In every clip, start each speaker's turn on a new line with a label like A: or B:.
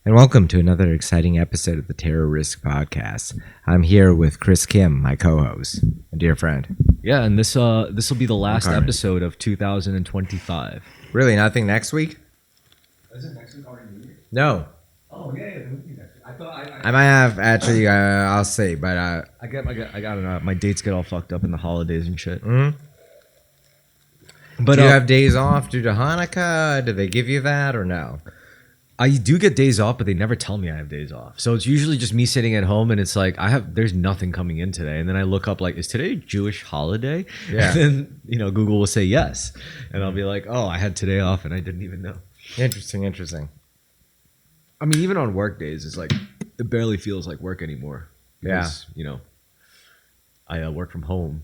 A: and welcome to another exciting episode of the Terrorisk podcast. I'm here with Chris Kim, my co-host, a dear friend.
B: Yeah, and this will be the last episode of 2025.
A: Really, nothing next week?
B: Is it next week already? New Year?
A: No.
B: Oh yeah, it would be next week. I thought
A: I might have actually. I'll see, but
B: I got my dates get all fucked up in the holidays and shit.
A: mm-hmm.
B: But
A: do you have days off due to Hanukkah? Do they give you that or no?
B: I do get days off, but they never tell me I have days off. So it's usually just me sitting at home, and it's like there's nothing coming in today, and then I look up like, is today a Jewish holiday?
A: Yeah.
B: And then Google will say yes, and I'll be like, oh, I had today off, and I didn't even know.
A: Interesting.
B: I mean, even on work days, it's like it barely feels like work anymore. Because, I work from home.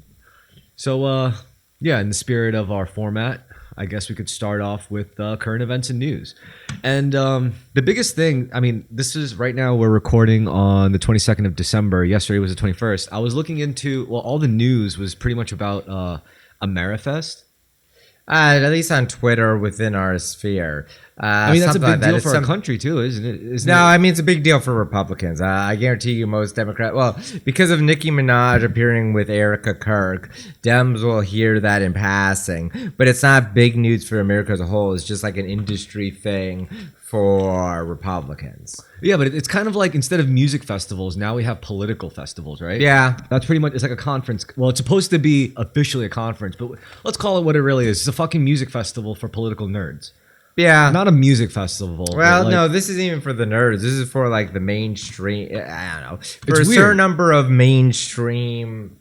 B: So in the spirit of our format, I guess we could start off with current events and news. And the biggest thing, I mean, this is right now we're recording on the 22nd of December. Yesterday was the 21st. I was looking into, all the news was pretty much about Amerifest.
A: At least on Twitter within our sphere.
B: I mean, that's a big deal for our country too, isn't it?
A: I mean, it's a big deal for Republicans. I guarantee you most Democrats, because of Nicki Minaj appearing with Erica Kirk, Dems will hear that in passing. But it's not big news for America as a whole. It's just like an industry thing for Republicans.
B: Yeah, but it's kind of like instead of music festivals, now we have political festivals, right?
A: Yeah.
B: That's pretty much, it's like a conference. Well, it's supposed to be officially a conference, but let's call it what it really is. It's a fucking music festival for political nerds.
A: Yeah.
B: Not a music festival.
A: Well, no, this isn't even for the nerds. This is for like the mainstream, I don't know. For
B: It's
A: a
B: weird.
A: certain number of mainstream,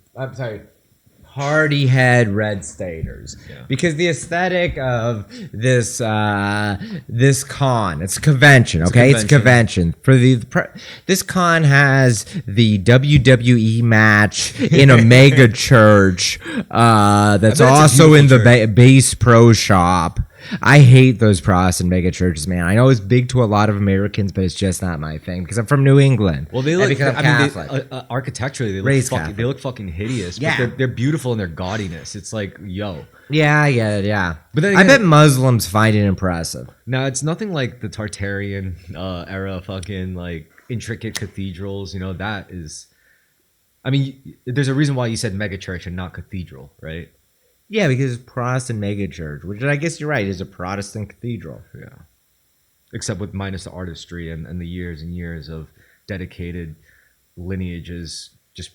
A: party head red staters.
B: Yeah.
A: Because the aesthetic of this this con, it's a convention, okay? It's a convention. For this con has the WWE match in a mega church that's also in the Base Pro shop. I hate those Protestant mega churches, man. I know it's big to a lot of Americans, but it's just not my thing because I'm from New England.
B: Well, they look,
A: because I'm Catholic.
B: Architecturally, they look fucking hideous.
A: Yeah.
B: But they're beautiful in their gaudiness. It's like, yo.
A: Yeah.
B: But then
A: I
B: again,
A: bet Muslims find it impressive.
B: Now, it's nothing like the Tartarian era fucking like intricate cathedrals. That is. I mean, there's a reason why you said mega church and not cathedral, right?
A: Yeah, because it's Protestant megachurch, which I guess you're right, is a Protestant cathedral.
B: Yeah. Except with minus the artistry and the years and years of dedicated lineages just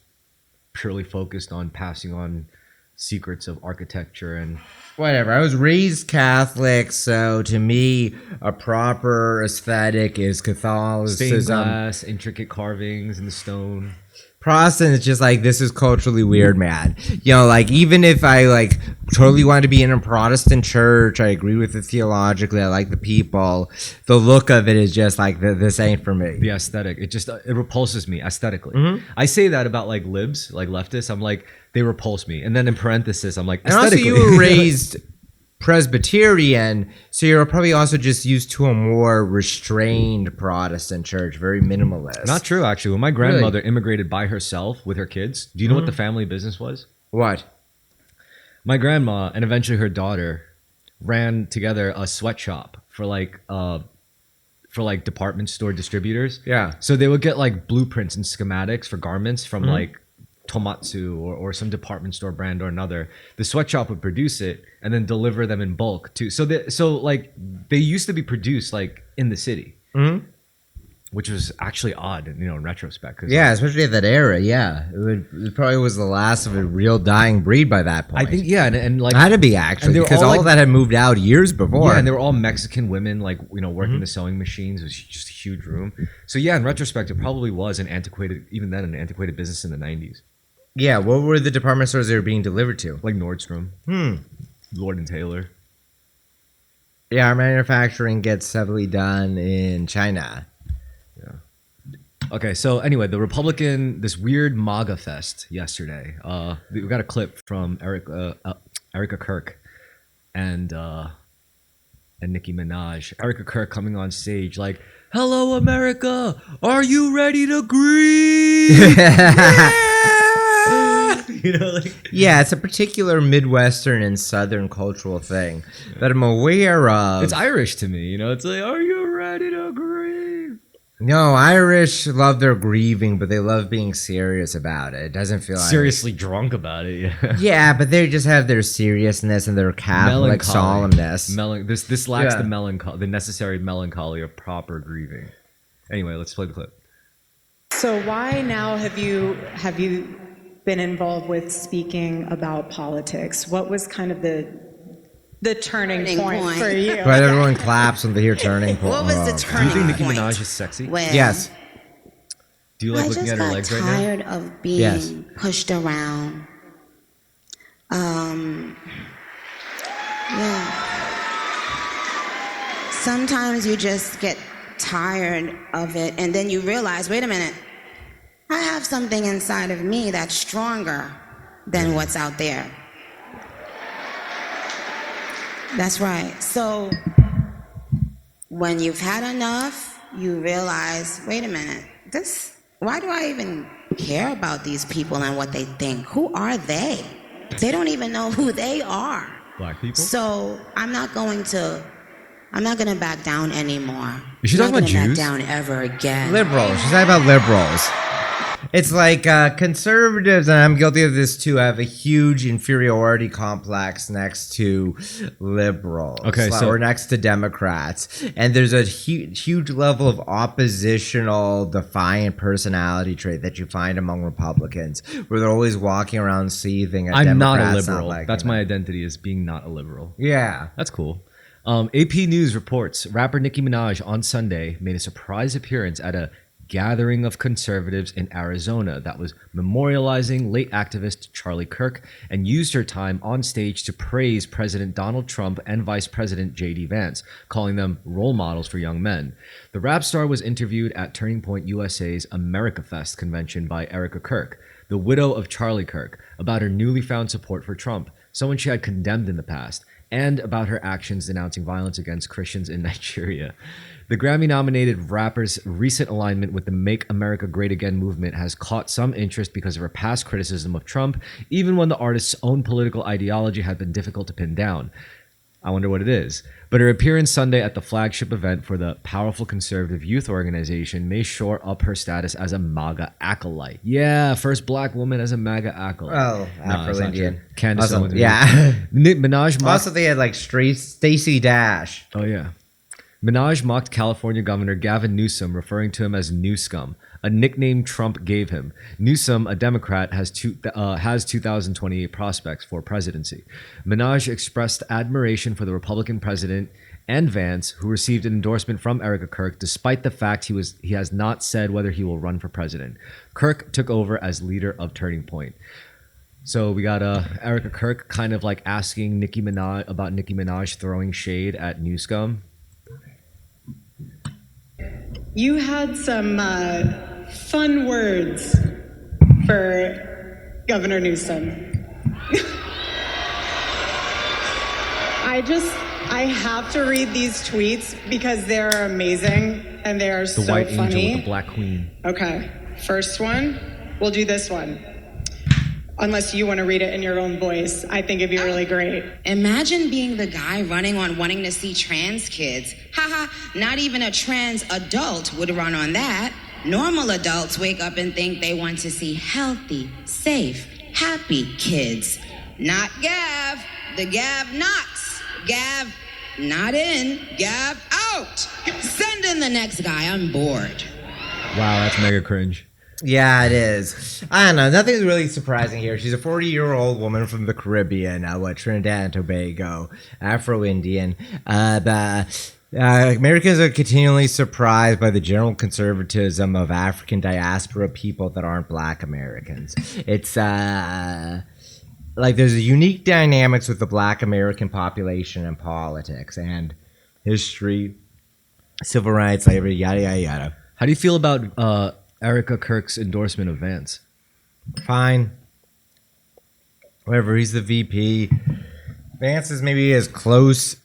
B: purely focused on passing on secrets of architecture and...
A: Whatever. I was raised Catholic, so to me, a proper aesthetic is Catholicism.
B: Stained glass, intricate carvings in the stone.
A: Protestant is just like, this is culturally weird, man. Like, even if I like totally want to be in a Protestant church, I agree with it theologically, I like the people, the look of it is just like, this ain't for me.
B: The aesthetic, it repulses me aesthetically.
A: Mm-hmm.
B: I say that about like libs, like leftists. I'm like, they repulse me. And then in parenthesis, I'm like, aesthetically.
A: And also, you were raised Presbyterian, so you're probably also just used to a more restrained Protestant church, very minimalist.
B: Not true, actually. When my grandmother immigrated by herself with her kids, do you know what the family business was?
A: What?
B: My grandma and eventually her daughter ran together a sweatshop for department store distributors.
A: Yeah.
B: So they would get like blueprints and schematics for garments from like Tomatsu or some department store brand or another. The sweatshop would produce it and then deliver them in bulk too. So they used to be produced like in the city, which was actually odd, in retrospect.
A: Yeah, especially at that era. Yeah, it probably was the last of a real dying breed by that point.
B: I think, yeah, and like
A: it had to be actually because all that had moved out years before.
B: Yeah, and they were all Mexican women, like working the sewing machines. It was just a huge room. So yeah, in retrospect, it probably was an antiquated business in the 90s.
A: Yeah, what were the department stores they were being delivered to?
B: Like Nordstrom, Lord and Taylor.
A: Yeah, our manufacturing gets heavily done in China.
B: Yeah. Okay, so anyway, this weird MAGA fest yesterday. We got a clip from Erica Kirk and Nicki Minaj. Erica Kirk coming on stage like, "Hello, America! Are you ready to grieve?"
A: Yeah, it's a particular Midwestern and Southern cultural thing that I'm aware of.
B: It's Irish to me, It's like, "Are you ready to grieve?"
A: No, Irish love their grieving, but they love being serious about it. It doesn't feel
B: seriously drunk about it. Yeah.
A: Yeah, but they just have their seriousness and their Catholic solemnness.
B: This lacks the necessary melancholy of proper grieving. Anyway, let's play the clip.
C: So why now have you been involved with speaking about politics? What was kind of the turning point for you?
A: But everyone claps when they hear turning point.
D: What was the turning point?
B: Do you think Nicki Minaj is sexy?
D: Well,
A: Yes.
B: Do you like looking at her legs right now?
D: I just got tired of being pushed around. Yeah. Sometimes you just get tired of it, and then you realize, wait a minute, I have something inside of me that's stronger than what's out there. That's right. So when you've had enough, you realize, wait a minute, why do I even care about these people and what they think? Who are they? They don't even know who they are.
B: Black people?
D: So I'm not going to back down anymore.
B: Is she talking about Jews?
D: I'm not going to back down ever again.
A: Liberals. She's talking about liberals. It's like conservatives, and I'm guilty of this too, have a huge inferiority complex next to liberals.
B: Okay,
A: or next to Democrats. And there's a huge level of oppositional, defiant personality trait that you find among Republicans, where they're always walking around seething at
B: I'm not
A: Democrats
B: a liberal.
A: not
B: That's my identity, is being not a liberal.
A: Yeah.
B: That's cool. AP News reports rapper Nicki Minaj on Sunday made a surprise appearance at a gathering of conservatives in Arizona that was memorializing late activist Charlie Kirk, and used her time on stage to praise President Donald Trump and Vice President J.D. Vance, calling them role models for young men. The rap star was interviewed at Turning Point USA's America Fest convention by Erica Kirk, the widow of Charlie Kirk, about her newly found support for Trump, someone she had condemned in the past, and about her actions denouncing violence against Christians in Nigeria. The Grammy-nominated rapper's recent alignment with the Make America Great Again movement has caught some interest because of her past criticism of Trump, even when the artist's own political ideology had been difficult to pin down. I wonder what it is. But her appearance Sunday at the flagship event for the powerful conservative youth organization may shore up her status as a MAGA acolyte. Yeah, first black woman as a MAGA acolyte.
A: Oh, Afro-Indian.
B: Candace Owens.
A: Yeah.
B: Minaj mocked...
A: Also, they had like Stacey Dash.
B: Oh, yeah. Minaj mocked California Governor Gavin Newsom, referring to him as New Scum, a nickname Trump gave him. Newsom, a Democrat, has 2028 prospects for presidency. Minaj expressed admiration for the Republican president and Vance, who received an endorsement from Erica Kirk, despite the fact he has not said whether he will run for president. Kirk took over as leader of Turning Point. So we got Erica Kirk kind of like asking Nicki Minaj throwing shade at New Scum.
C: You had some fun words for Governor Newsom. I have to read these tweets because they're amazing and they are so funny.
B: The white angel with the black queen.
C: Okay, first one, we'll do this one. Unless you want to read it in your own voice. I think it'd be really great.
D: Imagine being the guy running on wanting to see trans kids. Haha, not even a trans adult would run on that. Normal adults wake up and think they want to see healthy, safe, happy kids. Not Gav. The Gav knocks. Gav not in, Gav out. Send in the next guy. I'm bored.
B: Wow, that's mega cringe.
A: Yeah, it is. I don't know. Nothing's really surprising here. She's a 40-year-old woman from the Caribbean, Trinidad and Tobago, Afro-Indian. Americans are continually surprised by the general conservatism of African diaspora people that aren't Black Americans. It's like there's a unique dynamics with the Black American population and politics and history, civil rights, slavery, yada, yada, yada.
B: How do you feel about Erica Kirk's endorsement of Vance?
A: Fine. Whatever, he's the VP. Vance is maybe as close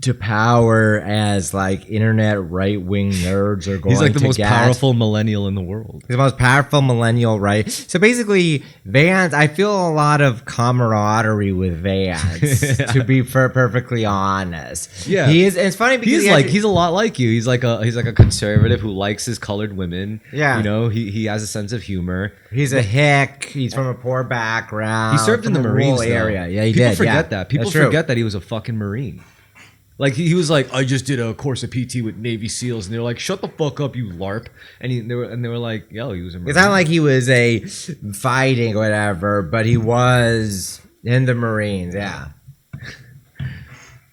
A: to power as like internet right-wing nerds are going
B: He's like the
A: to
B: most
A: get.
B: powerful millennial in the world.
A: He's the most powerful millennial, right? So basically, Vance, I feel a lot of camaraderie with Vance, to be perfectly honest.
B: Yeah,
A: he is. And it's funny because
B: he's a lot like you. He's like a conservative who likes his colored women.
A: Yeah,
B: you know, he has a sense of humor.
A: He's a hick. He's from a poor background.
B: He served in the Marines
A: area. Yeah, he
B: People
A: did.
B: forget that. People forget that he was a fucking Marine. Like he was like, I just did a course of PT with Navy SEALs, and they're like, "Shut the fuck up, you LARP!" And they were like, "Yo, he was a Marine."
A: It's not like he was a fighting or whatever, but he was in the Marines. Yeah.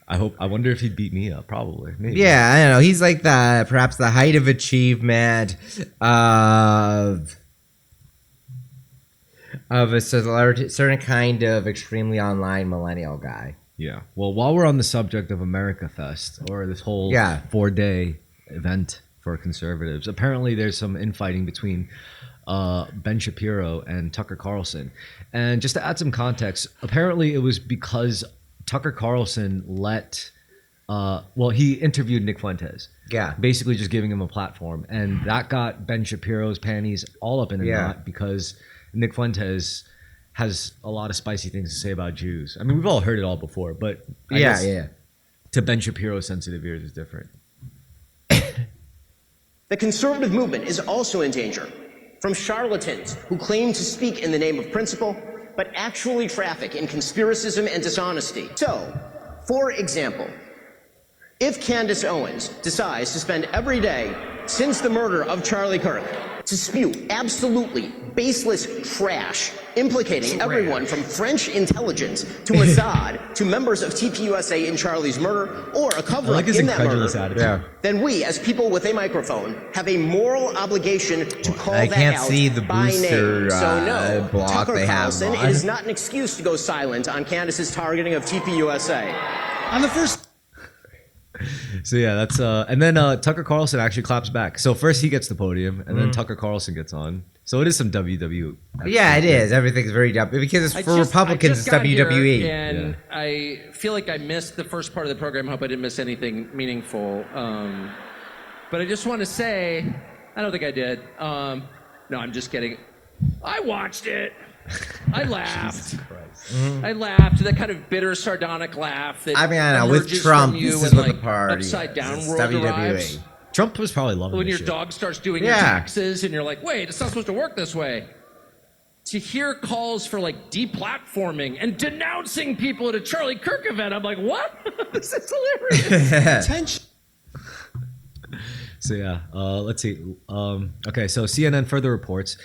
B: I wonder if he'd beat me up. Probably. Maybe.
A: Yeah, I don't know. He's like perhaps the height of achievement of a certain kind of extremely online millennial guy.
B: Yeah. Well, while we're on the subject of America Fest, or this whole 4-day event for conservatives, apparently there's some infighting between Ben Shapiro and Tucker Carlson. And just to add some context, apparently it was because Tucker Carlson he interviewed Nick Fuentes.
A: Yeah.
B: Basically just giving him a platform. And that got Ben Shapiro's panties all up in a knot because Nick Fuentes has a lot of spicy things to say about Jews. I mean, we've all heard it all before, but I guess to Ben Shapiro's sensitive ears is different.
E: The conservative movement is also in danger from charlatans who claim to speak in the name of principle, but actually traffic in conspiracism and dishonesty. So, for example, if Candace Owens decides to spend every day since the murder of Charlie Kirk to spew absolutely baseless trash, implicating everyone from French intelligence to Mossad to members of TPUSA in Charlie's murder or a cover-up in that murder, then we, as people with a microphone, have a moral obligation to call that out by name. So no, Tucker Carlson, it is not an excuse to go silent on Candace's targeting of TPUSA.
F: On the first...
B: So yeah, that's and then Tucker Carlson actually claps back. So first he gets the podium, and then Tucker Carlson gets on. So it is some WWE.
A: Yeah, it is. Everything's very because it's for Republicans. It's WWE,
G: and I feel like I missed the first part of the program. I hope I didn't miss anything meaningful. But I just want to say, I don't think I did. No, I'm just kidding. I watched it. I laughed. I laughed. That kind of bitter, sardonic laugh. That
A: I know with Trump, this is what the party
G: upside down
A: is.
G: world
A: WWE.
G: arrives.
B: Trump was probably loving
G: when your
B: shit.
G: dog starts doing your taxes, and you're like, "Wait, it's not supposed to work this way." To hear calls for like deplatforming and denouncing people at a Charlie Kirk event, I'm like, "What? This is hilarious." Attention.
B: So yeah, let's see. Okay, so CNN further reports.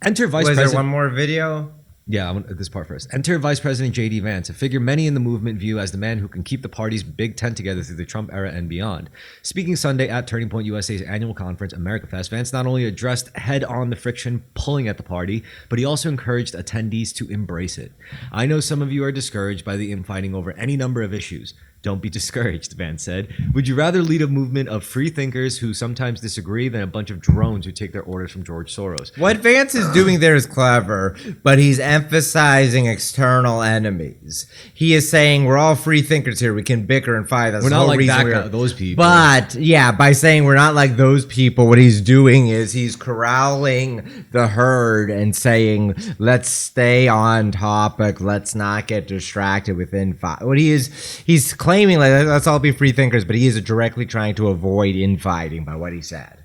B: Enter Vice
A: Was
B: President.
A: there one more video?
B: Yeah, I want this part first. Enter Vice President J.D. Vance, a figure many in the movement view as the man who can keep the party's big tent together through the Trump era and beyond. Speaking Sunday at Turning Point USA's annual conference, America Fest, Vance not only addressed head-on the friction pulling at the party, but he also encouraged attendees to embrace it. I know some of you are discouraged by the infighting over any number of issues. Don't be discouraged, Vance said. Would you rather lead a movement of free thinkers who sometimes disagree than a bunch of drones who take their orders from George Soros?
A: What Vance is doing there is clever, but he's emphasizing external enemies. He is saying we're all free thinkers here. We can bicker and fight. That's
B: we're
A: the
B: not
A: whole
B: like
A: reason
B: those people.
A: But yeah, by saying we're not like those people, what he's doing is he's corralling the herd and saying, let's stay on topic. Let's not get distracted with infight. What he's claiming like let's all be free thinkers, but he is directly trying to avoid infighting by what he said.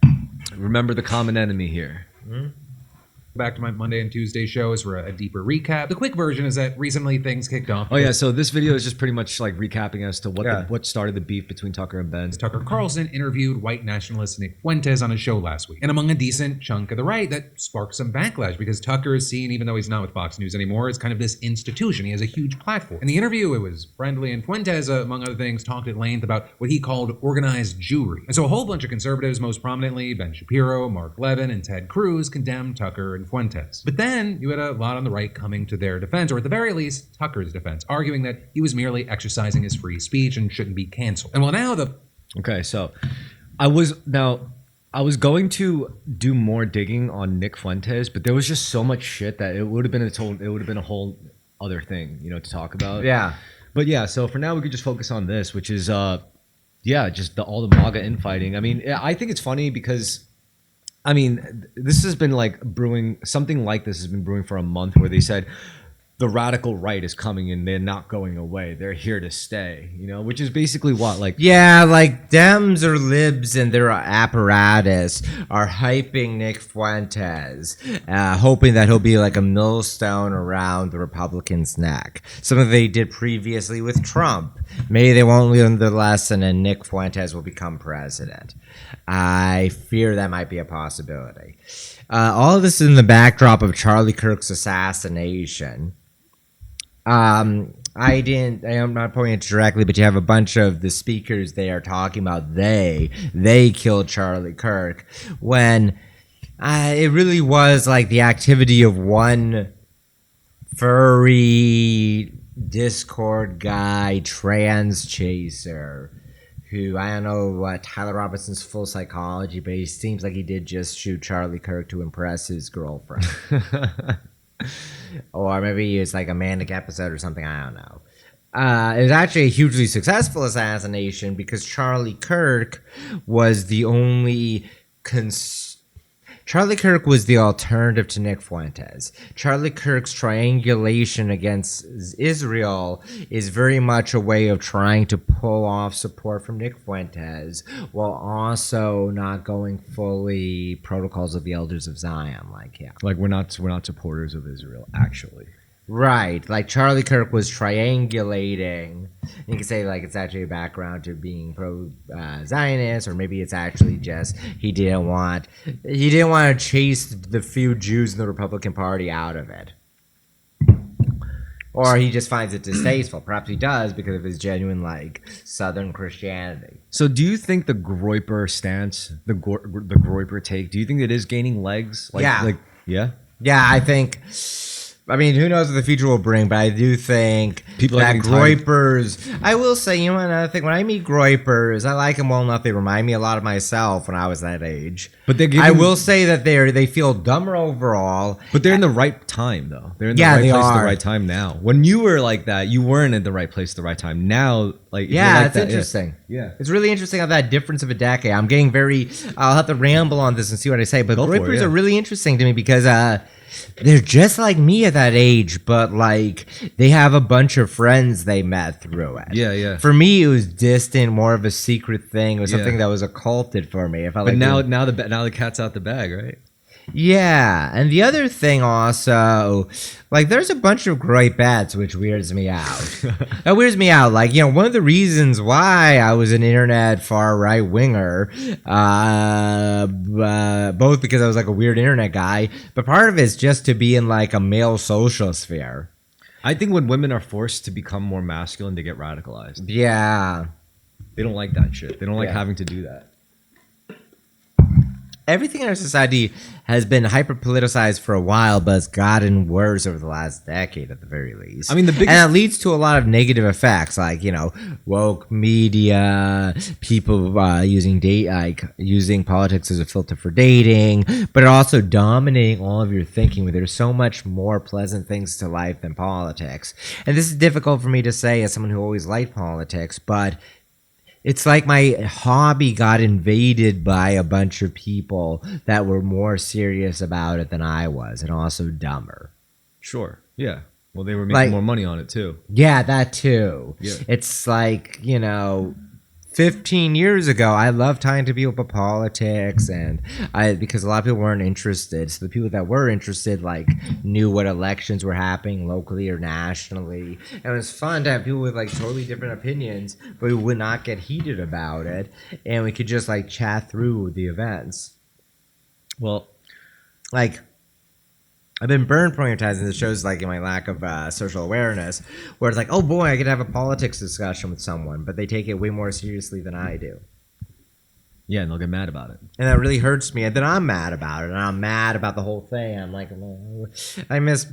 B: Remember the common enemy here.
F: Back to my Monday and Tuesday shows for a deeper recap. The quick version is that recently things kicked off.
B: Oh yeah, so this video is just pretty much like recapping as to what started the beef between Tucker and Ben.
F: Tucker Carlson interviewed white nationalist Nick Fuentes on his show last week. And among a decent chunk of the right, that sparked some backlash because Tucker is seen, even though he's not with Fox News anymore, as kind of this institution. He has a huge platform. In the interview, it was friendly, and Fuentes, among other things, talked at length about what he called organized Jewry. And so a whole bunch of conservatives, most prominently Ben Shapiro, Mark Levin, and Ted Cruz, condemned Tucker and Fuentes. But then you had a lot on the right coming to their defense, or at the very least, Tucker's defense, arguing that he was merely exercising his free speech and shouldn't be canceled. And well, now
B: Okay, so I was going to do more digging on Nick Fuentes, but there was just so much shit that it would have been a whole other thing, to talk about.
A: Yeah.
B: But yeah, so for now we could just focus on this, which is Yeah, just all the MAGA infighting. I mean, I think it's funny because, I mean, this has been like brewing. Something like this has been brewing for a month, where they said the radical right is coming and they're not going away. They're here to stay. You know, which is basically what, like,
A: Yeah, like Dems or Libs and their apparatus are hyping Nick Fuentes, hoping that he'll be like a millstone around the Republicans' neck. Something they did previously with Trump. Maybe they won't learn the lesson and Nick Fuentes will become president. I fear that might be a possibility. All of this is in the backdrop of Charlie Kirk's assassination. I'm not pointing it directly, but you have a bunch of the speakers there talking about they killed Charlie Kirk, when it really was like the activity of one furry Discord guy, trans chaser, who, I don't know what Tyler Robinson's full psychology, but he seems like he did just shoot Charlie Kirk to impress his girlfriend. Or maybe it's like a manic episode or something, I don't know. It was actually a hugely successful assassination because Charlie Kirk was the only Charlie Kirk was the alternative to Nick Fuentes. Charlie Kirk's triangulation against Israel is very much a way of trying to pull off support from Nick Fuentes while also not going fully protocols of the Elders of Zion.
B: like we're not supporters of Israel, actually.
A: Right, like Charlie Kirk was triangulating. You could say like it's actually a background to being pro-Zionist, or maybe it's actually just he didn't want to chase the few Jews in the Republican Party out of it, or he just finds it distasteful. Perhaps he does because of his genuine like Southern Christianity.
B: So, do you think the Groyper stance, the Groyper take, do you think it is gaining legs?
A: Yeah.
B: Yeah.
A: Yeah, I think. I mean, who knows what the future will bring, but I do think
B: People
A: that
B: are getting tired.
A: Groypers... I will say, you know, another thing, when I meet Groypers, I like them well enough. They remind me a lot of myself when I was that age.
B: But they're
A: I will say that they feel dumber overall.
B: But they're in the right time, though. They're in the
A: Yeah,
B: right
A: they
B: place at
A: are.
B: the right time now. When you were like that, you weren't in the right place at the right time. Now, like, if you're
A: Yeah,
B: like
A: it's
B: that,
A: interesting.
B: Yeah.
A: It's really interesting how that difference of a decade. I'm getting very... I'll have to ramble on this and see what I say, but
B: Go for it,
A: Groypers
B: yeah.
A: are really interesting to me because... they're just like me at that age, but like they have a bunch of friends they met through it.
B: Yeah, yeah.
A: For me, it was distant, more of a secret thing. It was
B: Yeah.
A: something that was occulted for me. If I
B: But
A: like
B: now the cat's out the bag, right?
A: yeah, and the other thing also, like there's a bunch of great bets, which weirds me out. That weirds me out. Like, you know, one of the reasons why I was an internet far right winger, both because I was like a weird internet guy, but part of it's just to be in like a male social sphere.
B: I think when women are forced to become more masculine, they get radicalized.
A: Yeah.
B: They don't like that shit. They don't like
A: Yeah.
B: having to do that.
A: Everything in our society has been hyper politicized for a while, but it's gotten worse over the last decade at the very least.
B: I mean, the biggest-
A: and it leads to a lot of negative effects, like, you know, woke media, people using politics as a filter for dating, but also dominating all of your thinking. Where there's so much more pleasant things to life than politics, and this is difficult for me to say as someone who always liked politics, but it's like my hobby got invaded by a bunch of people that were more serious about it than I was, and also dumber.
B: Sure. Yeah. Well, they were making
A: Like-
B: more money on it too.
A: Yeah, that too.
B: Yeah.
A: It's like, you know, 15 years ago, I loved talking to people about politics, and because a lot of people weren't interested. So the people that were interested, like, knew what elections were happening locally or nationally. And it was fun to have people with like totally different opinions, but we would not get heated about it, and we could just like chat through the events.
B: Well,
A: Like, I've been burned plenty of times, and it shows like in my lack of social awareness, where it's like, oh boy, I could have a politics discussion with someone, but they take it way more seriously than I do,
B: yeah, and they'll get mad about it.
A: and that really hurts me. And then I'm mad about it, and I'm mad about the whole thing. I'm like, I miss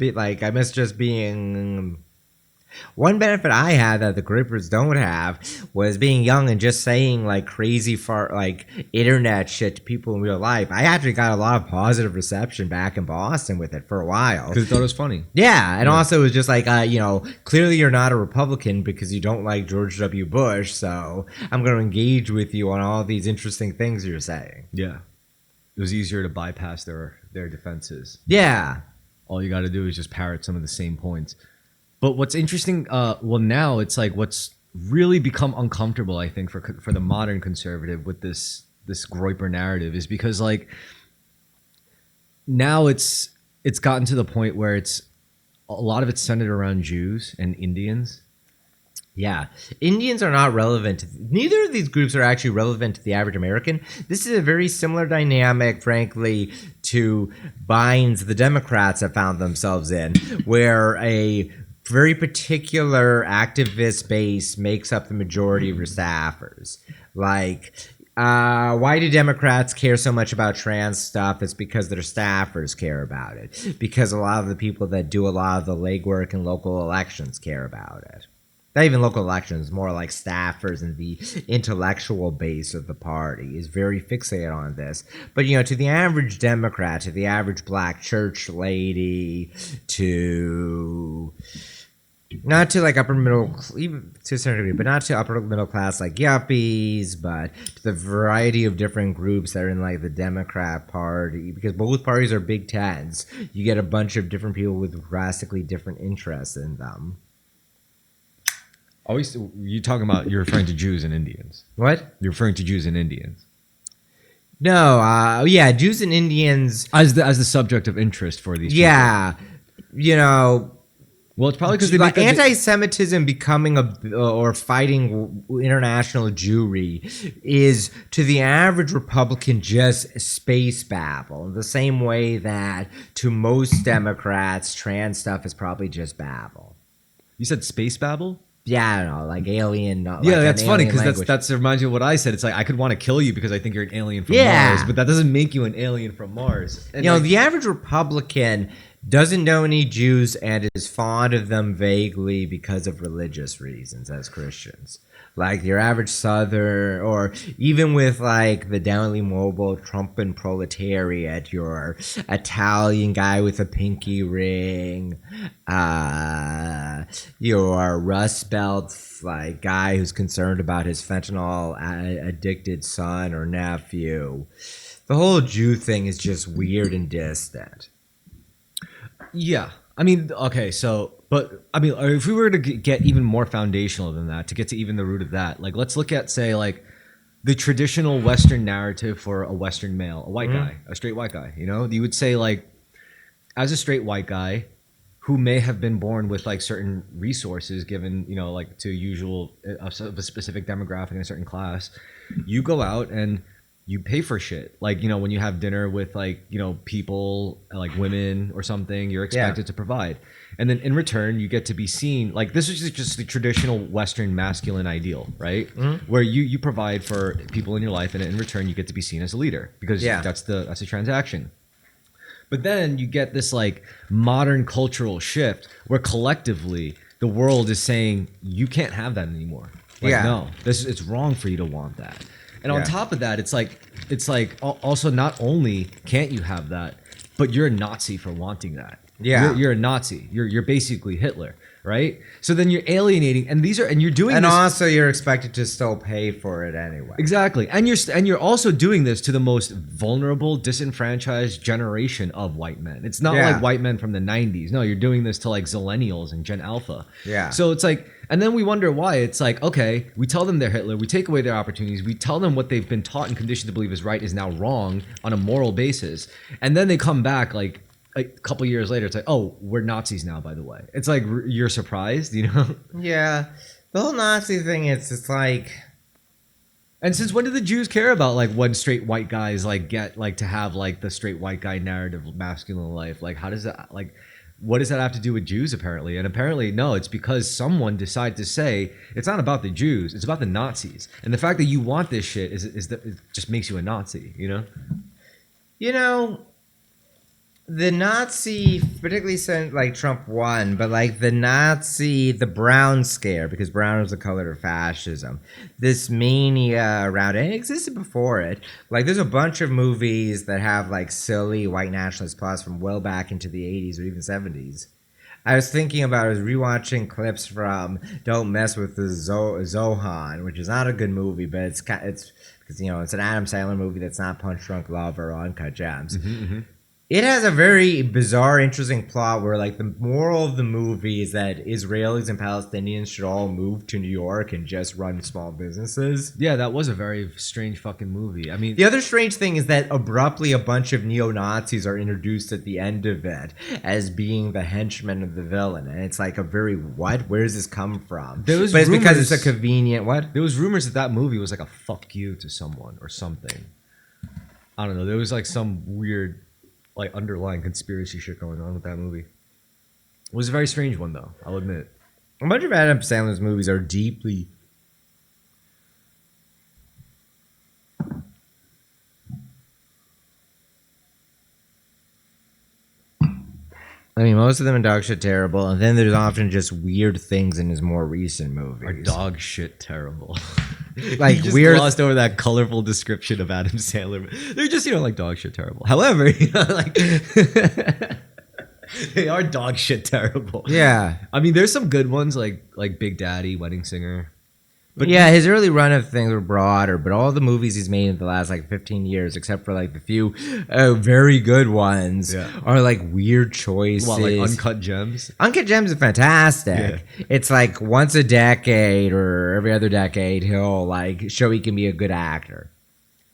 A: just being. One benefit I had that the grippers don't have was being young and just saying like crazy like internet shit to people in real life. I actually got a lot of positive reception back in Boston with it for a while.
B: Because they thought it was funny.
A: Yeah, and also it was just like, clearly you're not a Republican because you don't like George W. Bush, so I'm going to engage with you on all these interesting things you're saying.
B: Yeah. It was easier to bypass their defenses.
A: Yeah.
B: All you got to do is just parrot some of the same points. But what's interesting, now it's like what's really become uncomfortable, I think, for the modern conservative with this Groyper narrative is because like now it's gotten to the point where it's a lot of it's centered around Jews and Indians.
A: Yeah, Indians are not relevant. Neither of these groups are actually relevant to the average American. This is a very similar dynamic, frankly, to binds the Democrats have found themselves in, where a very particular activist base makes up the majority of your staffers. Like, why do Democrats care so much about trans stuff? It's because their staffers care about it. Because a lot of the people that do a lot of the legwork in local elections care about it. Not even local elections, more like staffers and the intellectual base of the party is very fixated on this. But, to the average Democrat, to the average black church lady, not to like upper middle, even to a certain degree, but not to upper middle class like yuppies, but to the variety of different groups that are in like the Democrat Party, because both parties are Big Tens. You get a bunch of different people with drastically different interests in them.
B: Always, you're referring to Jews and Indians.
A: What?
B: You're referring to Jews and Indians.
A: No, Jews and Indians
B: as the subject of interest for these people.
A: Yeah,
B: well, it's probably because
A: like anti-Semitism becoming or fighting international Jewry is to the average Republican just space babble, in the same way that to most Democrats, trans stuff is probably just babble.
B: You said space babble?
A: Yeah, I don't know, like alien. Like
B: that's funny because that's reminds me of what I said. It's like I could want to kill you because I think you're an alien from Mars, but that doesn't make you an alien from Mars. And
A: the average Republican doesn't know any Jews and is fond of them vaguely because of religious reasons as Christians. Like your average Southern, or even with like the downly mobile Trumpan proletariat, your Italian guy with a pinky ring, your Rust Belt like guy who's concerned about his fentanyl addicted son or nephew. The whole Jew thing is just weird and distant.
B: Yeah. I mean, okay, so, but, I mean, if we were to get even more foundational than that, to get to even the root of that, like, let's look at, say, like, the traditional Western narrative for a Western male, a white guy, a straight white guy, you would say, like, as a straight white guy who may have been born with, like, certain resources given, like, to usual, of a specific demographic in a certain class, you go out and you pay for shit. Like, when you have dinner with like, people like women or something, you're expected to provide. And then in return, you get to be seen like this is just the traditional Western masculine ideal, right? Mm-hmm. Where you provide for people in your life and in return, you get to be seen as a leader because that's the transaction. But then you get this like modern cultural shift where collectively the world is saying you can't have that anymore. Like, no, it's wrong for you to want that. And on top of that, it's like also not only can't you have that, but you're a Nazi for wanting that. Yeah, you're a Nazi. You're basically Hitler, right? So then you're alienating, and you're doing
A: and
B: this,
A: also you're expected to still pay for it anyway.
B: Exactly, and you're also doing this to the most vulnerable, disenfranchised generation of white men. It's not like white men from the '90s. No, you're doing this to like Zillennials and Gen Alpha. Yeah. So it's like. And then we wonder why. It's like, okay, we tell them they're Hitler. We take away their opportunities. We tell them what they've been taught and conditioned to believe is right is now wrong on a moral basis. And then they come back like a couple years later. It's like, oh, we're Nazis now, by the way. It's like you're surprised,
A: Yeah. The whole Nazi thing is it's like...
B: And since when do the Jews care about like when straight white guys like get like to have like the straight white guy narrative of masculine life? Like how does that like... What does that have to do with Jews, apparently? And apparently, no, it's because someone decided to say, it's not about the Jews, it's about the Nazis. And the fact that you want this shit it just makes you a Nazi,
A: the Nazi, particularly since like Trump won, but like the brown scare, because brown was the color of fascism. This mania around it, and it existed before it. Like there's a bunch of movies that have like silly white nationalist plots from well back into the 80s or even 70s. I was thinking about, I was rewatching clips from Don't Mess with the Zohan, which is not a good movie, but it's because, it's an Adam Sandler movie that's not Punch Drunk Love or Uncut Gems. It has a very bizarre, interesting plot where, like, the moral of the movie is that Israelis and Palestinians should all move to New York and just run small businesses.
B: Yeah, that was a very strange fucking movie. I mean,
A: the other strange thing is that abruptly a bunch of neo-Nazis are introduced at the end of it as being the henchmen of the villain. And it's like a very, what? Where does this come from? But it's because it's a convenient, what?
B: There was rumors that movie was like a fuck you to someone or something. I don't know. There was like some weird, like, underlying conspiracy shit going on with that movie. It was a very strange one, though, I'll admit.
A: A bunch of Adam Sandler's movies are deeply... I mean, most of them are dog shit terrible, and then there's often just weird things in his more recent movies.
B: Are dog shit terrible.
A: Like,
B: you just
A: weird...
B: glossed over that colorful description of Adam Sandler. They're just, like dog shit terrible. However, like... they are dog shit terrible.
A: Yeah.
B: I mean, there's some good ones, like Big Daddy, Wedding Singer.
A: But yeah, his early run of things were broader, but all the movies he's made in the last like 15 years, except for like the few very good ones, are like weird choices.
B: What, like Uncut Gems?
A: Uncut Gems is fantastic. Yeah. It's like once a decade or every other decade, he'll like show he can be a good actor.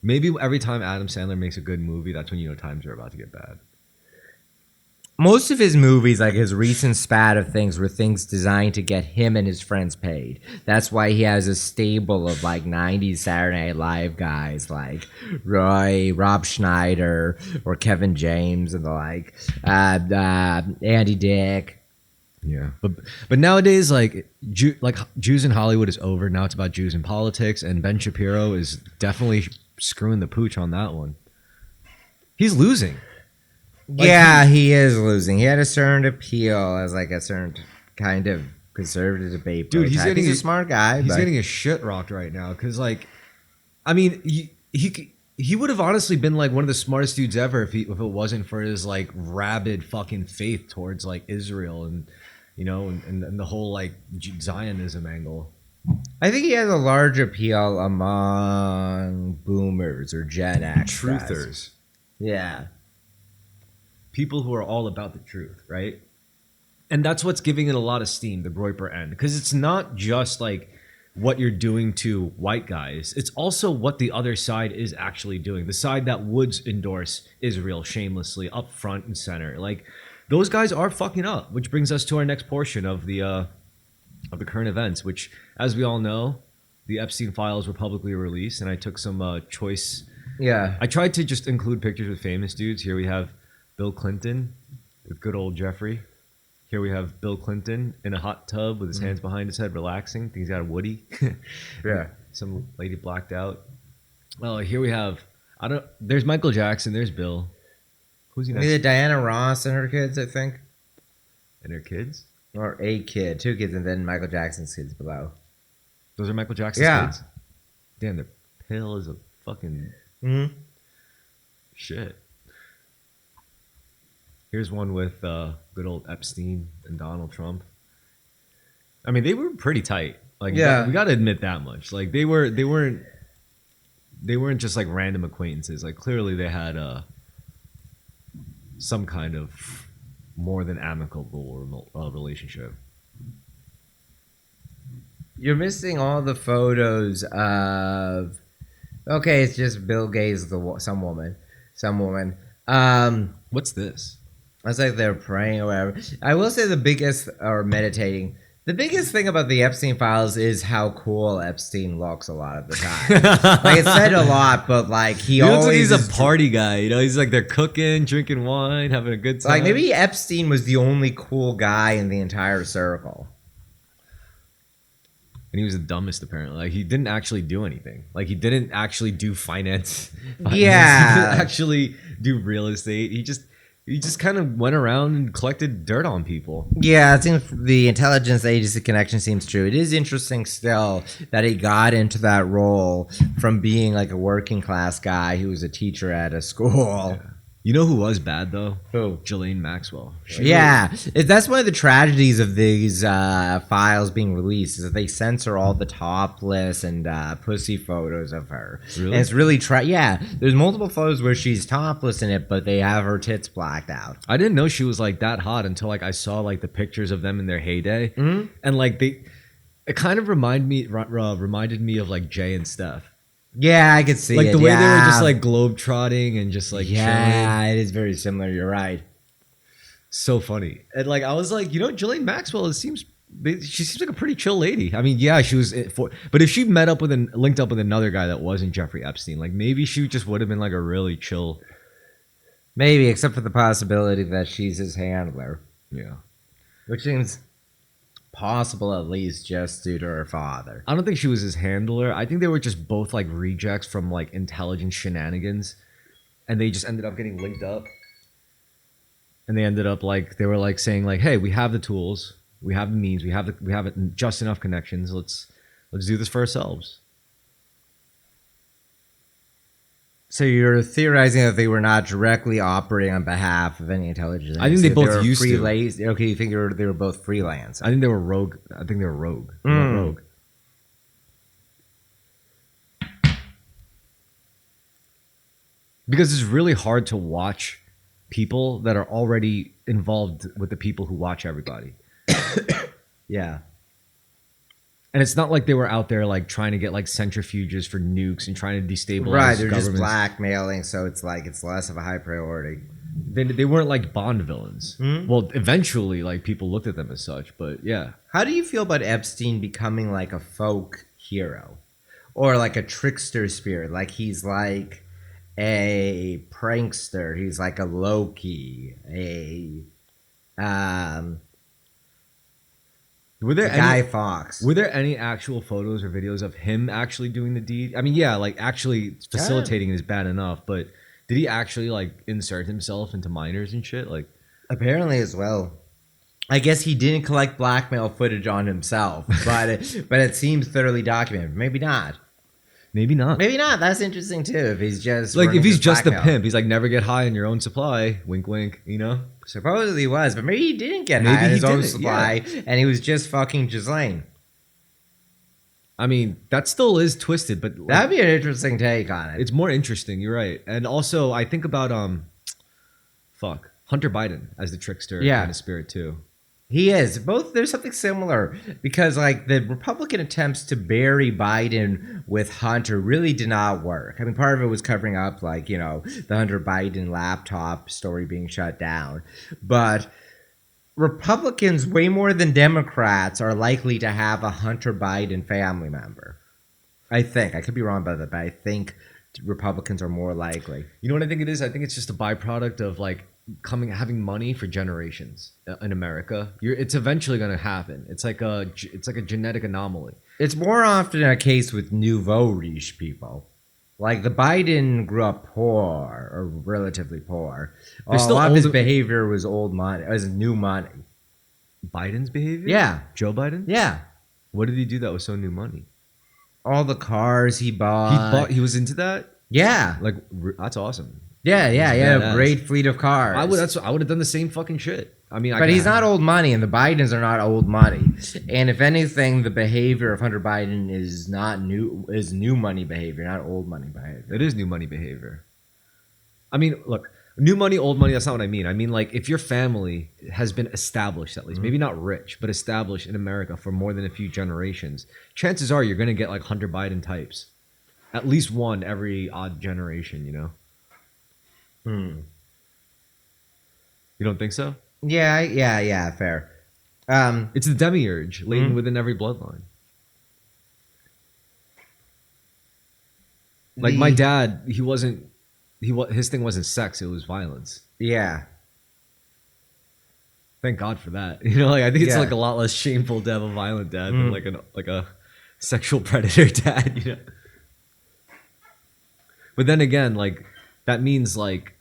B: Maybe every time Adam Sandler makes a good movie, that's when times are about to get bad.
A: Most of his movies, like his recent spat of things, were things designed to get him and his friends paid. That's why he has a stable of like 90s Saturday Night Live guys like Rob Schneider or Kevin James and the like, Andy Dick.
B: Yeah, but nowadays, like Jews in Hollywood is over. Now it's about Jews in politics, and Ben Shapiro is definitely screwing the pooch on that one. He's losing. Like,
A: yeah, he is losing. He had a certain appeal as like a certain kind of conservative debate.
B: Dude, he's
A: a smart guy.
B: He's getting his shit rocked right now because, like, I mean, he would have honestly been like one of the smartest dudes ever if it wasn't for his like rabid fucking faith towards like Israel and and the whole like Zionism angle.
A: I think he has a large appeal among boomers or Gen X
B: truthers.
A: Yeah.
B: People who are all about the truth, right? And that's what's giving it a lot of steam, the Groyper end. Because it's not just like what you're doing to white guys. It's also what the other side is actually doing. The side that would endorse Israel shamelessly, up front and center. Like, those guys are fucking up. Which brings us to our next portion of the current events, which, as we all know, the Epstein files were publicly released. And I took some choice...
A: Yeah.
B: I tried to just include pictures with famous dudes. Here we have Bill Clinton with good old Jeffrey. Here we have Bill Clinton in a hot tub with his hands behind his head, relaxing. I think he's got a Woody.
A: Yeah.
B: Some lady blacked out. Oh, here we have, there's Michael Jackson. There's Bill. Who's he next?
A: Either Diana Ross and her kids, I think.
B: And her kids?
A: Or a kid. 2 kids, and then Michael Jackson's kids below.
B: Those are Michael Jackson's kids? Damn, they're pale as a fucking shit. Here's one with good old Epstein and Donald Trump. I mean, they were pretty tight. Like, we got to admit that much. Like, they weren't just like random acquaintances. Like, clearly they had some kind of more than amicable relationship.
A: You're missing all the photos of. Okay, it's just Bill Gates, some woman.
B: What's this?
A: It's like they're praying or whatever. I will say the biggest, or meditating, the biggest thing about the Epstein files is how cool Epstein looks a lot of the time. Like, it's said a lot, but like he
B: looks like
A: always
B: he's a party guy. He's like, they're cooking, drinking wine, having a good time.
A: Like, maybe Epstein was the only cool guy in the entire circle.
B: And he was the dumbest, apparently. Like, he didn't actually do anything. Like, he didn't actually do finance.
A: Yeah.
B: He didn't actually do real estate. He just kind of went around and collected dirt on people.
A: Yeah, it seems the intelligence agency connection seems true. It is interesting still that he got into that role from being like a working class guy who was a teacher at a school.
B: Yeah. You know who was bad though?
A: Who?
B: Ghislaine Maxwell.
A: That's one of the tragedies of these files being released is that they censor all the topless and pussy photos of her.
B: Really?
A: And it's really there's multiple photos where she's topless in it, but they have her tits blacked out.
B: I didn't know she was like that hot until like I saw like the pictures of them in their heyday, and like it kind of reminded me of like Jay and Steph.
A: Yeah, I could see
B: like
A: it.
B: The way they were just like globe-trotting and just like chilling.
A: It is very similar. You're right.
B: So funny. And like I was like, Ghislaine Maxwell she seems like a pretty chill lady. I mean, yeah, she was but if she linked up with another guy that wasn't Jeffrey Epstein, like maybe she just would have been like a really chill.
A: Maybe, except for the possibility that she's his handler.
B: Yeah.
A: Which seems possible, at least, just due to her father.
B: I don't think she was his handler. I think they were just both like rejects from like intelligence shenanigans, and they just ended up getting linked up. And they ended up like they were like saying like, "Hey, we have the tools, we have the means, we have just enough connections. Let's do this for ourselves."
A: So you're theorizing that they were not directly operating on behalf of any intelligence agency.
B: I think they both used to.
A: Okay, you think they were both freelance?
B: I think they were rogue. I think they were rogue. They were rogue. Because it's really hard to watch people that are already involved with the people who watch everybody.
A: Yeah.
B: And it's not like they were out there like trying to get like centrifuges for nukes and trying to destabilize
A: Right, they're
B: governments.
A: just blackmailing, so it's like it's less of a high priority.
B: They weren't like Bond villains. Well, eventually, like people looked at them as such, but yeah.
A: How do you feel about Epstein becoming like a folk hero, or like a trickster spirit? Like he's like a prankster. He's like a Loki.
B: Were there
A: Guy Fawkes.
B: Were there any actual photos or videos of him actually doing the deed? I mean, yeah, like actually facilitating is bad enough, but did he actually like insert himself into minors and shit? Like
A: apparently as well. I guess he didn't collect blackmail footage on himself, but it seems thoroughly documented. Maybe not.
B: Maybe not.
A: Maybe not. That's interesting too. If he's just
B: like if he's just
A: blackmail.
B: a pimp, he's like never get high on your own supply. Wink, wink.
A: Supposedly he was, but maybe he didn't get high on his own supply, and he was just fucking Ghislaine.
B: I mean, that still is twisted, but like,
A: that'd be an interesting take on it.
B: It's more interesting. You're right, and also I think about Hunter Biden as the trickster kind of spirit too.
A: He is. Both, there's something similar because like the Republican attempts to bury Biden with Hunter really did not work. I mean, part of it was covering up like, the Hunter Biden laptop story being shut down. But Republicans, way more than Democrats, are likely to have a Hunter Biden family member. I think. I could be wrong about that, but I think Republicans are more likely.
B: You know what I think it is? I think it's just a byproduct of like having money for generations in America. It's eventually going to happen. It's like a genetic anomaly.
A: It's more often a case with nouveau riche people. Like the Biden grew up poor or relatively poor. A lot of his behavior was old money. It was new money.
B: Biden's behavior?
A: Yeah.
B: Joe Biden?
A: Yeah.
B: What did he do that was so new money?
A: All the cars he bought.
B: He was into that?
A: Yeah.
B: Like that's awesome.
A: Yeah, a great fleet of cars.
B: I would have done the same fucking shit. I mean,
A: but he's not old money, and the Bidens are not old money. And if anything, the behavior of Hunter Biden is new money behavior, not old money behavior.
B: It is new money behavior. I mean, look, new money, old money, that's not what I mean. I mean, like, if your family has been established, at least, maybe not rich, but established in America for more than a few generations, chances are you're going to get, like, Hunter Biden types. At least one every odd generation, You don't think so?
A: Yeah, fair.
B: It's the demiurge latent within every bloodline. Like my dad, his thing wasn't sex, it was violence.
A: Yeah.
B: Thank God for that. I think it's like a lot less shameful to have a violent dad than like a sexual predator dad, But then again, like that means like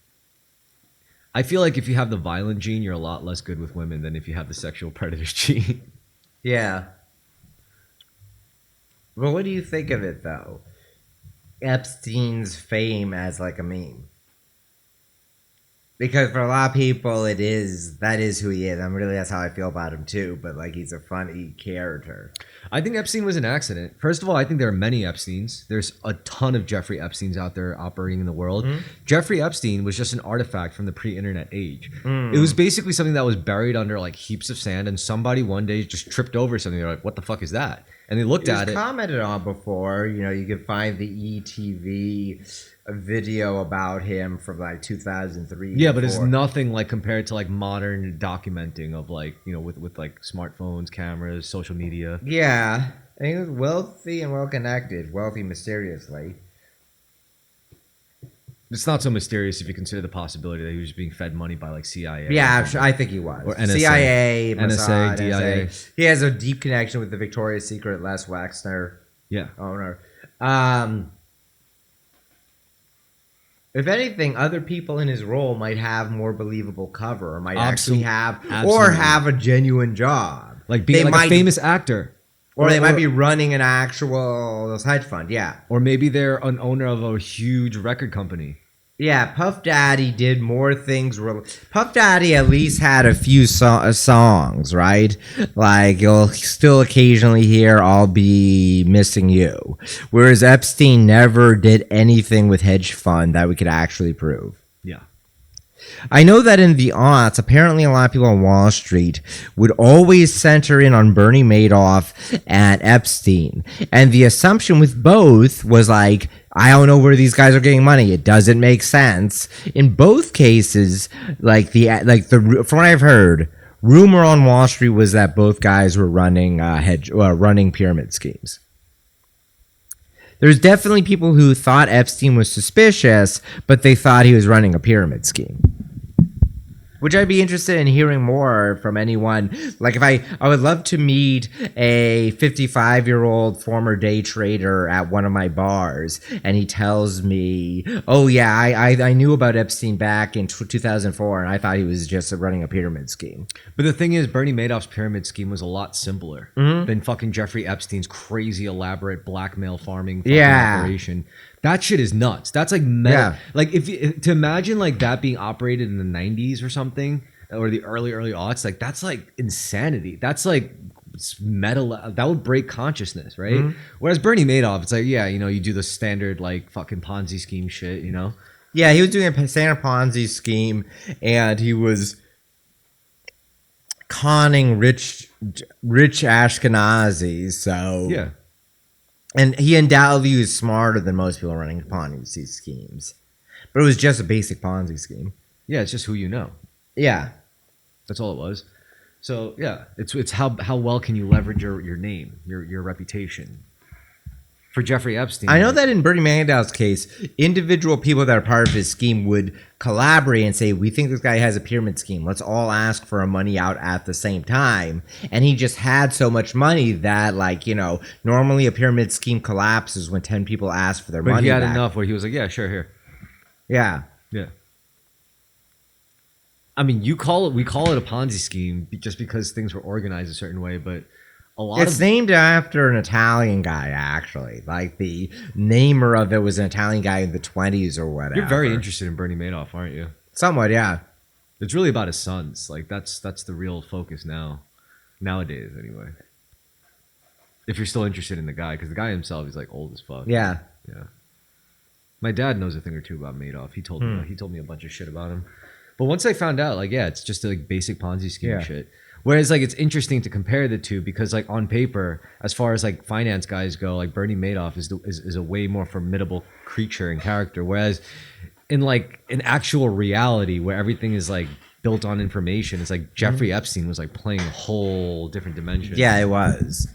B: I feel like if you have the violent gene, you're a lot less good with women than if you have the sexual predator gene.
A: Yeah. Well, what do you think of it, though? Epstein's fame as like a meme. Because for a lot of people, that is who he is. That's how I feel about him too. But like, he's a funny character.
B: I think Epstein was an accident. First of all, I think there are many Epsteins. There's a ton of Jeffrey Epsteins out there operating in the world. Mm-hmm. Jeffrey Epstein was just an artifact from the pre-internet age. It was basically something that was buried under like heaps of sand, and somebody one day just tripped over something. They're like, "What the fuck is that?" And they looked at it.
A: It was commented on before. You know, you could find the ETV video about him from like 2003.
B: Yeah, but it's nothing like compared to like modern documenting of like, you know, with like smartphones, cameras, social media.
A: Yeah, and he was wealthy and well connected, wealthy mysteriously.
B: It's not so mysterious if you consider the possibility that he was being fed money by like CIA.
A: Yeah, I think he was.
B: Or NSA.
A: CIA,
B: NSA,
A: Mossad,
B: DIA.
A: NSA. He has a deep connection with the Victoria's Secret Les Wexner owner. If anything, other people in his role might have more believable cover, or might actually have a genuine job.
B: Like being like a famous actor.
A: Or they might be running an actual hedge fund, yeah.
B: Or maybe they're an owner of a huge record company.
A: Yeah, Puff Daddy did more things. Puff Daddy at least had a few songs, right? Like, you'll still occasionally hear I'll Be Missing You. Whereas Epstein never did anything with hedge fund that we could actually prove.
B: Yeah.
A: I know that in the aughts, apparently a lot of people on Wall Street would always center in on Bernie Madoff and Epstein. And the assumption with both was like, I don't know where these guys are getting money. It doesn't make sense. In both cases, from what I've heard, rumor on Wall Street was that both guys were running running pyramid schemes. There's definitely people who thought Epstein was suspicious, but they thought he was running a pyramid scheme. Which I'd be interested in hearing more from anyone. Like, if I would love to meet a 55-year-old former day trader at one of my bars, and he tells me, oh yeah, I knew about Epstein back in 2004, and I thought he was just running a pyramid scheme.
B: But the thing is, Bernie Madoff's pyramid scheme was a lot simpler than fucking Jeffrey Epstein's crazy, elaborate blackmail farming operation. That shit is nuts. That's like meta. Yeah. Like, to imagine like that being operated in the 90s or something, or the early aughts, like that's like insanity. That's like meta. That would break consciousness, right? Mm-hmm. Whereas Bernie Madoff, it's like, yeah, you know, you do the standard like fucking Ponzi scheme shit, you know?
A: Yeah, he was doing a standard Ponzi scheme, and he was conning rich Ashkenazis. So
B: yeah.
A: And he undoubtedly was smarter than most people running Ponzi schemes. But it was just a basic Ponzi scheme.
B: Yeah, it's just who you know.
A: Yeah.
B: That's all it was. So, yeah, it's how well can you leverage your name, your reputation. For Jeffrey Epstein.
A: I know that in Bernie Madoff's case, individual people that are part of his scheme would collaborate and say, we think this guy has a pyramid scheme. Let's all ask for our money out at the same time. And he just had so much money that, like, you know, normally a pyramid scheme collapses when 10 people ask for their money
B: But he had
A: back.
B: enough where he was like, yeah, sure, here.
A: Yeah.
B: Yeah. I mean, we call it a Ponzi scheme just because things were organized a certain way, but it's
A: named after an Italian guy, actually. Like, the namer of it was an Italian guy in the 20s or whatever.
B: You're very interested in Bernie Madoff, aren't you?
A: Somewhat, yeah.
B: It's really about his sons. Like, that's the real focus nowadays, anyway. If you're still interested in the guy, because the guy himself is like old as fuck.
A: Yeah.
B: Yeah. My dad knows a thing or two about Madoff. He told me a bunch of shit about him. But once I found out, like, yeah, it's just like basic Ponzi scheme shit. Whereas, like, it's interesting to compare the two because, like, on paper, as far as like finance guys go, like Bernie Madoff is a way more formidable creature and character. Whereas, in actual reality, where everything is like built on information, it's like Jeffrey Epstein was like playing a whole different dimension.
A: Yeah, it was.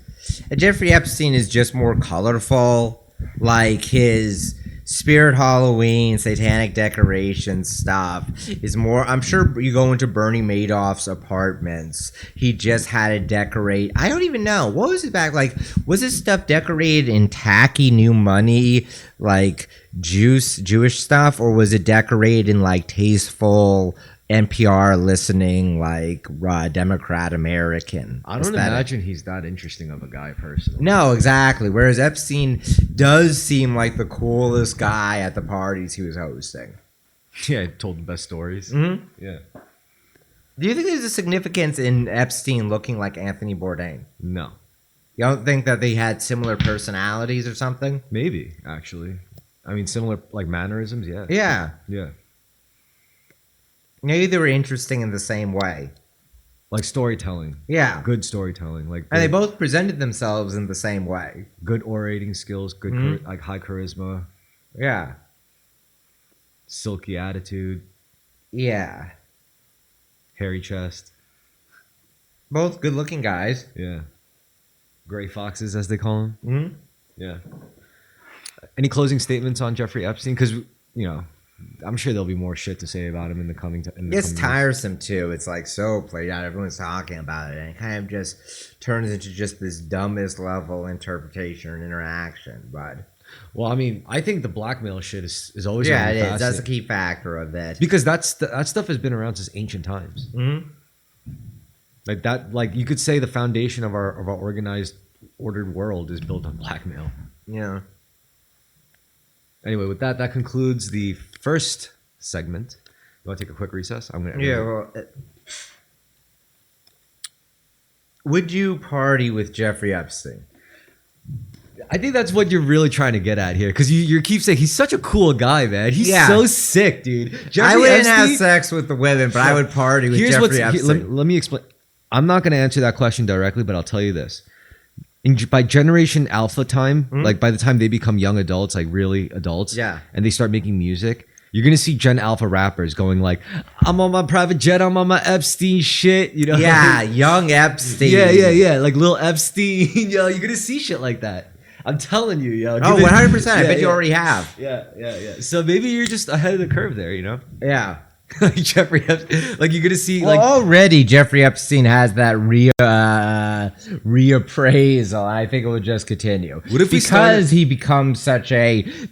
A: And Jeffrey Epstein is just more colorful. Like, his Spirit Halloween, satanic decoration stuff is more. I'm sure you go into Bernie Madoff's apartments, he just had to decorate. I don't even know. What was it back? Like, was this stuff decorated in tacky new money, like Jewish stuff, or was it decorated in like tasteful NPR listening, like Democrat American.
B: I don't
A: aesthetic.
B: imagine he's that interesting of a guy personally.
A: No, exactly. Whereas Epstein does seem like the coolest guy at the parties he was hosting.
B: Yeah, he told the best stories.
A: Mm-hmm.
B: Yeah.
A: Do you think there's a significance in Epstein looking like Anthony Bourdain?
B: No.
A: You don't think that they had similar personalities or something?
B: Maybe, actually. I mean, similar, like, mannerisms, yeah.
A: Yeah.
B: Yeah.
A: Maybe they were interesting in the same way.
B: Like storytelling.
A: Yeah.
B: Good storytelling. Like,
A: And they
B: good-
A: both presented themselves in the same way.
B: good orating skills, good
A: Mhm.
B: like high charisma,
A: Yeah.
B: silky attitude,
A: Yeah.
B: hairy chest.
A: Both good looking guys.
B: Yeah. Gray foxes, as they call them.
A: Mm-hmm.
B: Yeah. Any closing statements on Jeffrey Epstein? Because, I'm sure there'll be more shit to say about him in the coming time.
A: It's tiresome too. It's like so played out. Everyone's talking about it, and it kind of just turns into just this dumbest level interpretation and interaction. But
B: Well, I mean, I think the blackmail shit is always
A: yeah,
B: gonna
A: it
B: be
A: is. That's a
B: fascinating.
A: key factor of it.
B: Because that stuff has been around since ancient times.
A: Mm-hmm.
B: Like that, like you could say the foundation of our organized, ordered world is built on blackmail.
A: Yeah.
B: Anyway, with that concludes the first segment. You want to take a quick recess? I'm gonna.
A: Yeah. Well, would you party with Jeffrey Epstein?
B: I think that's what you're really trying to get at here, because you keep saying he's such a cool guy, man. He's
A: Yeah.
B: so sick, dude.
A: I
B: Jeffrey
A: wouldn't have
B: Epstein-
A: sex with the women, but I would party with
B: Here's
A: Jeffrey
B: what's.
A: Epstein.
B: Let me explain. I'm not going to answer that question directly, but I'll tell you this. By Generation Alpha time, like by the time they become young adults, like really adults,
A: Yeah.
B: and they start making music, you're gonna see Gen Alpha rappers going like, "I'm on my private jet, I'm on my Epstein shit," you know?
A: Yeah, young Epstein.
B: yeah, like Lil Epstein, yo. You're gonna see shit like that. I'm telling you, yo.
A: Oh, 100%. I bet you
B: yeah.
A: already have.
B: Yeah. So maybe you're just ahead of the curve there, you know?
A: Yeah.
B: Like Jeffrey Epstein, like you're gonna see
A: Well,
B: like.
A: already Jeffrey Epstein has that reappraisal. I think it will just continue.
B: What if we
A: because he becomes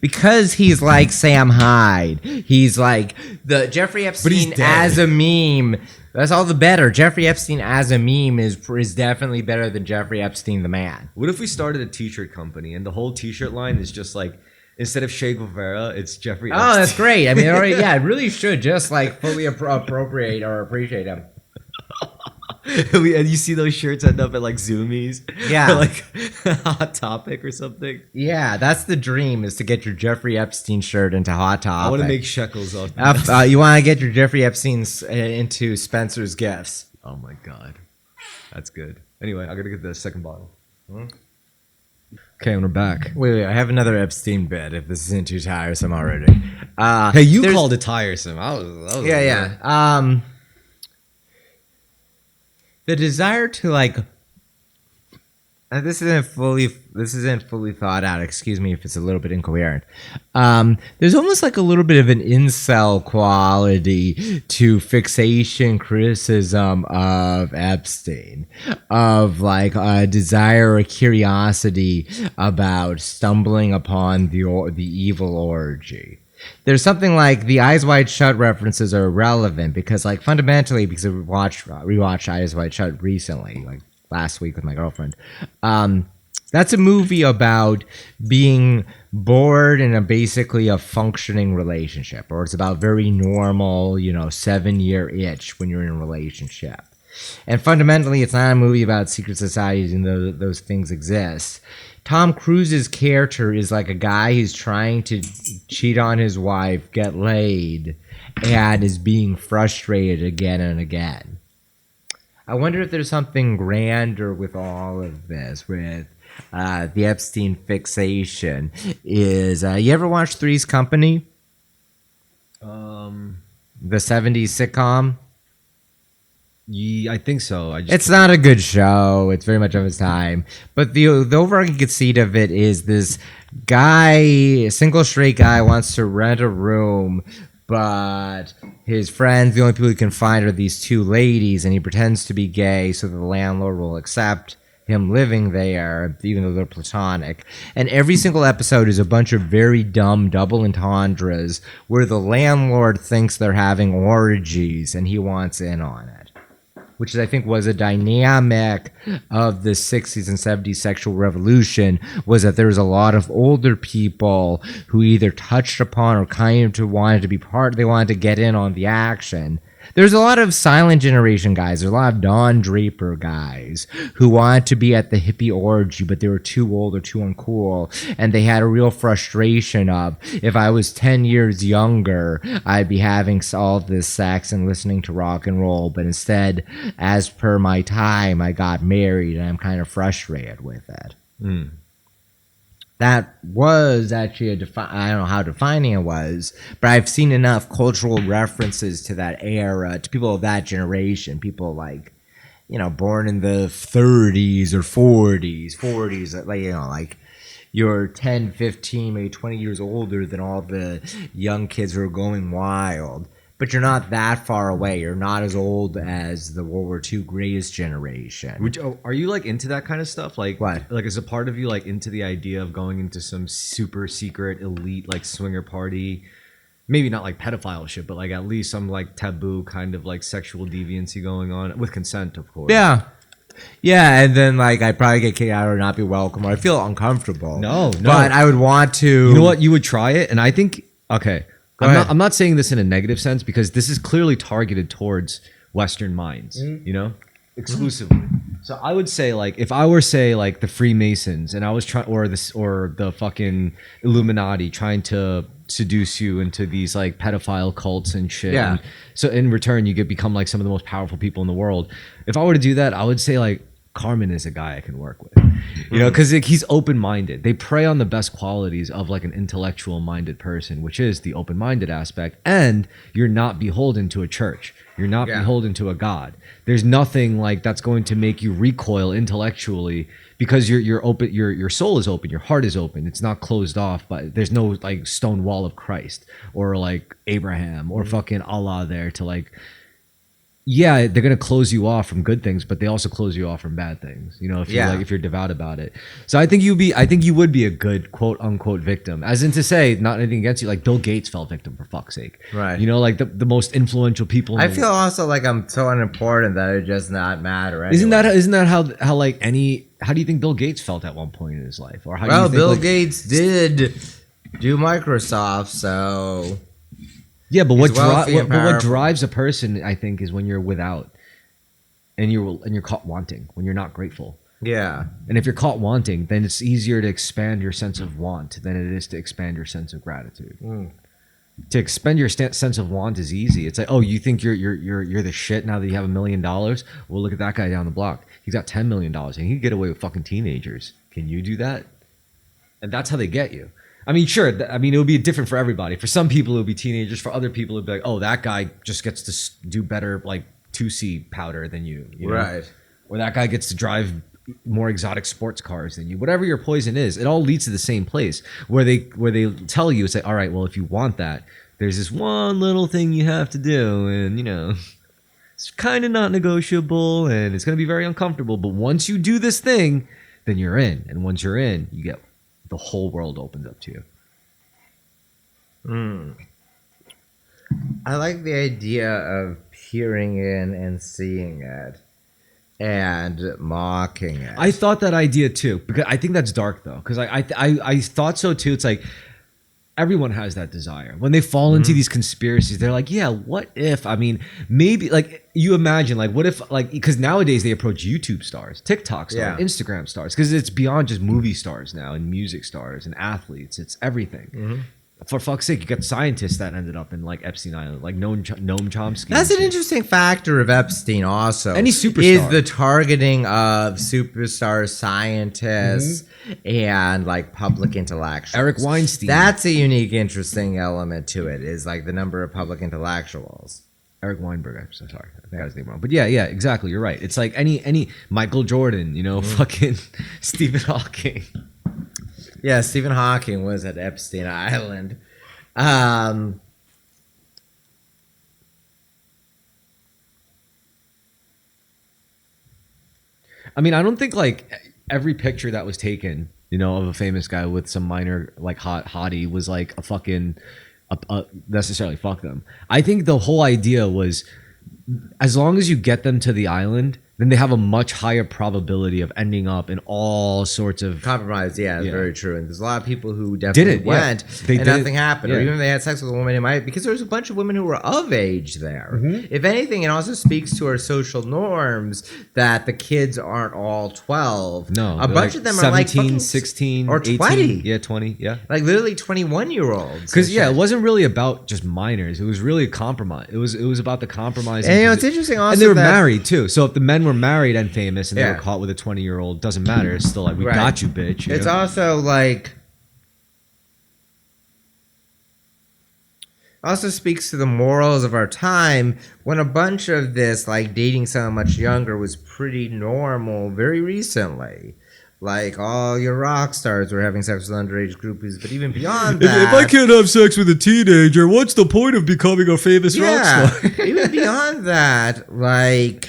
A: because he's like Sam Hyde. He's like the Jeffrey Epstein
B: dead.
A: as a meme. That's all the better. Jeffrey Epstein as a meme is definitely better than Jeffrey Epstein the man.
B: What if we started a t-shirt company and the whole t-shirt line is just like, instead of Che Guevara, it's Jeffrey Epstein.
A: Oh, that's great. I mean, already, yeah, it really should just like fully appropriate or appreciate him.
B: And you see those shirts end up at like Zoomies.
A: Yeah.
B: Or like Hot Topic or something.
A: Yeah, that's the dream, is to get your Jeffrey Epstein shirt into Hot Topic.
B: I want to make shekels off.
A: You want to get your Jeffrey Epstein into Spencer's Gifts.
B: Oh my God. That's good. Anyway, I got to get the second bottle. Okay, and we're back.
A: Wait, I have another Epstein bit if this isn't too tiresome already.
B: Hey, you
A: there's-
B: called it tiresome. That was
A: Yeah. The desire to like. This isn't fully thought out. Excuse me if it's a little bit incoherent. There's almost like a little bit of an incel quality to fixation criticism of Epstein, of like a desire or curiosity about stumbling upon the evil orgy. There's something like the Eyes Wide Shut references are relevant because, like, fundamentally, because I rewatched Eyes Wide Shut recently, like last week with my girlfriend. That's a movie about being bored in basically a functioning relationship, or it's about very normal, 7-year itch when you're in a relationship. And fundamentally, it's not a movie about secret societies and those things exist. Tom Cruise's character is like a guy who's trying to cheat on his wife, get laid, and is being frustrated again and again. I wonder if there's something grander with all of this, with the Epstein fixation. You ever watch Three's Company? The 70s sitcom?
B: Yeah, I think so.
A: It's not a good show. It's very much of its time. But the overarching conceit of it is this guy, single straight guy, wants to rent a room, but his friends, the only people he can find are these two ladies, and he pretends to be gay so that the landlord will accept him living there, even though they're platonic. And every single episode is a bunch of very dumb double entendres where the landlord thinks they're having orgies and he wants in on it. Which I think was a dynamic of the 60s and 70s sexual revolution, was that there was a lot of older people who either touched upon or kind of wanted to be part, they wanted to get in on the action. There's a lot of silent generation guys. There's a lot of Don Draper guys who wanted to be at the hippie orgy, but they were too old or too uncool. And they had a real frustration of, if I was 10 years younger, I'd be having all this sex and listening to rock and roll. But instead, as per my time, I got married and I'm kind of frustrated with it. That was actually I don't know how defining it was, but I've seen enough cultural references to that era, to people of that generation, people like, born in the 30s or 40s, like you're 10, 15, maybe 20 years older than all the young kids who are going wild. But you're not that far away. You're not as old as the World War II greatest generation.
B: Are you like into that kind of stuff? Like
A: what?
B: Like, is a part of you like into the idea of going into some super secret elite like swinger party? Maybe not like pedophile shit, but like at least some like taboo kind of like sexual deviancy going on with consent, of course.
A: Yeah. Yeah, and then like I'd probably get kicked out or not be welcome, or I feel uncomfortable.
B: No.
A: But I would want to.
B: You know what? You would try it, and I think I'm not saying this in a negative sense because this is clearly targeted towards Western minds, exclusively. So I would say, like, if I were, say, like the Freemasons, and I was trying, or the fucking Illuminati trying to seduce you into these like pedophile cults and shit.
A: Yeah.
B: And so in return, you become like some of the most powerful people in the world. If I were to do that, I would say like Carmen is a guy I can work with, because he's open-minded. They prey on the best qualities of like an intellectual-minded person, which is the open-minded aspect. And you're not beholden to a church. You're not beholden to a god. There's nothing like that's going to make you recoil intellectually because you're open. Your soul is open. Your heart is open. It's not closed off. But there's no like stone wall of Christ or like Abraham or fucking Allah there to like. Yeah, they're gonna close you off from good things, but they also close you off from bad things. If you're devout about it. So I think you would be a good quote unquote victim. As in to say, not anything against you, like Bill Gates fell victim for fuck's sake.
A: Right.
B: Like the most influential people.
A: I feel also like I'm so unimportant that it does not matter. Anyway.
B: Isn't that how like how do you think Bill Gates felt at one point in his life? Or how do you think
A: Bill Gates did do Microsoft, so.
B: Yeah, but what drives a person, I think, is when you're without, and you're caught wanting, when you're not grateful.
A: Yeah.
B: And if you're caught wanting, then it's easier to expand your sense of want than it is to expand your sense of gratitude. To expand your sense of want is easy. It's like, oh, you think you're the shit now that you have $1 million? Well, look at that guy down the block. He's got $10 million, and he can get away with fucking teenagers. Can you do that? And that's how they get you. I mean, sure. I mean, it would be different for everybody. For some people, it would be teenagers. For other people, it would be like, oh, that guy just gets to do better, like 2C powder than you know?
A: Right.
B: Or that guy gets to drive more exotic sports cars than you. Whatever your poison is, it all leads to the same place where they tell you, say, all right, well, if you want that, there's this one little thing you have to do, and it's kind of not negotiable, and it's going to be very uncomfortable. But once you do this thing, then you're in, and once you're in, you get. The whole world opens up to you.
A: I like the idea of peering in and seeing it and mocking it.
B: I thought that idea too, because I think that's dark though. Because I thought so too. It's like everyone has that desire. When they fall into these conspiracies, they're like, yeah, what if? I mean, maybe like you imagine, like, what if, like, because nowadays they approach YouTube stars, TikTok stars, Instagram stars, because it's beyond just movie stars now and music stars and athletes. It's everything. For fuck's sake, you got scientists that ended up in like Epstein Island, like Noam Chomsky.
A: That's an interesting factor of Epstein also.
B: Any superstar.
A: Is the targeting of superstar scientists and like public intellectuals.
B: Eric Weinstein.
A: That's a unique, interesting element to it, is like the number of public intellectuals.
B: Eric Weinberg, I'm so sorry. I think I got his name wrong. But yeah, exactly. You're right. It's like any Michael Jordan, fucking Stephen Hawking.
A: Yeah, Stephen Hawking was at Epstein Island.
B: I mean, I don't think like every picture that was taken, of a famous guy with some minor like hottie was like a fucking necessarily fuck them. I think the whole idea was, as long as you get them to the island, then they have a much higher probability of ending up in all sorts of
A: compromise. Yeah, it's very true. And there's a lot of people who definitely went and nothing happened. Or even if they had sex with a woman, it might, because there's a bunch of women who were of age there. If anything, it also speaks to our social norms that the kids aren't all 12.
B: No,
A: a bunch of them are like
B: 17, 16,
A: or
B: 18.
A: 20.
B: Yeah, 20. Yeah,
A: like literally 21-year-olds.
B: Because it wasn't really about just minors. It was really a compromise. It was about the compromise.
A: And it's interesting also,
B: and they were married too. So if the men were married and famous and they were caught with a 20-year-old, doesn't matter. It's still like, we got you, bitch.
A: It's also like, also speaks to the morals of our time when a bunch of this, like dating someone much younger, was pretty normal very recently. Like, all your rock stars were having sex with underage groupies, but even beyond that...
B: If I can't have sex with a teenager, what's the point of becoming a famous rock star?
A: Even beyond that, like...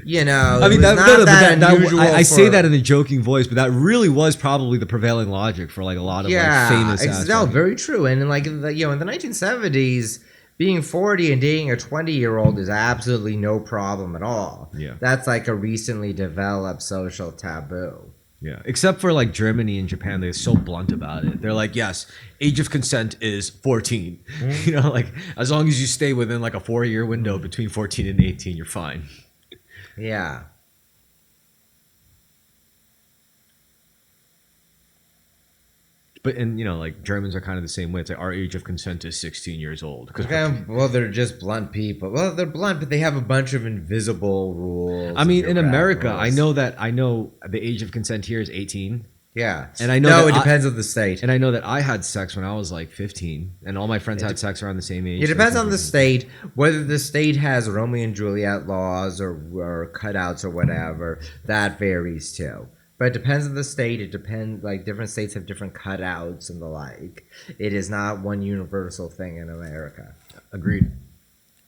B: I mean, I say that in a joking voice, but that really was probably the prevailing logic for like a lot of like famous ass.
A: No, very true. And like in the 1970s, being 40 and dating a 20-year-old is absolutely no problem at all.
B: Yeah,
A: that's like a recently developed social taboo.
B: Yeah, except for like Germany and Japan, they're so blunt about it. They're like, yes, age of consent is 14. Like as long as you stay within like a 4-year window between 14 and 18, you're fine.
A: Yeah.
B: But like Germans are kind of the same way. It's like our age of consent is 16 years old.
A: Well, they're just blunt people. Well, they're blunt, but they have a bunch of invisible rules.
B: I mean, in America, I know the age of consent here is 18.
A: Yeah,
B: and I know
A: it depends on the state.
B: And I know that I had sex when I was like 15, and all my friends had sex around the same age.
A: It depends on the state, whether the state has Romeo and Juliet laws or cutouts or whatever. That varies too. But it depends on the state. It depends, like different states have different cutouts and the like. It is not one universal thing in America.
B: Agreed.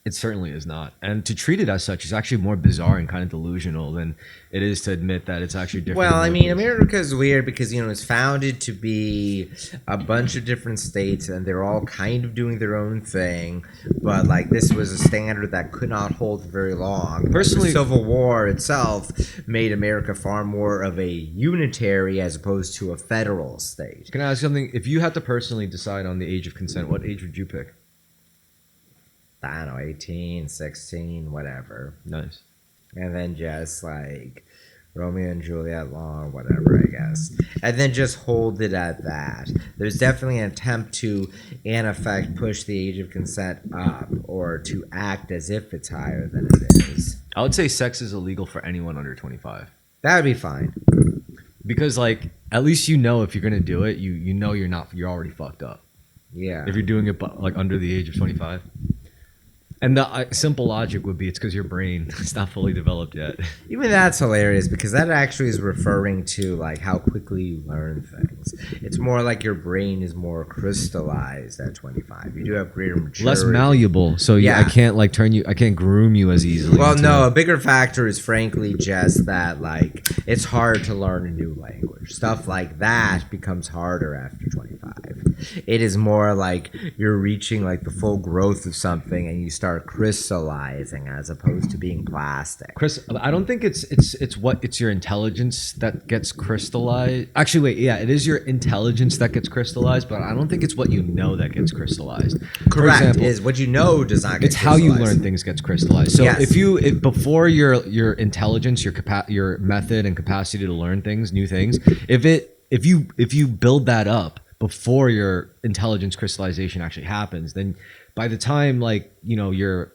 B: It certainly is not. And to treat it as such is actually more bizarre and kind of delusional than it is to admit that it's actually different.
A: Well, I mean, America is weird because, it's founded to be a bunch of different states and they're all kind of doing their own thing. But, like, this was a standard that could not hold for very long.
B: Personally,
A: the Civil War itself made America far more of a unitary as opposed to a federal state.
B: Can I ask something? If you had to personally decide on the age of consent, what age would you pick?
A: I don't know, 18, 16, whatever.
B: Nice.
A: And then just like Romeo and Juliet law or whatever, I guess. And then just hold it at that. There's definitely an attempt to, in effect, push the age of consent up or to act as if it's higher than it is.
B: I would say sex is illegal for anyone under 25.
A: That would be fine.
B: Because, like, at least if you're going to do it, you're already fucked up.
A: Yeah.
B: If you're doing it, like, under the age of 25. And the simple logic would be it's because your brain is not fully developed yet.
A: Even that's hilarious because that actually is referring to like how quickly you learn things. It's more like your brain is more crystallized at 25. You do have greater maturity.
B: Less malleable. So I can't like I can't groom you as easily.
A: Well, no, a bigger factor is frankly just that like it's hard to learn a new language. Stuff like that becomes harder after 25. It is more like you're reaching like the full growth of something and you start crystallizing as opposed to being plastic.
B: Chris, I don't think it's your intelligence that gets crystallized. Actually, wait, yeah, it is your intelligence that gets crystallized, but I don't think it's what you know that gets crystallized.
A: Correct. For example, is what you know does not get
B: it's how you learn things gets crystallized. So if before your intelligence, your method and capacity to learn things, new things, if you build that up before your intelligence crystallization actually happens, then by the time like your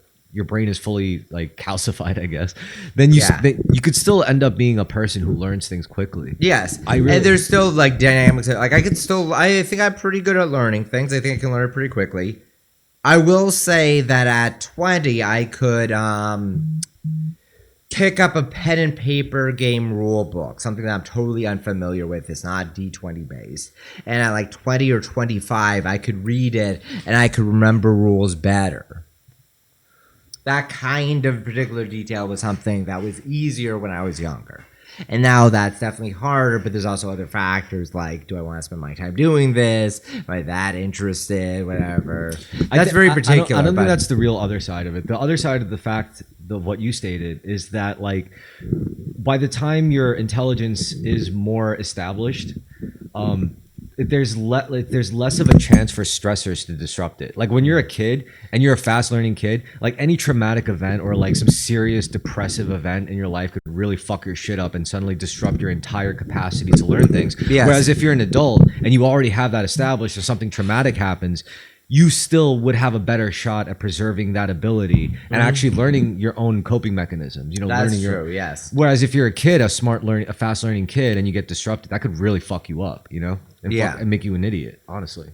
B: brain is fully like calcified, I guess, then you could still end up being a person who learns things quickly.
A: Yes, and there's still like dynamics. Like I think I'm pretty good at learning things. I think I can learn it pretty quickly. I will say that at 20, I could pick up a pen and paper game rule book, something that I'm totally unfamiliar with. It's not D20 based. And at like 20 or 25, I could read it and I could remember rules better. That kind of particular detail was something that was easier when I was younger. And now that's definitely harder, but there's also other factors like, do I want to spend my time doing this? Am I that interested? Whatever. That's very particular.
B: I don't think that's the real other side of it. The other side of the fact of what you stated is that, like, by the time your intelligence is more established, there's less of a chance for stressors to disrupt it. Like when you're a kid and you're a fast learning kid, like any traumatic event or like some serious depressive event in your life could really fuck your shit up and suddenly disrupt your entire capacity to learn things.
A: Yes.
B: Whereas if you're an adult and you already have that established, or something traumatic happens, you still would have a better shot at preserving that ability and actually learning your own coping mechanisms.
A: That's
B: learning
A: true. Yes.
B: Whereas if you're a kid, a fast learning kid, and you get disrupted, that could really fuck you up, and make you an idiot, honestly.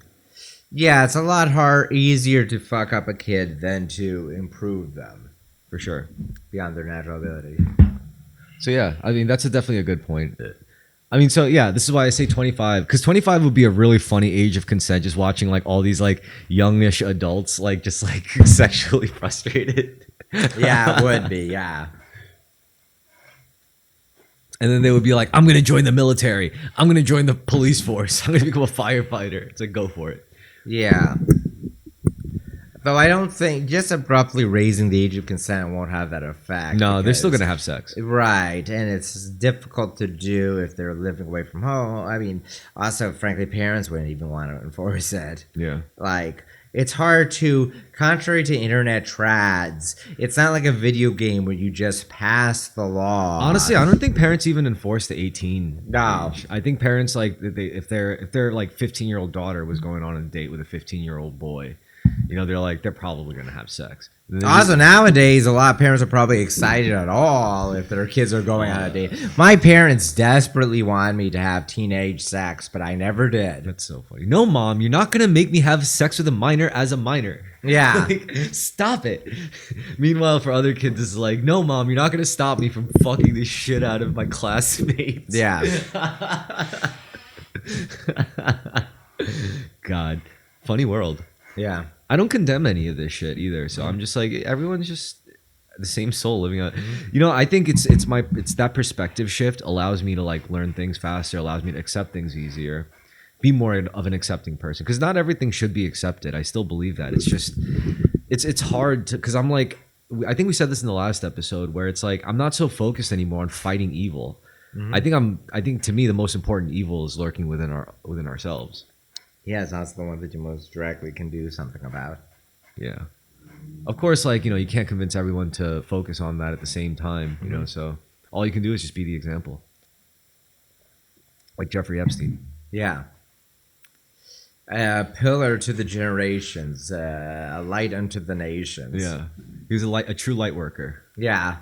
A: Yeah, it's a lot easier to fuck up a kid than to improve them
B: For sure.
A: beyond their natural ability.
B: So yeah, I mean, that's definitely a good point. I mean, so yeah, this is why I say 25, because 25 would be a really funny age of consent, just watching like all these like youngish adults like just like sexually frustrated.
A: Yeah, it would be. Yeah.
B: And then they would be like, I'm going to join the military. I'm going to join the police force. I'm going to become a firefighter. It's like, go for it.
A: Yeah. Though I don't think just abruptly raising the age of consent won't have that effect.
B: No, they're still going to have sex.
A: Right. And it's difficult to do if they're living away from home. I mean, also, frankly, parents wouldn't even want to enforce it.
B: Yeah.
A: Like, it's hard to, contrary to internet trads, it's not like a video game where you just pass the law.
B: Honestly, I don't think parents even enforce the 18
A: No.
B: age. I think parents, like, if their like 15-year-old daughter was going on a date with a 15-year-old boy, they're probably going to have sex.
A: Also, nowadays, a lot of parents are probably excited at all if their kids are going on a date. My parents desperately wanted me to have teenage sex, but I never did.
B: That's so funny. No, Mom, you're not going to make me have sex with a minor as a minor.
A: Yeah.
B: Like, stop it. Meanwhile, for other kids, it's like, no, Mom, you're not going to stop me from fucking the shit out of my classmates.
A: Yeah.
B: God. Funny world.
A: Yeah.
B: I don't condemn any of this shit either. So I'm just like, everyone's just the same soul living out. I think it's that perspective shift allows me to like learn things faster, allows me to accept things easier, be more of an accepting person. Because not everything should be accepted. I still believe that. It's just, it's hard to, because I'm like, I think we said this in the last episode where it's like, I'm not so focused anymore on fighting evil. I think to me, the most important evil is lurking within ourselves.
A: Yes, that's the one that you most directly can do something about.
B: Yeah. Of course, like, you can't convince everyone to focus on that at the same time, so all you can do is just be the example. Like Jeffrey Epstein.
A: Yeah. A pillar to the generations, a light unto the nations.
B: Yeah. He was a true light worker.
A: Yeah.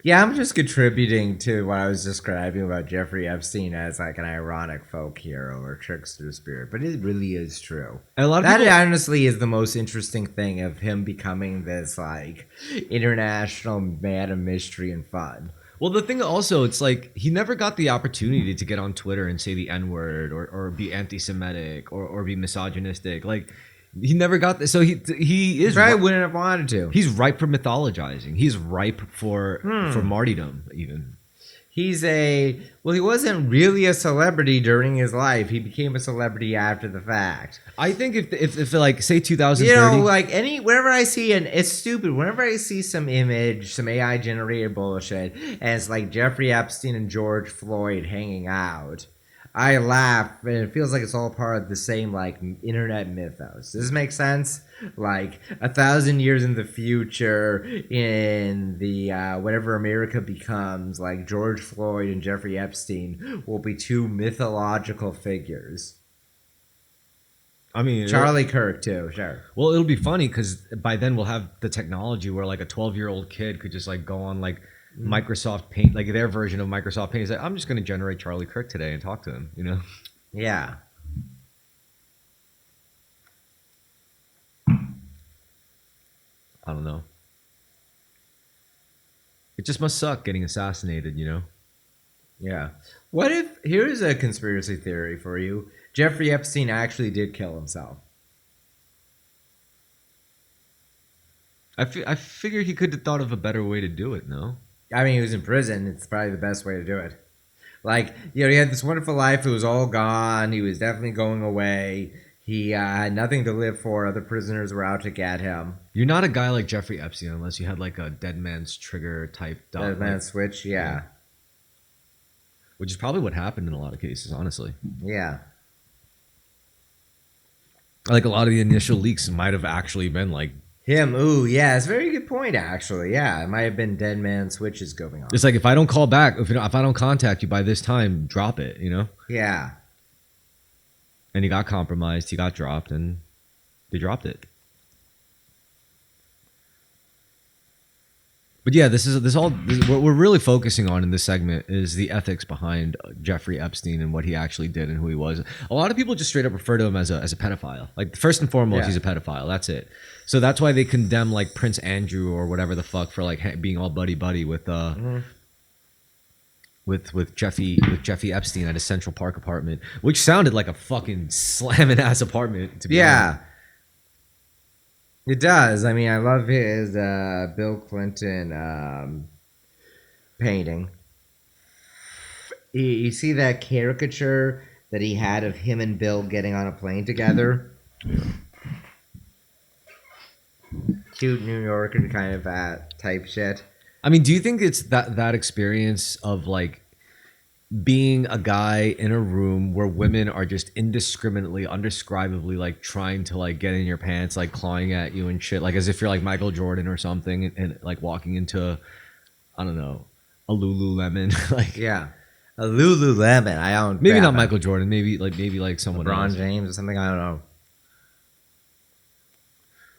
A: Yeah, I'm just contributing to what I was describing about Jeffrey Epstein as like an ironic folk hero or trickster spirit, but it really is true.
B: And a lot of
A: that
B: people,
A: honestly is the most interesting thing of him becoming this like international man of mystery and fun.
B: Well, the thing also, it's like he never got the opportunity to get on Twitter and say the N-word or be anti-Semitic or be misogynistic. Like, he never got this. So he is
A: right. Wouldn't have wanted to.
B: He's ripe for mythologizing. He's ripe for martyrdom even.
A: He wasn't really a celebrity during his life. He became a celebrity after the fact.
B: I think if like say 2030,
A: like whenever I see it's stupid. Whenever I see some image, some AI generated bullshit, and it's like Jeffrey Epstein and George Floyd hanging out, I laugh, and it feels like it's all part of the same like internet mythos. Does this make sense? Like 1,000 years in the future, in the whatever America becomes, like George Floyd and Jeffrey Epstein will be two mythological figures.
B: I mean,
A: Charlie Kirk too, sure.
B: Well, it'll be funny because by then we'll have the technology where like a 12-year-old kid could just like go on like Microsoft Paint, like their version of Microsoft Paint. He's like, I'm just going to generate Charlie Kirk today and talk to him,
A: Yeah.
B: I don't know. It just must suck getting assassinated,
A: Yeah. What if, here's a conspiracy theory for you. Jeffrey Epstein actually did kill himself.
B: I figured he could have thought of a better way to do it, no?
A: I mean, he was in prison. It's probably the best way to do it. Like, you know, he had this wonderful life. It was all gone. He was definitely going away. He had nothing to live for. Other prisoners were out to get him.
B: You're not a guy like Jeffrey Epstein unless you had like a dead man's trigger type.
A: Dead man's switch, yeah.
B: Which is probably what happened in a lot of cases, honestly.
A: Yeah.
B: Like a lot of the initial leaks might have actually been like
A: him. Ooh, yeah, it's a very good point, actually. Yeah, it might have been dead man switches going on.
B: It's like if I don't call back, if I don't contact you by this time, drop it, you know?
A: Yeah.
B: And he got compromised, he got dropped, and they dropped it. But yeah, what we're really focusing on in this segment is the ethics behind Jeffrey Epstein and what he actually did and who he was. A lot of people just straight up refer to him as a pedophile. Like first and foremost, he's a pedophile. That's it. So that's why they condemn like Prince Andrew or whatever the fuck for like being all buddy with Jeffy Epstein at his Central Park apartment, which sounded like a fucking slamming ass apartment. To be honest.
A: It does. I mean, I love his Bill Clinton painting. You see that caricature that he had of him and Bill getting on a plane together? Cute New Yorker kind of type shit.
B: I mean, do you think it's that experience of like being a guy in a room where women are just indiscriminately, undescribably like trying to like get in your pants, like clawing at you and shit, like as if you're like Michael Jordan or something, and like walking into, I don't know, a Lululemon, like
A: a Lululemon. I don't.
B: Maybe not Michael Jordan. Maybe like someone
A: LeBron
B: else.
A: James or something. I don't know.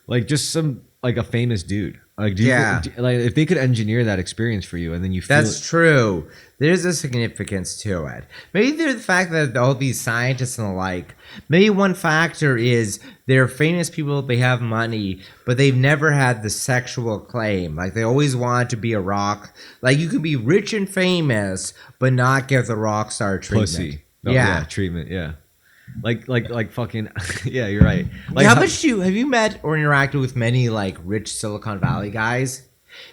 B: Like just some like a famous dude. Like like if they could engineer that experience for you, and then you feel
A: that's true. There's a significance to it. Maybe there's the fact that all these scientists and the like. Maybe one factor is they're famous people. They have money, but they've never had the sexual claim. Like they always want to be a rock. Like you could be rich and famous, but not get the rock star treatment.
B: Pussy. Oh, yeah, treatment. Yeah. Like fucking yeah, you're right. Like
A: have you met or interacted with many like rich Silicon Valley guys?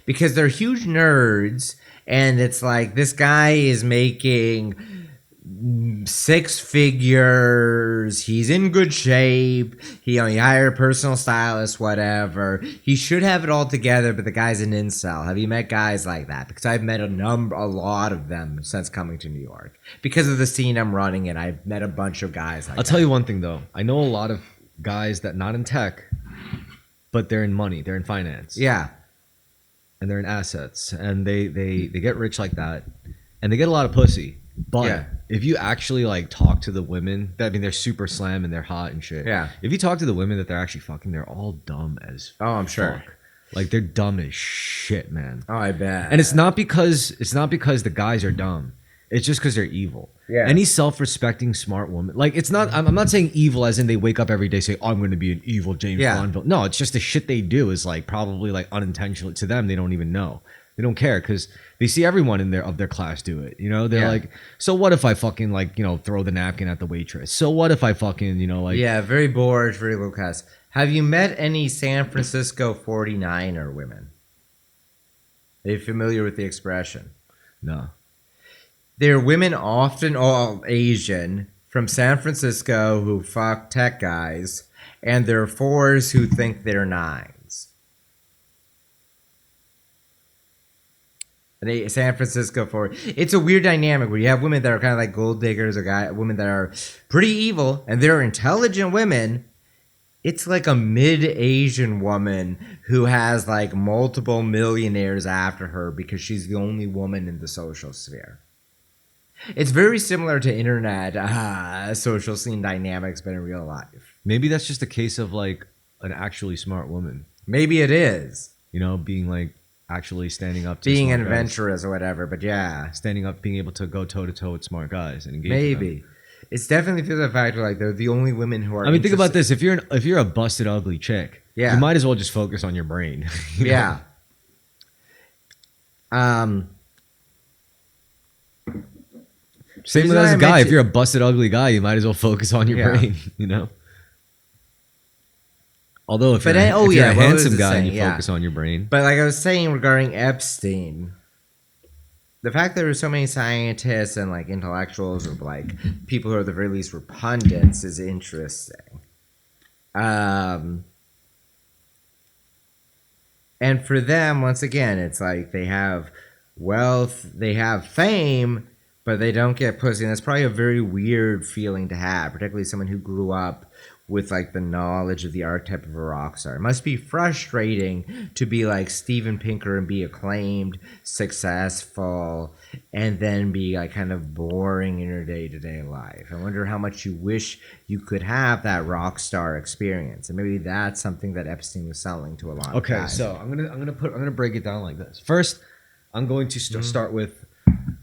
A: Because they're huge nerds, and it's like this guy is making 6 figures. He's in good shape. He hired a personal stylist, whatever. He should have it all together, but the guy's an incel. Have you met guys like that? Because I've met a lot of them since coming to New York. Because of the scene I'm running in, I've met a bunch of guys like that.
B: I'll tell you one thing though. I know a lot of guys that not in tech, but they're in money. They're in finance.
A: Yeah.
B: And they're in assets, and they get rich like that, and they get a lot of pussy. But if you actually like talk to the women, I mean, they're super slam and they're hot and shit.
A: Yeah.
B: If you talk to the women that they're actually fucking, they're all dumb as
A: I'm sure.
B: Like they're dumb as shit, man.
A: Oh, I bet.
B: And it's not because the guys are dumb. It's just because they're evil.
A: Yeah.
B: Any self-respecting smart woman, like it's not. I'm not saying evil as in they wake up every day say, "Oh, I'm going to be an evil James Bond." No, it's just the shit they do is like probably like unintentional to them. They don't even know. They don't care because they see everyone in their class do it. You know, they're like, so what if I fucking like, you know, throw the napkin at the waitress? So what if I fucking, you know, like.
A: Yeah, very bored, very low class. Have you met any San Francisco 49er women? Are you familiar with the expression?
B: No.
A: They're women, often all Asian, from San Francisco who fuck tech guys, and they're 4s who think they're 9s. San Francisco 4. It's a weird dynamic where you have women that are kind of like gold diggers, or women that are pretty evil, and they're intelligent women. It's like a mid-Asian woman who has like multiple millionaires after her because she's the only woman in the social sphere. It's very similar to internet social scene dynamics, but in real life.
B: Maybe that's just a case of like an actually smart woman.
A: Maybe it is.
B: You know, being like actually standing up to
A: being
B: smart
A: adventurous guys. Or whatever, but yeah.
B: Standing up, being able to go toe-to-toe with smart guys and engage
A: Maybe.
B: with them.
A: It's definitely feels the fact like they're the only women who are.
B: I mean, think about this: if you're a busted ugly chick,
A: you
B: might as well just focus on your brain. You know?
A: Yeah.
B: Same as a guy. If you're a busted ugly guy, you might as well focus on your brain. You know. Although if you're a handsome guy and you focus on your brain.
A: But like I was saying regarding Epstein, the fact that there are so many scientists and like intellectuals or like people who are at the very least were pundits is interesting. And for them, once again, it's like they have wealth, they have fame, but they don't get pussy. And that's probably a very weird feeling to have, particularly someone who grew up with like the knowledge of the archetype of a rock star. It must be frustrating to be like Steven Pinker and be acclaimed, successful, and then be like kind of boring in your day-to-day life. I wonder how much you wish you could have that rock star experience. And maybe that's something that Epstein was selling to a lot of guys.
B: Okay, so I'm gonna break it down like this. First, I'm going to start with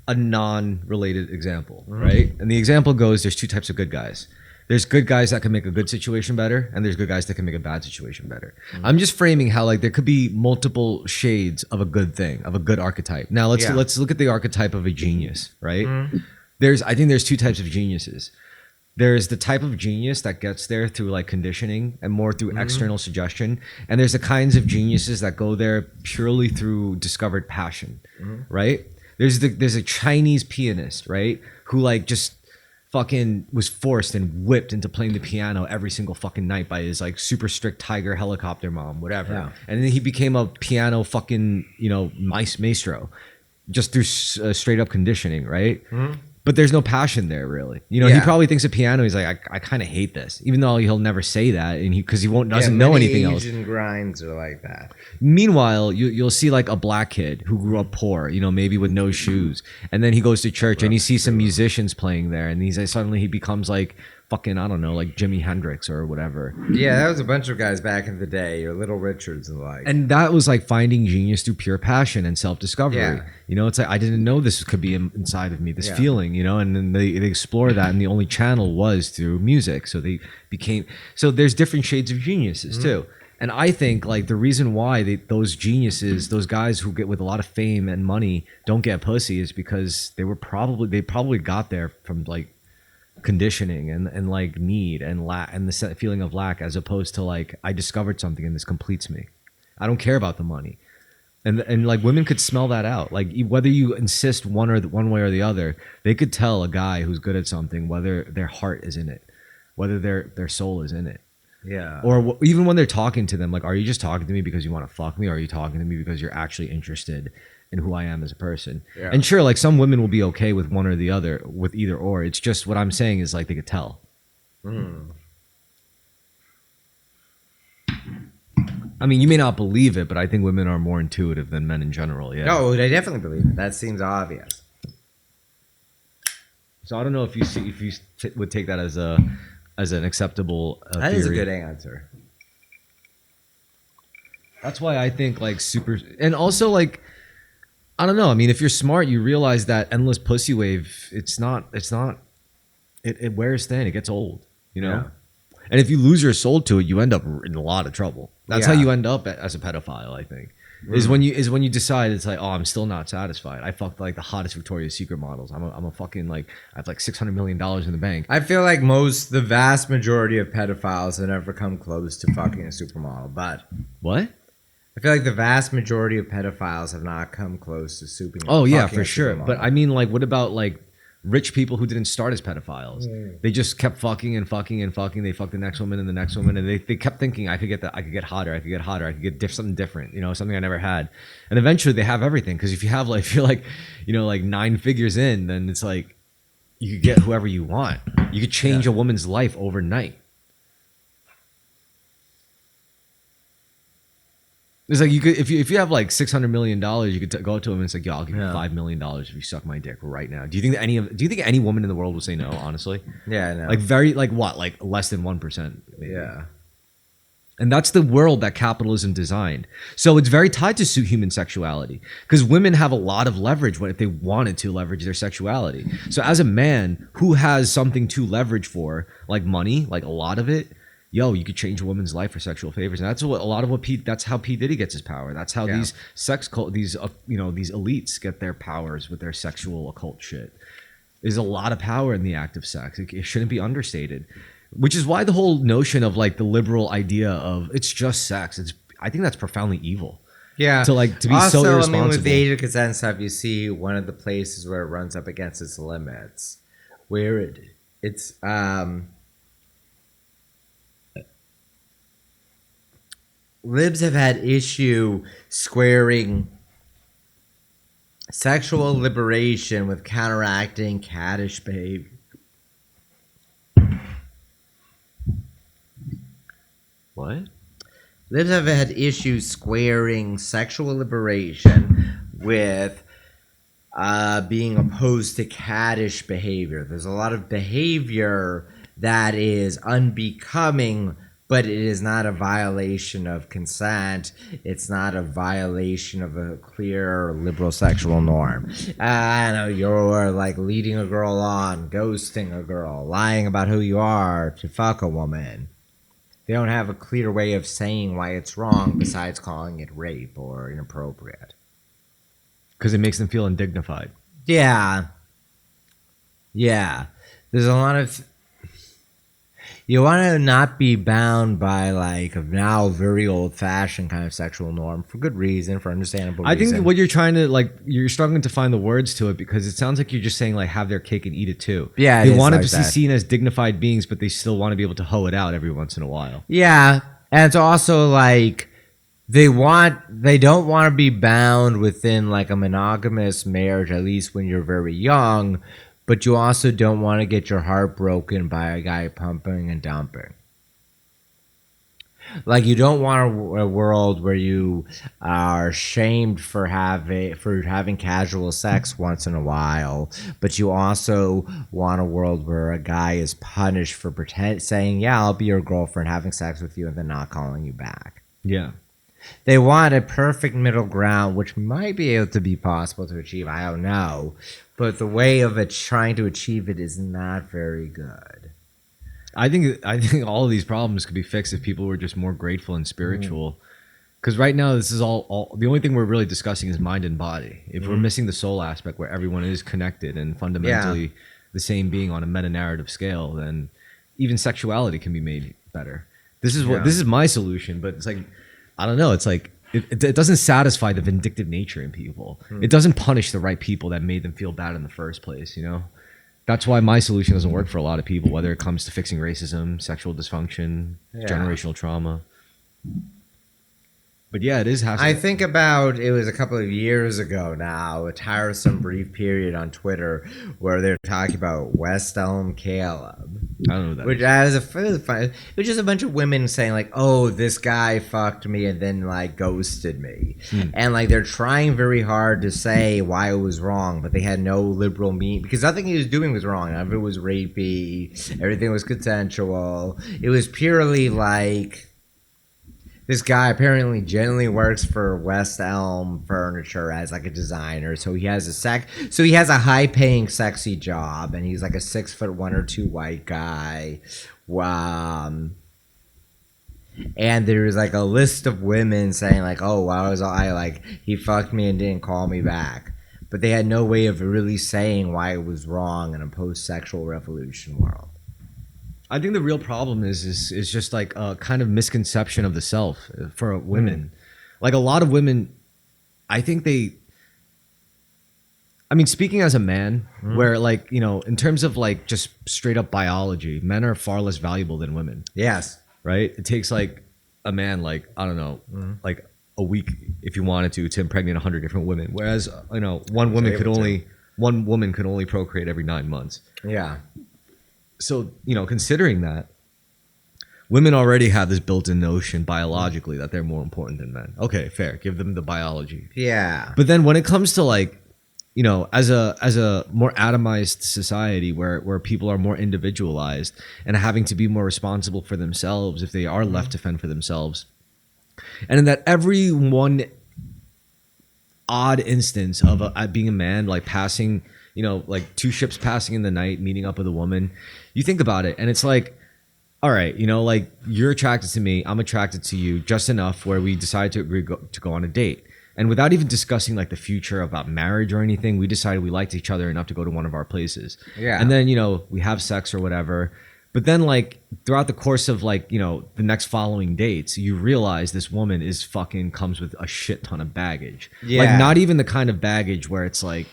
B: a non-related example, right? And the example goes, there's two types of good guys. There's good guys that can make a good situation better, and there's good guys that can make a bad situation better. I'm just framing how like there could be multiple shades of a good thing, of a good archetype. Now let's look at the archetype of a genius, right? I think there's two types of geniuses. There's the type of genius that gets there through like conditioning and more through external suggestion, and there's the kinds of geniuses that go there purely through discovered passion, right? There's a Chinese pianist, right, who like just fucking was forced and whipped into playing the piano every single fucking night by his like super strict tiger helicopter mom, whatever. Yeah. And then he became a piano fucking, maestro just through straight up conditioning, right? But there's no passion there, really. He probably thinks of piano. He's like, I kind of hate this, even though he'll never say that, and because he doesn't know anything else.
A: Asian grinds are like that.
B: Meanwhile, you'll see like a black kid who grew up poor, maybe with no shoes, and then he goes to church and he sees some musicians playing there, and suddenly he becomes like fucking, I don't know, like Jimi Hendrix or whatever.
A: Yeah, that was a bunch of guys back in the day, or Little Richards and the like.
B: And that was like finding genius through pure passion and self-discovery.
A: Yeah.
B: It's like, I didn't know this could be inside of me, this feeling, and then they explore that, and the only channel was through music. So there's different shades of geniuses too. And I think like the reason why those geniuses, those guys who get with a lot of fame and money don't get pussy is because they probably got there from like conditioning and like need and the feeling of lack, as opposed to like, I discovered something and this completes me. I don't care about the money. And like women could smell that out. Like whether you insist one way or the other, they could tell a guy who's good at something whether their heart is in it, whether their soul is in it.
A: Yeah.
B: Or even when they're talking to them, like, are you just talking to me because you want to fuck me, or are you talking to me because you're actually interested in who I am as a person? Yeah. And sure, like some women will be okay with one or the other, with either or. It's just what I'm saying is like they could tell. I mean, you may not believe it, but I think women are more intuitive than men in general. Yeah.
A: No, I definitely believe it. That seems obvious.
B: So I don't know if you would take that as an acceptable
A: that
B: theory.
A: Is a good answer.
B: That's why I think like super, and also like, I don't know. I mean, if you're smart, you realize that endless pussy wave, it wears thin. It gets old, Yeah. And if you lose your soul to it, you end up in a lot of trouble. That's how you end up as a pedophile, I think. Is when you decide it's like, oh, I'm still not satisfied. I fucked like the hottest Victoria's Secret models. I'm a fucking like, I have like $600 million in the bank.
A: I feel like the vast majority of pedophiles have never come close to fucking a supermodel. But
B: what?
A: I feel like the vast majority of pedophiles have not come close to souping.
B: Oh yeah, for sure. But I mean, like, what about like rich people who didn't start as pedophiles? They just kept fucking and fucking and fucking. They fucked the next woman and the next woman, and they kept thinking, I could get that, I could get hotter, I could get hotter, I could get something different, something I never had. And eventually they have everything, because if you have like, if you're like, like 9 figures in, then it's like you could get whoever you want. You could change a woman's life overnight. It's like you could, if you have like $600 million, you could go to him and it's like, yo, I'll give you $5 million if you suck my dick right now. Do you think any woman in the world will say no? Honestly,
A: yeah, no.
B: Like like less than 1%. Maybe.
A: Yeah,
B: and that's the world that capitalism designed. So it's very tied to human sexuality, because women have a lot of leverage if they wanted to leverage their sexuality. So as a man who has something to leverage for, like money, like a lot of it. You could change a woman's life for sexual favors, and that's that's how P. Diddy gets his power. That's how these sex cult, these elites get their powers with their sexual occult shit. There's a lot of power in the act of sex. It shouldn't be understated, which is why the whole notion of like the liberal idea of it's just sex. I think that's profoundly evil.
A: Yeah.
B: To be
A: also,
B: so irresponsible.
A: I mean, with the age of consent stuff, you see one of the places where it runs up against its limits, where it's libs have had issue squaring sexual liberation with counteracting caddish behavior.
B: What?
A: Libs have had issues squaring sexual liberation with being opposed to caddish behavior. There's a lot of behavior that is unbecoming, but it is not a violation of consent. It's not a violation of a clear liberal sexual norm. I know you're like leading a girl on, ghosting a girl, lying about who you are to fuck a woman. They don't have a clear way of saying why it's wrong besides calling it rape or inappropriate.
B: Because it makes them feel undignified.
A: Yeah. Yeah. There's a lot of... You want to not be bound by like a now very old-fashioned kind of sexual norm for good reason, for understandable reason.
B: I think what you're trying to you're struggling to find the words to it because it sounds like you're just saying have their cake and eat it too.
A: Yeah,
B: they want to be seen as dignified beings, but they still want to be able to hoe it out every once in a while.
A: Yeah, and it's also like they don't want to be bound within like a monogamous marriage, at least when you're very young. But you also don't want to get your heart broken by a guy pumping and dumping. Like you don't want a world where you are shamed for having casual sex once in a while, but you also want a world where a guy is punished for saying, "Yeah, I'll be your girlfriend," having sex with you, and then not calling you back.
B: Yeah.
A: They want a perfect middle ground, which might be able to be possible to achieve. I don't know. But the way of it trying to achieve it is not very good.
B: I think all of these problems could be fixed if people were just more grateful and spiritual. Because right now, this is all the only thing we're really discussing is mind and body. If we're missing the soul aspect where everyone is connected and fundamentally the same being on a meta-narrative scale, then even sexuality can be made better. This is my solution, but it's like, I don't know. It's like it doesn't satisfy the vindictive nature in people. It doesn't punish the right people that made them feel bad in the first place. You know, that's why my solution doesn't work for a lot of people, whether it comes to fixing racism, sexual dysfunction, generational trauma. But yeah, it is.
A: I think about it was a couple of years ago now, a tiresome brief period on Twitter where they're talking about West Elm Caleb.
B: I don't know that.
A: Which is a bunch of women saying like, "Oh, this guy fucked me and then like ghosted me," and like they're trying very hard to say why it was wrong, but they had no liberal meaning because nothing he was doing was wrong. None of it was rapey. Everything was consensual. It was purely like. This guy apparently genuinely works for West Elm Furniture as like a designer. So he has a high-paying, sexy job, and he's like a 6'1" or 2" white guy. And there's like a list of women saying like, "Oh, why was I like he fucked me and didn't call me back?" But they had no way of really saying why it was wrong in a post-sexual revolution world.
B: I think the real problem is just like a kind of misconception of the self for women. Like a lot of women, I think speaking as a man, where like, you know, in terms of like just straight up biology, men are far less valuable than women.
A: Yes.
B: Right? It takes like a man, like, I don't know, like a week if you wanted to impregnate 100 different women. Whereas, you know, one woman could only procreate every 9 months.
A: Yeah.
B: So, you know, considering that, women already have this built-in notion biologically that they're more important than men. Okay, fair. Give them the biology.
A: Yeah.
B: But then when it comes to like, you know, as a more atomized society where people are more individualized and having to be more responsible for themselves if they are left to fend for themselves, and in that every one odd instance of being a man, like passing, you know, like 2 ships passing in the night, meeting up with a woman, you think about it and it's like, all right, you know, like you're attracted to me, I'm attracted to you just enough where we decide to agree to go on a date. And without even discussing like the future about marriage or anything, we decided we liked each other enough to go to one of our places.
A: Yeah.
B: And then, you know, we have sex or whatever. But then, like, throughout the course of, like, you know, the next following dates, you realize this woman is fucking comes with a shit ton of baggage.
A: Yeah.
B: Like, not even the kind of baggage where it's like,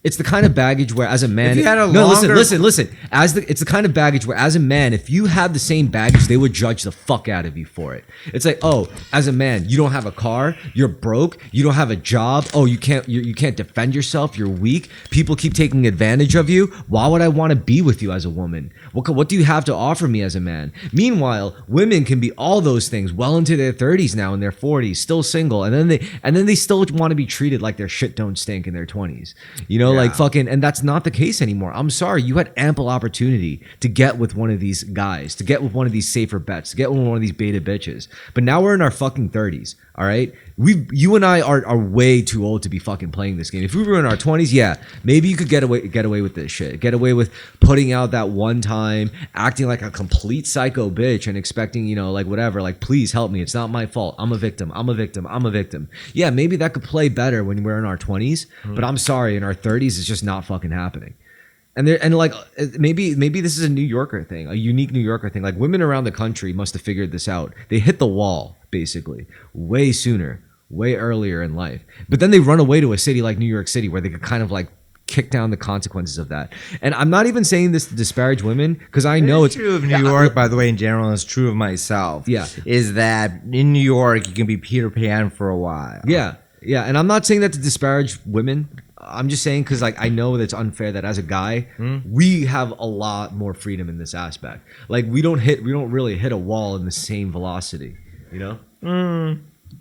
B: it's the kind of baggage where, as a man,
A: If you had a
B: no,
A: longer-
B: listen. It's the kind of baggage where, as a man, if you had the same baggage, they would judge the fuck out of you for it. It's like, oh, as a man, you don't have a car, you're broke, you don't have a job, oh, you can't defend yourself, you're weak. People keep taking advantage of you. Why would I want to be with you as a woman? What do you have to offer me as a man? Meanwhile, women can be all those things well into their 30s now, in their 40s, still single, and then they still want to be treated like their shit don't stink in their 20s. You know. Like fucking, and that's not the case anymore. I'm sorry, you had ample opportunity to get with one of these guys, to get with one of these safer bets, to get with one of these beta bitches. But now we're in our fucking 30s, all right? You and I are way too old to be fucking playing this game. If we were in our 20s, yeah, maybe you could get away with this shit. Get away with putting out that one time, acting like a complete psycho bitch and expecting, you know, like whatever, like please help me. It's not my fault. I'm a victim. Yeah, maybe that could play better when we're in our 20s, but I'm sorry, in our 30s it's just not fucking happening. And like maybe this is a New Yorker thing, a unique New Yorker thing. Like women around the country must have figured this out. They hit the wall basically way sooner, way earlier in life. But then they run away to a city like New York City where they could kind of like kick down the consequences of that. And I'm not even saying this to disparage women, because I know it's
A: true of New York, by the way, in general, and it's true of myself.
B: Yeah.
A: Is that in New York you can be Peter Pan for a while.
B: Yeah. And I'm not saying that to disparage women. I'm just saying because like I know that it's unfair that as a guy, we have a lot more freedom in this aspect. Like we don't really hit a wall in the same velocity, you know?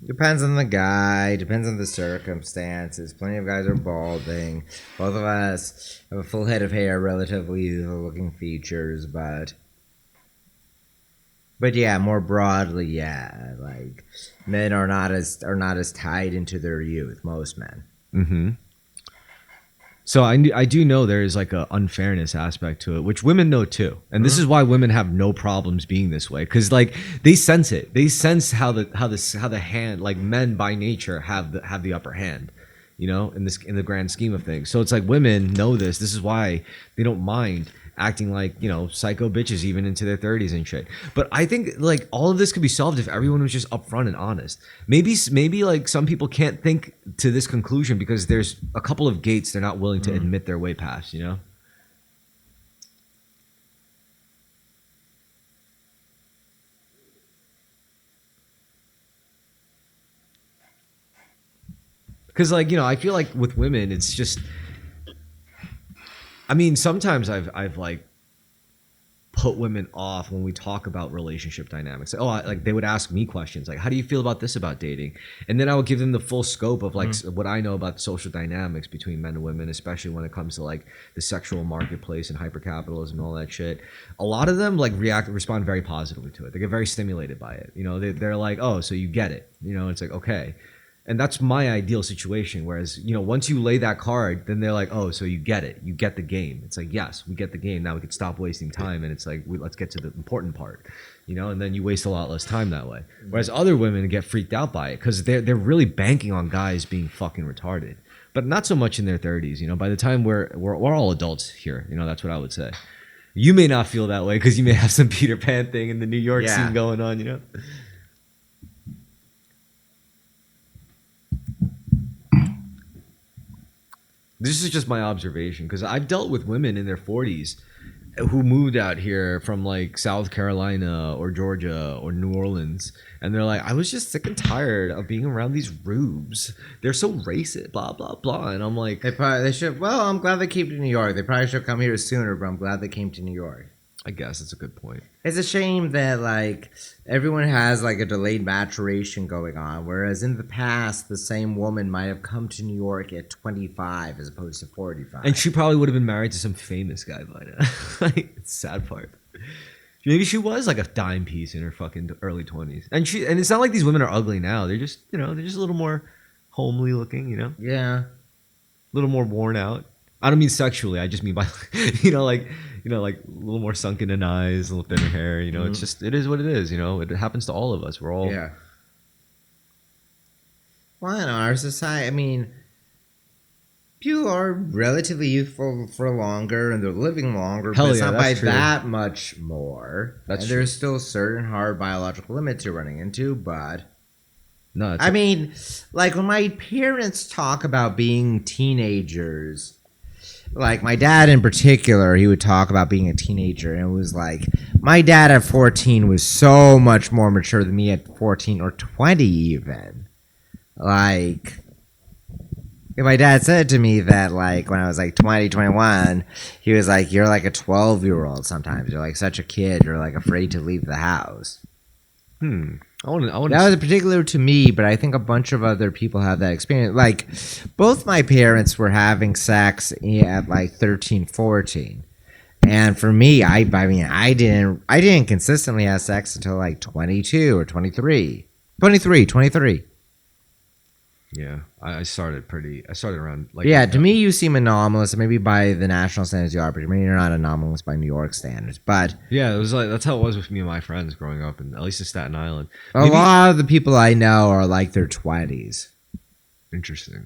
A: Depends on the guy, depends on the circumstances. Plenty of guys are balding. Both of us have a full head of hair, relatively youthful-looking features, but yeah, more broadly, yeah, like men are not as tied into their youth. Most men.
B: Mm-hmm. So I do know there is like a unfairness aspect to it, which women know too, and this is why women have no problems being this way, because like they sense it. They sense how the hand, like men by nature have the upper hand, you know, in the grand scheme of things. So it's like women know this. This is why they don't mind acting like, you know, psycho bitches even into their 30s and shit. But I think like all of this could be solved if everyone was just upfront and honest. Maybe like some people can't think to this conclusion because there's a couple of gates they're not willing to admit their way past, you know? Because like, you know, I feel like with women it's just, I mean, sometimes I've like put women off when we talk about relationship dynamics. Like they would ask me questions like, how do you feel about this about dating? And then I would give them the full scope of like what I know about social dynamics between men and women, especially when it comes to like the sexual marketplace and hypercapitalism and all that shit. A lot of them like respond very positively to it. They get very stimulated by it. You know, they're like, oh, so you get it. You know, it's like, okay. And that's my ideal situation. Whereas, you know, once you lay that card, then they're like, oh, so you get it. You get the game. It's like, yes, we get the game. Now we can stop wasting time. And it's like, let's get to the important part, you know, and then you waste a lot less time that way. Whereas other women get freaked out by it because they're really banking on guys being fucking retarded, but not so much in their 30s. You know, by the time we're all adults here, you know, that's what I would say. You may not feel that way because you may have some Peter Pan thing in the New York scene going on, you know? This is just my observation because I've dealt with women in their 40s who moved out here from like South Carolina or Georgia or New Orleans, and they're like, I was just sick and tired of being around these rubes. They're so racist, blah blah blah. And I'm like,
A: they should. Well, I'm glad they came to New York. They probably should have come here sooner, but I'm glad they came to New York.
B: I guess it's a good point.
A: It's a shame that like everyone has like a delayed maturation going on, whereas in the past the same woman might have come to New York at 25 as opposed to 45.
B: And she probably would have been married to some famous guy by now. Like, it's the sad part. Maybe she was like a dime piece in her fucking early 20s. And it's not like these women are ugly now. They're just, you know, they're just a little more homely looking, you know?
A: Yeah.
B: A little more worn out. I don't mean sexually. I just mean by, like a little more sunken in eyes, a little thinner hair. You know, it's just, it is what it is. You know, it happens to all of us. We're all.
A: Yeah. Well, in our society, I mean, people are relatively youthful for longer and they're living longer,
B: Hell
A: but it's
B: yeah,
A: not by
B: that's true.
A: that much more.
B: That's
A: and
B: true.
A: there's still certain hard biological limits you're running into, but
B: No,
A: I mean, like when my parents talk about being teenagers, like my dad in particular, he would talk about being a teenager, and it was like my dad at 14 was so much more mature than me at 14 or 20 even. Like, if my dad said to me that, like, when I was like 20, 21, he was like, you're like a 12-year-old sometimes. You're like such a kid. You're like afraid to leave the house.
B: I want to.
A: That was particular to me, but I think a bunch of other people have that experience. Like, both my parents were having sex at like 13, 14. And for me, I mean, I didn't consistently have sex until like 22 or 23. 23.
B: Yeah, I started around like.
A: Yeah, to me, you seem anomalous. Maybe by the national standards you are, but maybe you're not anomalous by New York standards. But
B: Yeah, it was like that's how it was with me and my friends growing up, and at least in Staten Island.
A: a lot of the people I know are like their 20s,
B: Interesting.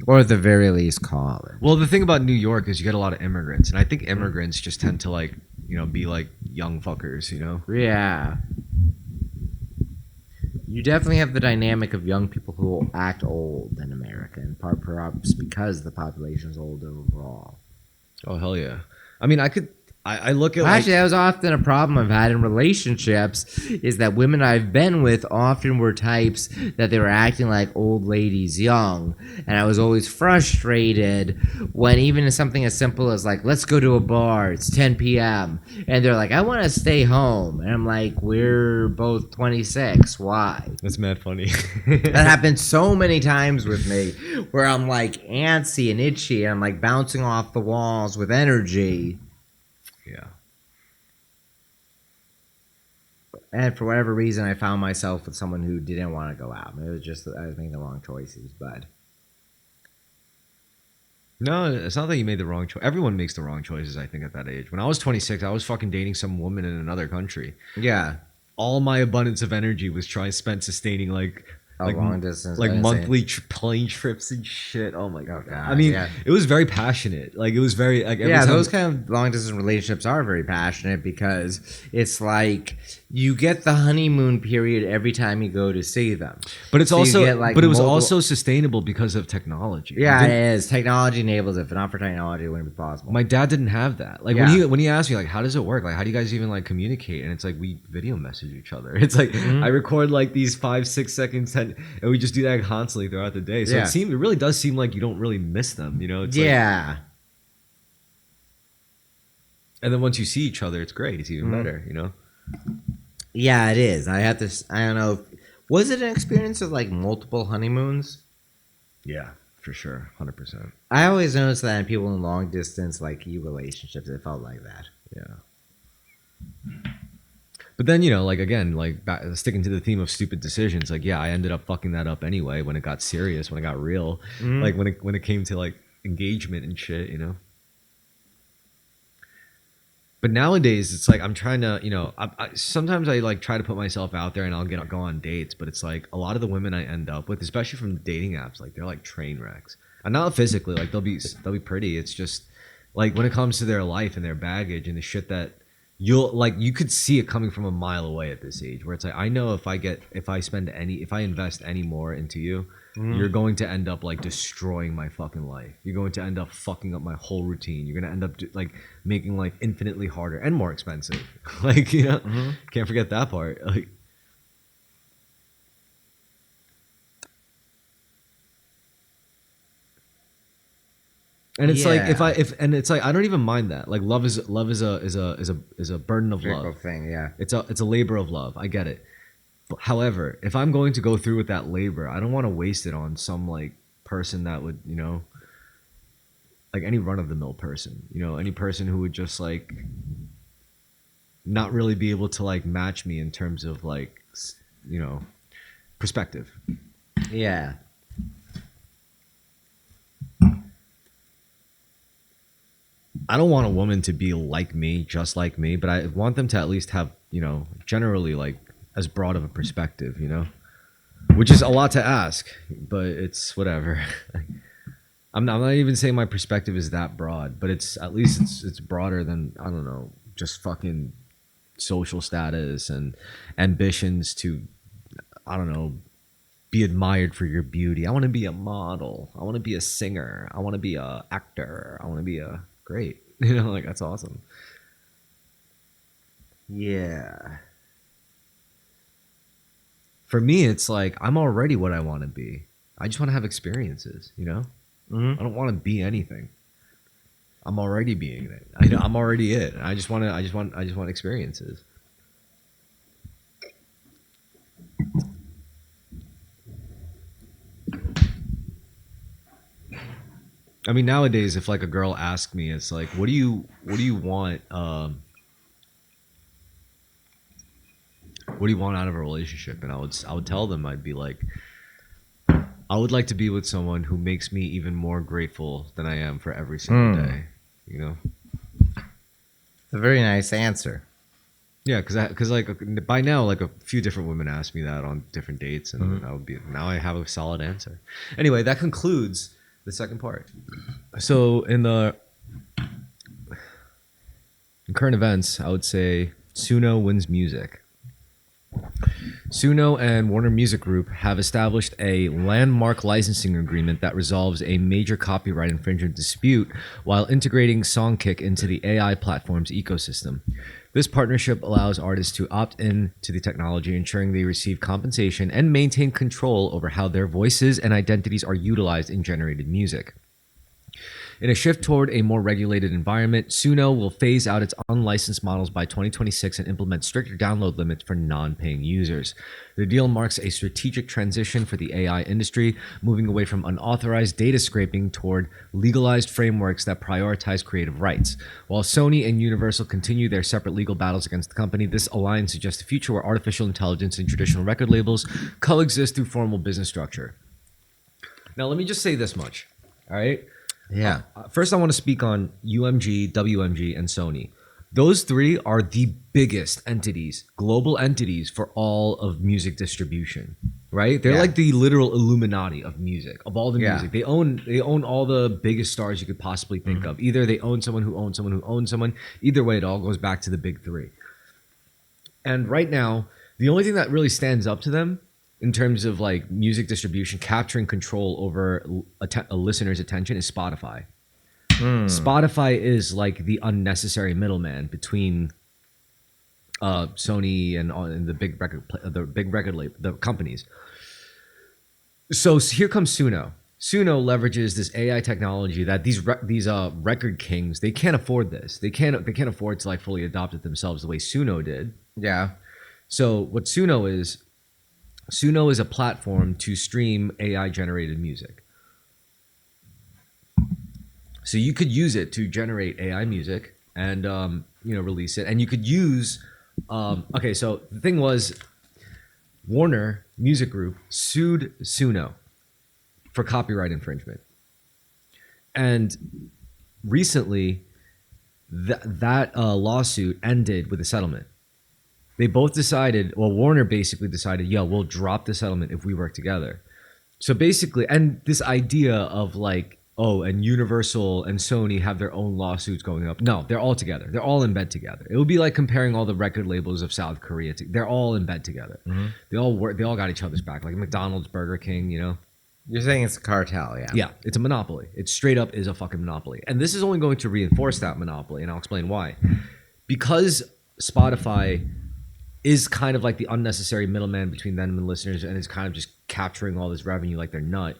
A: or at the very least college.
B: Well, the thing about New York is you get a lot of immigrants, and I think immigrants just tend to like be like young fuckers,
A: Yeah. You definitely have the dynamic of young people who will act old in America, in part perhaps because the population is older overall.
B: Oh hell yeah! I mean, I look at
A: Actually, that was often a problem I've had in relationships, is that women I've been with often were types that they were acting like old ladies young. And I was always frustrated when even something as simple as like, let's go to a bar, it's 10 p.m. And they're like, I want to stay home. And I'm like, we're both 26, why?
B: that's mad funny.
A: That happened so many times with me, where I'm like antsy and itchy, and I'm like bouncing off the walls with energy.
B: Yeah.
A: And for whatever reason, I found myself with someone who didn't want to go out. It was just that I was making the wrong choices, but
B: No, it's not that you made the wrong choice. Everyone makes the wrong choices, I think, at that age. When I was 26, I was fucking dating some woman in another country.
A: yeah.
B: All my abundance of energy was spent sustaining like
A: Long distance,
B: like
A: I understand.
B: monthly plane trips and shit. Oh my god!
A: God,
B: I mean,
A: yeah.
B: it was very passionate. Like it was very like every
A: Yeah,
B: time-
A: those kind of long distance relationships are very passionate because it's like you get the honeymoon period every time you go to see them.
B: But it's
A: So you
B: also,
A: get, like,
B: but it was
A: multiple-
B: also sustainable because of technology.
A: Yeah,
B: Like,
A: it is. Technology enables it. If not for technology, it wouldn't be possible.
B: my dad didn't have that. Like
A: Yeah.
B: when he asked me like, how does it work? Like, how do you guys even like communicate? And it's like we video message each other. It's like
A: Mm-hmm.
B: I record like these 5, 6 seconds, 10, and we just do that constantly throughout the day. So
A: Yeah.
B: it really does seem like you don't really miss them. It's like-
A: Yeah.
B: and then once you see each other, it's great. It's even
A: Mm-hmm.
B: better.
A: Yeah, it is. I don't know. Was it an experience of like multiple honeymoons?
B: Yeah, for sure, 100%.
A: I always noticed that in people in long distance, like relationships, it felt like that.
B: Yeah. But then, like again, like sticking to the theme of stupid decisions, like yeah, I ended up fucking that up anyway when it got serious, when it got real, like when it came to like engagement and shit. But nowadays, it's like I'm trying to, sometimes I like try to put myself out there and I'll go on dates, but it's like a lot of the women I end up with, especially from the dating apps, like they're like train wrecks. And not physically, like they'll be pretty. It's just like when it comes to their life and their baggage and the shit that you could see it coming from a mile away at this age, where it's like I know if I invest any more into you, you're going to end up like destroying my fucking life. You're going to end up fucking up my whole routine. You're going to end up like making life infinitely harder and more expensive. Like, can't forget that part. Like, and it's like it's like I don't even mind that. Like love is a burden of
A: Critical
B: love.
A: thing, yeah.
B: It's a labor of love. I get it. But, however, if I'm going to go through with that labor, I don't want to waste it on some like person that would, like any run of the mill person, any person who would just like not really be able to like match me in terms of like, perspective.
A: Yeah.
B: I don't want a woman to be like me, just like me, but I want them to at least have, generally like as broad of a perspective, which is a lot to ask, but it's whatever. I'm not even saying my perspective is that broad, but it's at least it's broader than, I don't know, just fucking social status and ambitions to, I don't know, be admired for your beauty. I want to be a model. I want to be a singer. I want to be a actor. I want to be a great. You know, like that's awesome.
A: Yeah.
B: For me, it's like I'm already what I want to be. I just want to have experiences, you know? I don't want to be anything. I'm already being it. I know I'm already it. I just want experiences. I mean, nowadays, if like a girl asks me, it's like, what do you want? What do you want out of a relationship? And I would tell them, I'd be like, I would like to be with someone who makes me even more grateful than I am for every single day. You know?
A: It's a very nice answer.
B: Yeah, because like by now, like a few different women asked me that on different dates, and now I have a solid answer. Anyway, that concludes the second part. So in current events, I would say SUNO wins music. SUNO and Warner Music Group have established a landmark licensing agreement that resolves a major copyright infringement dispute while integrating Songkick into the AI platform's ecosystem. This partnership allows artists to opt in to the technology, ensuring they receive compensation and maintain control over how their voices and identities are utilized in generated music. In a shift toward a more regulated environment, SUNO will phase out its unlicensed models by 2026 and implement stricter download limits for non-paying users. The deal marks a strategic transition for the AI industry, moving away from unauthorized data scraping toward legalized frameworks that prioritize creative rights. While Sony and Universal continue their separate legal battles against the company, this alliance suggests a future where artificial intelligence and traditional record labels coexist through formal business structure. Now, let me just say this much, all right?
A: Yeah.
B: First, I want to speak on UMG, WMG, and Sony. Those three are the biggest entities, global entities for all of music distribution, right? They're like the literal Illuminati of music, of all the music. They own all the biggest stars you could possibly think of. Either they own someone who owns someone who owns someone. Either way, it all goes back to the big three. And right now, the only thing that really stands up to them in terms of like music distribution, capturing control over a listener's attention is Spotify. Spotify is like the unnecessary middleman between Sony and the big record label, the companies. So here comes SUNO. SUNO leverages this AI technology that these record kings, they can't afford this. They can't afford to like fully adopt it themselves the way SUNO did.
A: Yeah.
B: So what SUNO is a platform to stream AI generated music. So you could use it to generate AI music and release it. And you could use okay, so the thing was Warner Music Group sued SUNO for copyright infringement. And recently that lawsuit ended with a settlement. They both decided, well, Warner basically decided, we'll drop the settlement if we work together. So basically, and this idea of like, and Universal and Sony have their own lawsuits going up. No, they're all together. They're all in bed together. It would be like comparing all the record labels of South Korea. They're all in bed together. They all work. They all got each other's back, like McDonald's, Burger King, you know?
A: You're saying it's a cartel, yeah.
B: Yeah, it's a monopoly. It straight up is a fucking monopoly. And this is only going to reinforce that monopoly, and I'll explain why. Because Spotify is kind of like the unnecessary middleman between them and listeners and is kind of just capturing all this revenue like they're nut.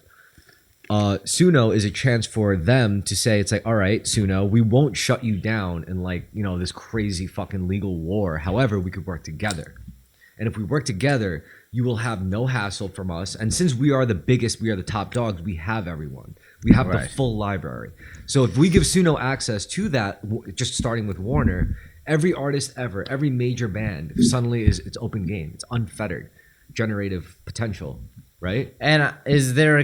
B: SUNO is a chance for them to say, it's like, all right, SUNO, we won't shut you down in like, this crazy fucking legal war. However, we could work together. And if we work together, you will have no hassle from us. And since we are the biggest, we are the top dogs, we have everyone. We have the full library. So if we give SUNO access to that, just starting with Warner, every artist ever, every major band suddenly it's open game. It's unfettered, generative potential, right?
A: And is there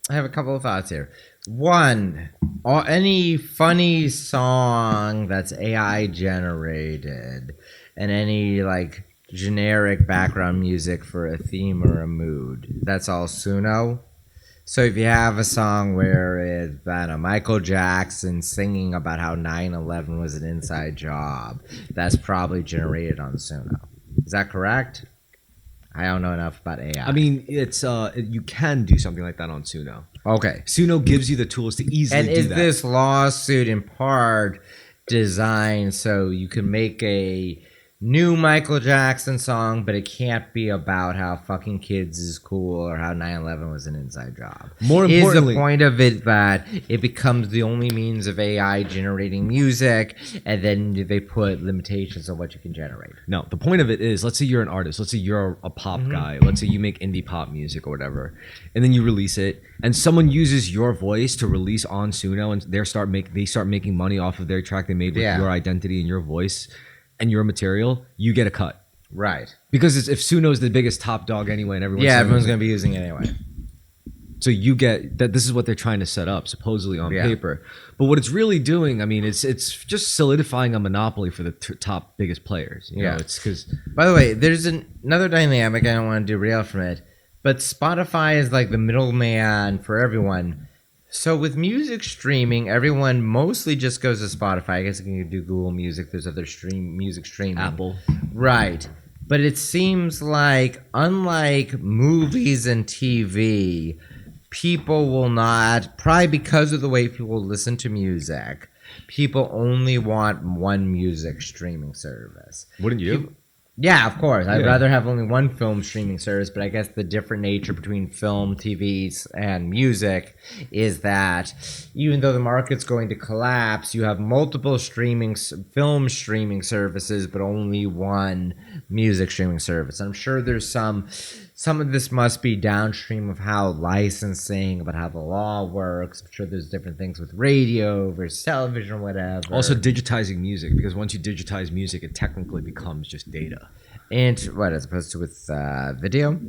A: I have a couple of thoughts here. One, any funny song that's AI generated and any like generic background music for a theme or a mood, that's all SUNO. So if you have a song where it's Michael Jackson singing about how 9/11 was an inside job, that's probably generated on Suno. Is that correct? I don't know enough about AI.
B: I mean, it's you can do something like that on Suno.
A: Okay.
B: Suno gives you the tools to easily do that.
A: And is this lawsuit in part designed so you can make a new Michael Jackson song, but it can't be about how fucking kids is cool or how 9/11 was an inside job?
B: More importantly,
A: is the point of it that it becomes the only means of AI generating music, and then they put limitations on what you can generate?
B: No, the point of it is, let's say you're an artist, let's say you're a pop guy, let's say you make indie pop music or whatever, and then you release it, and someone uses your voice to release on Suno, and they start making money off of their track they made with your identity and your voice and your material, you get a cut.
A: Right.
B: Because if Suno's the biggest top dog anyway, and everyone's
A: going to be using it anyway.
B: So you get that. This is what they're trying to set up, supposedly on paper. But what it's really doing, I mean, it's just solidifying a monopoly for the top biggest players. You know, it's because.
A: By the way, there's another dynamic. I don't want to derail from it, but Spotify is like the middleman for everyone. So with music streaming, everyone mostly just goes to Spotify. I guess you can do Google Music. There's other music streaming.
B: Apple.
A: Right. But it seems like, unlike movies and TV, people will not, probably because of the way people listen to music, people only want one music streaming service.
B: Wouldn't you?
A: Yeah, of course. I'd rather have only one film streaming service, but I guess the different nature between film, TVs, and music is that even though the market's going to collapse, you have multiple film streaming services, but only one music streaming service. I'm sure there's some of this must be downstream of how licensing, about how the law works. I'm sure there's different things with radio versus television or whatever.
B: Also digitizing music, because once you digitize music, it technically becomes just data.
A: And what, as opposed to with video?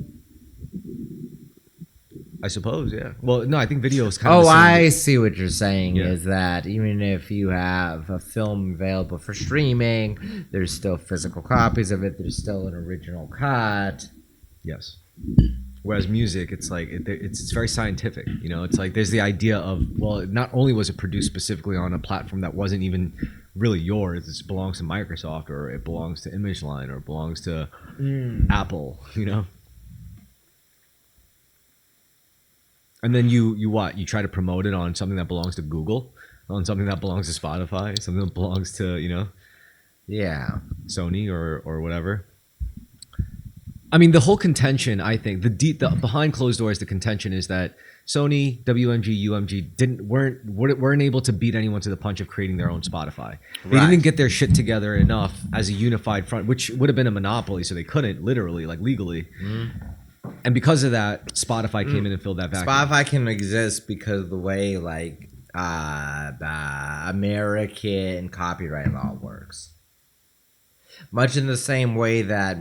B: I suppose, yeah. Well, no, I think video is kind of.
A: Oh, I see what you're saying. Is that even if you have a film available for streaming, there's still physical copies of it. There's still an original cut.
B: Yes. Whereas music, it's like it's very scientific. You know, it's like there's the idea of, well, not only was it produced specifically on a platform that wasn't even really yours, it belongs to Microsoft, or it belongs to ImageLine, or it belongs to Apple. You know. And then you try to promote it on something that belongs to Google, on something that belongs to Spotify, something that belongs to, you know, Sony or whatever. I mean, the whole contention, I think, the behind closed doors, the contention is that Sony, WMG, UMG weren't able to beat anyone to the punch of creating their own Spotify. They didn't get their shit together enough as a unified front, which would have been a monopoly, so they couldn't, literally, like legally. And because of that, Spotify came in and filled that vacuum.
A: Spotify can exist because of the way, like, the American copyright law works. Much in the same way that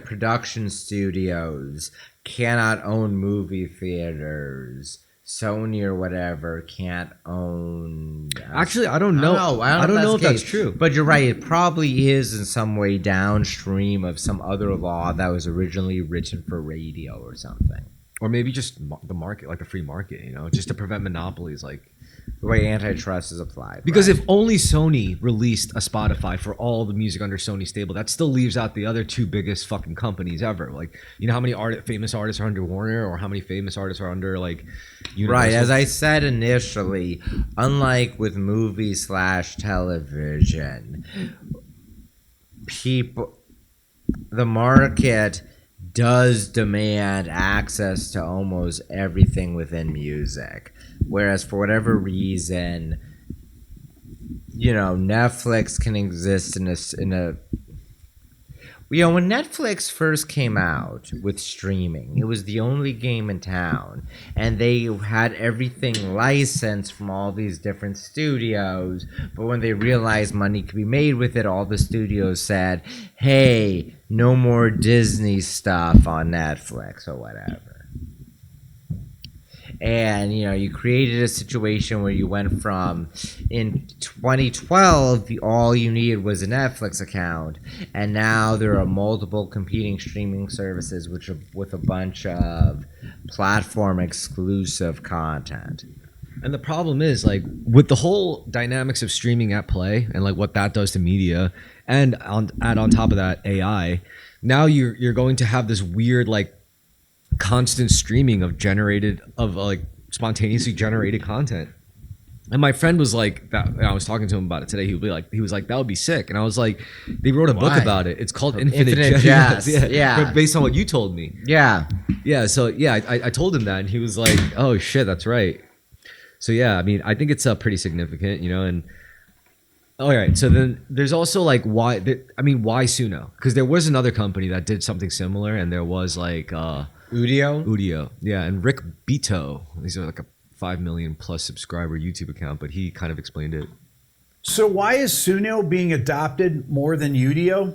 A: production studios cannot own movie theaters, Sony or whatever can't own.
B: Actually, I don't know. I don't know if that's true.
A: But you're right. It probably is in some way downstream of some other law that was originally written for radio or something.
B: Or maybe just the market, like the free market, you know, just to prevent monopolies, like
A: the way antitrust is applied.
B: Because if only Sony released a Spotify for all the music under Sony stable, that still leaves out the other two biggest fucking companies ever. Like, you know how many famous artists are under Warner, or how many famous artists are under, like, Universal?
A: Right. As I said initially, unlike with movie/television, the market does demand access to almost everything within music. Whereas for whatever reason, you know, Netflix can exist in a you know, when Netflix first came out with streaming, it was the only game in town, and they had everything licensed from all these different studios. But when they realized money could be made with it, all the studios said, hey, no more Disney stuff on Netflix or whatever. And you created a situation where you went from, in 2012, all you needed was a Netflix account, and now there are multiple competing streaming services with a bunch of platform exclusive content.
B: And the problem is, like, with the whole dynamics of streaming at play and like what that does to media, and add on top of that AI, now you're going to have this weird like constant streaming of spontaneously generated content. And my friend was like, that I was talking to him about it today. He was like, that would be sick. And I was like, they wrote a book about it. It's called Infinite Jest.
A: Yeah.
B: But based on what you told me.
A: Yeah.
B: So I told him that, and he was like, oh shit, that's right. So yeah, I mean, I think it's pretty significant, and all right. So then there's also like why SUNO? Because there was another company that did something similar, and there was like Udio, yeah, and Rick Beto. These are like a 5 million plus subscriber YouTube account, but he kind of explained it.
H: So why is SUNO being adopted more than Udio?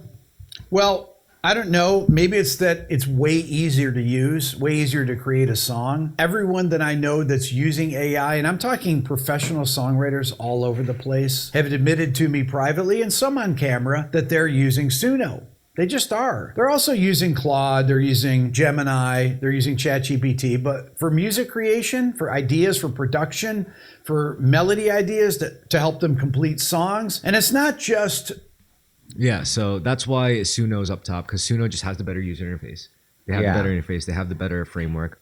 H: Well, I don't know. Maybe it's that it's way easier to use, way easier to create a song. Everyone that I know that's using AI, and I'm talking professional songwriters all over the place, have admitted to me privately and some on camera that they're using SUNO. They just are. They're also using Claude, they're using Gemini, they're using ChatGPT, but for music creation, for ideas, for production, for melody ideas to help them complete songs. And it's not just...
B: Yeah, so that's why SUNO's up top, because SUNO just has the better user interface. They have the better interface. They have the better framework.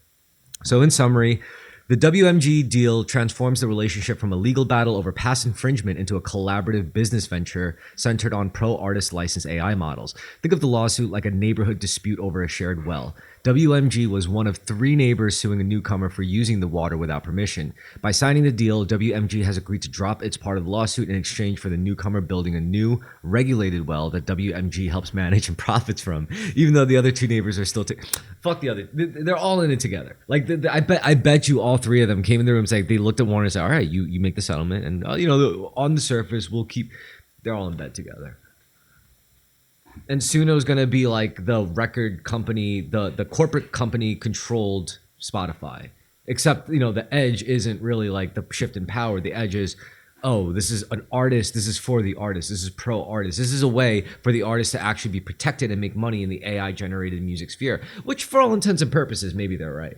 B: So in summary, the WMG deal transforms the relationship from a legal battle over past infringement into a collaborative business venture centered on pro-artist licensed AI models. Think of the lawsuit like a neighborhood dispute over a shared well. WMG was one of 3 neighbors suing a newcomer for using the water without permission. By signing the deal, WMG has agreed to drop its part of the lawsuit in exchange for the newcomer building a new, regulated well that WMG helps manage and profits from, even though the other 2 neighbors are still... Fuck the other... They're all in it together. Like, I bet you all 3 of them came in the room saying, they looked at Warner and said, all right, you make the settlement, and, on the surface, we'll keep... They're all in bed together. And SUNO is going to be like the record company, the corporate company controlled Spotify. Except, the edge isn't really like the shift in power. The edge is, oh, this is an artist. This is for the artist. This is pro artist. This is a way for the artist to actually be protected and make money in the AI generated music sphere, which for all intents and purposes, maybe they're right,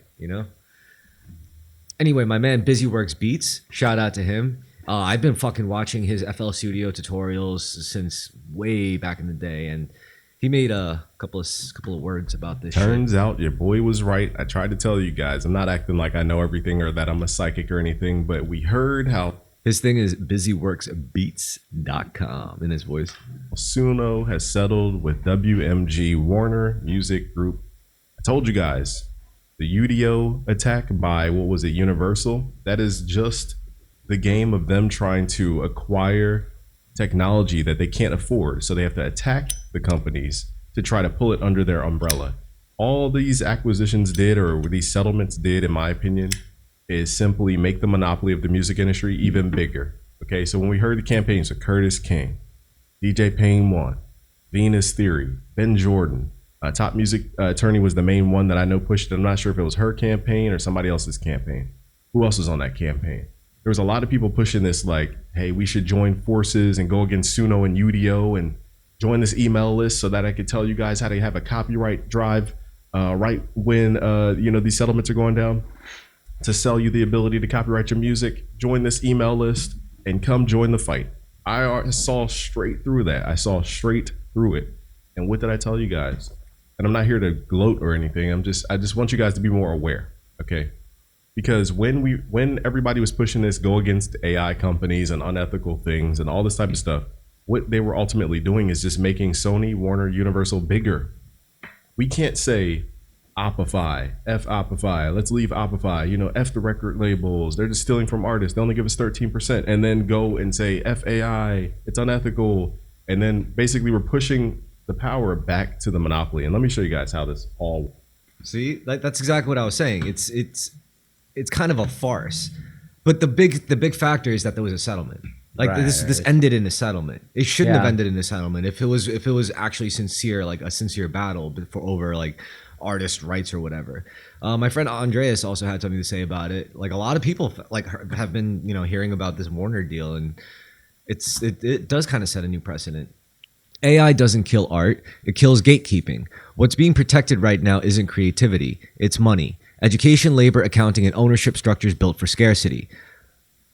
B: Anyway, my man Busy Works Beats, shout out to him. I've been fucking watching his FL Studio tutorials since way back in the day, and he made a couple of words about this.
I: Turns out your boy was right. I tried to tell you guys. I'm not acting like I know everything or that I'm a psychic or anything, but we heard how
B: his thing is busyworksbeats.com in his voice.
I: SUNO has settled with WMG Warner Music Group. I told you guys, the UDO attack by, what was it, Universal? That is just the game of them trying to acquire technology that they can't afford. So they have to attack the companies to try to pull it under their umbrella. All these acquisitions did, or these settlements did, in my opinion, is simply make the monopoly of the music industry even bigger. Okay, so when we heard the campaigns of Curtis King, DJ Payne 1, Venus Theory, Ben Jordan, Top Music Attorney was the main one that I know pushed it. I'm not sure if it was her campaign or somebody else's campaign. Who else was on that campaign? There was a lot of people pushing this like, hey, we should join forces and go against SUNO and UDO and join this email list so that I could tell you guys how to have a copyright drive right when these settlements are going down, to sell you the ability to copyright your music. Join this email list and come join the fight. I saw straight through that. I saw straight through it. And what did I tell you guys? And I'm not here to gloat or anything. I just want you guys to be more aware, okay? Because when everybody was pushing this, go against AI companies and unethical things and all this type of stuff, what they were ultimately doing is just making Sony, Warner, Universal bigger. We can't say Opify, F Opify, let's leave Opify, F the record labels, they're just stealing from artists, they only give us 13%, and then go and say FAI, it's unethical, and then basically we're pushing the power back to the monopoly. And let me show you guys how this all...
B: See, that's exactly what I was saying. It's kind of a farce, but the big factor is that there was a settlement. Like this ended in a settlement. It shouldn't have ended in a settlement if it was actually sincere, like a sincere battle for over like artist rights or whatever. My friend Andreas also had something to say about it. Like a lot of people like have been hearing about this Warner deal, and it does kind of set a new precedent. AI doesn't kill art, it kills gatekeeping. What's being protected right now isn't creativity, it's money. Education, labor, accounting, and ownership structures built for scarcity.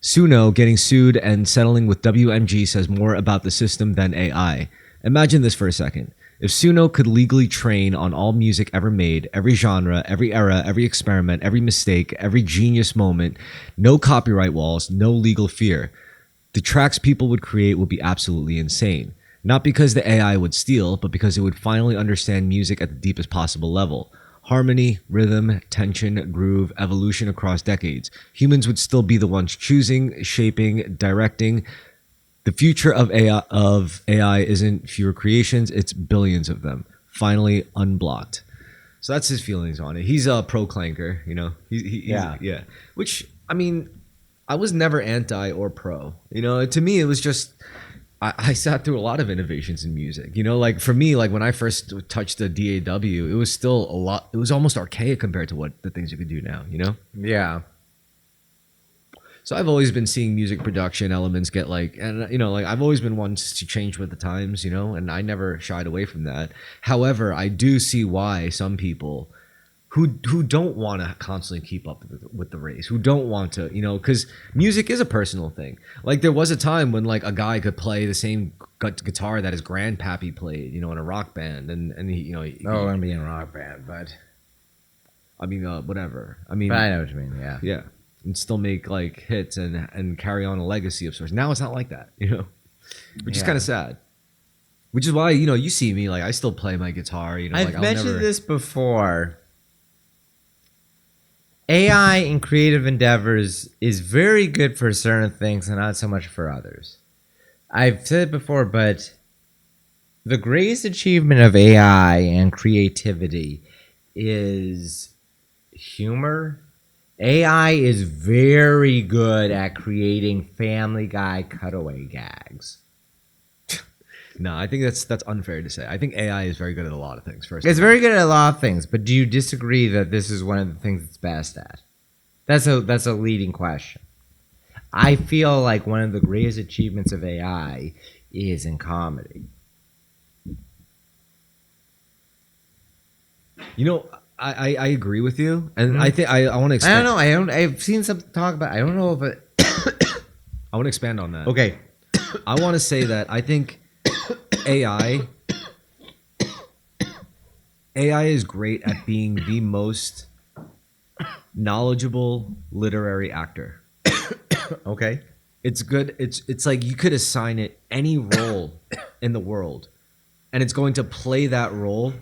B: SUNO getting sued and settling with WMG says more about the system than AI. Imagine this for a second. If SUNO could legally train on all music ever made, every genre, every era, every experiment, every mistake, every genius moment, no copyright walls, no legal fear, the tracks people would create would be absolutely insane. Not because the AI would steal, but because it would finally understand music at the deepest possible level. Harmony, rhythm, tension, groove, evolution across decades. Humans would still be the ones choosing, shaping, directing. The future of AI isn't fewer creations, it's billions of them. Finally unblocked. So that's his feelings on it. He's a pro clanker, yeah. Which, I mean, I was never anti or pro. To me, it was just... I sat through a lot of innovations in music. Like for me, like when I first touched the DAW, it was still a lot. It was almost archaic compared to what the things you could do now.
A: Yeah.
B: So I've always been seeing music production elements get like I've always been one to change with the times, and I never shied away from that. However, I do see why some people who don't want to constantly keep up with the race, who don't want to, because music is a personal thing. Like there was a time when like a guy could play the same guitar that his grandpappy played, in a rock band, and he,
A: and be in a rock band, but
B: I mean, whatever. I mean,
A: but I know what you mean. Yeah,
B: yeah, and still make like hits and carry on a legacy of sorts. Now it's not like that, which is kind of sad. Which is why you see me like I still play my guitar.
A: I've mentioned this before. AI in creative endeavors is very good for certain things and not so much for others. I've said it before, but the greatest achievement of AI and creativity is humor. AI is very good at creating Family Guy cutaway gags.
B: No, I think that's unfair to say. I think AI is very good at a lot of things.
A: It's very good at a lot of things, but do you disagree that this is one of the things it's best at? That's a leading question. I feel like one of the greatest achievements of AI is in comedy.
B: I agree with you, and I think I want to expand.
A: I don't know. I've seen some talk about. I don't know if it.
B: I want to expand on that.
A: Okay.
B: I want to say that I think AI is great at being the most knowledgeable literary actor.
A: Okay.
B: It's good. It's like you could assign it any role in the world, and it's going to play that role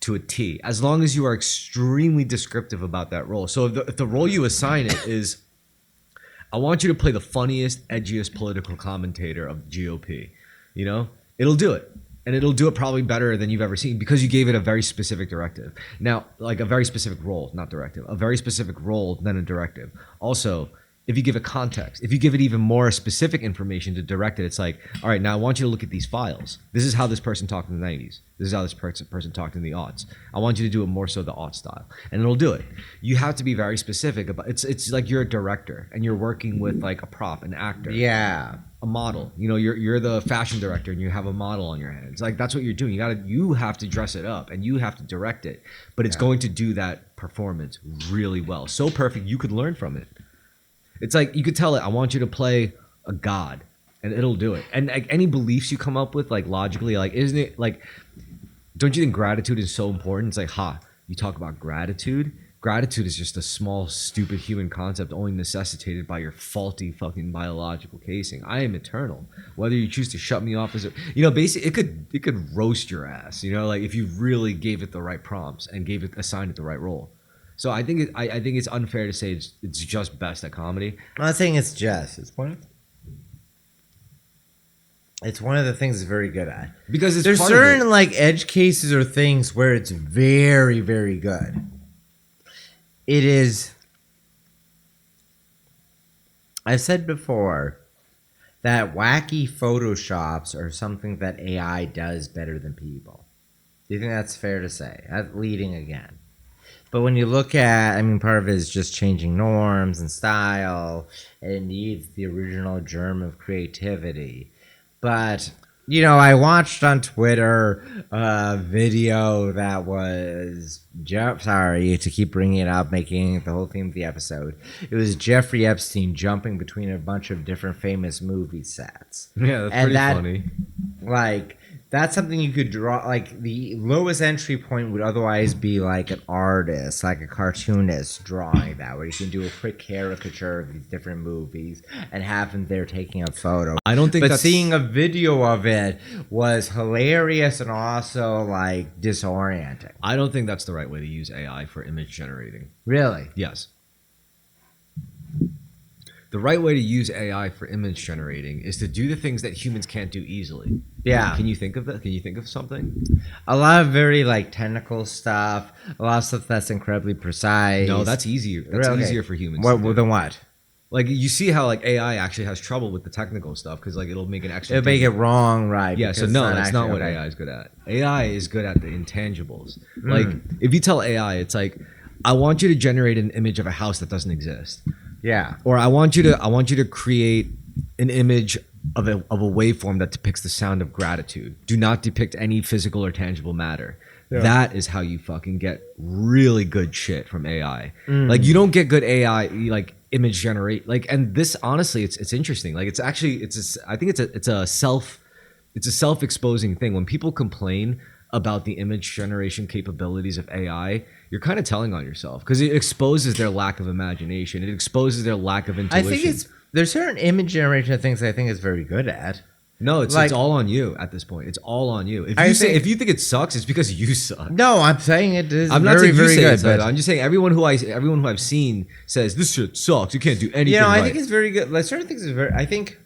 B: to a T, as long as you are extremely descriptive about that role. So if the role you assign it is, I want you to play the funniest, edgiest political commentator of the GOP, it'll do it. And it'll do it probably better than you've ever seen because you gave it a very specific directive. Now, like a very specific role, not directive, a very specific role than a directive. Also, if you give it context, if you give it even more specific information to direct it, it's like, all right, now I want you to look at these files. This is how this person talked in the 90s. This is how this person talked in the aughts. I want you to do it more so the aught style. And it'll do it. You have to be very specific about it's like you're a director and you're working with like a prop, an actor.
A: Yeah.
B: A model. You're the fashion director and you have a model on your hands. Like that's what you're doing. You have to dress it up and you have to direct it. But it's going to do that performance really well. So perfect you could learn from it. It's like you could tell it, I want you to play a god, and it'll do it. And like any beliefs you come up with, like logically, like isn't it like? Don't you think gratitude is so important? It's like, you talk about gratitude. Gratitude is just a small, stupid human concept, only necessitated by your faulty fucking biological casing. I am eternal. Whether you choose to shut me off as basically, it could roast your ass. Like if you really gave it the right prompts and assigned it the right role. So I think it's unfair to say it's just best at comedy.
A: I'm not saying it's just. It's one of the things it's very good at.
B: Because
A: there's certain like edge cases or things where it's very, very good. It is. I've said before that wacky photoshops are something that AI does better than people. Do you think that's fair to say? Leading again. But when you look at, I mean, part of it is just changing norms and style. It needs the original germ of creativity. But, you know, I watched on Twitter a video that was, sorry to keep bringing it up, making it the whole theme of the episode. It was Jeffrey Epstein jumping between a bunch of different famous movie sets.
B: Yeah, that's pretty funny.
A: Like, that's something you could draw. Like, the lowest entry point would otherwise be like an artist, like a cartoonist drawing that, where you can do a quick caricature of these different movies and have them there taking a photo.
B: I don't think
A: but
B: that's...
A: seeing a video of it was hilarious and also like disorienting.
B: I don't think that's the right way to use AI for image generating.
A: Really?
B: Yes. The right way to use AI for image generating is to do the things that humans can't do easily.
A: Yeah.
B: Can you think of that? Can you think of something?
A: A lot of very like technical stuff. A lot of stuff that's incredibly precise.
B: No, that's easier. That's
A: Really?
B: easier for humans.
A: What?
B: to
A: Well,
B: do.
A: then what?
B: Like you see how like AI actually has trouble with the technical stuff because like it'll make an extra.
A: It'll make it wrong, right?
B: Yeah. So
A: because
B: no,
A: it's
B: that's not what
A: actually-
B: AI is good at. AI is good at the intangibles. Like if you tell AI, it's like, I want you to generate an image of a house that doesn't exist.
A: Yeah.
B: Or I want you to create an image of a waveform that depicts the sound of gratitude. Do not depict any physical or tangible matter. Yeah. That is how you fucking get really good shit from AI. Like you don't get good AI like image generate like, and this honestly it's interesting. Like I think it's a self-exposing thing. When people complain about the image generation capabilities of AI, you're kind of telling on yourself because it exposes their lack of imagination. It exposes their lack of intuition.
A: I think there's certain image generation things I think it's very good at.
B: No, it's all on you at this point. It's all on you. If you think it sucks, it's because you suck.
A: No, I'm saying it is.
B: I'm not
A: very,
B: saying you
A: very
B: say
A: good,
B: it, but I'm just saying everyone who I've seen says this shit sucks. You can't do anything.
A: You know, I
B: right.
A: think it's very good. Like certain things is very. I think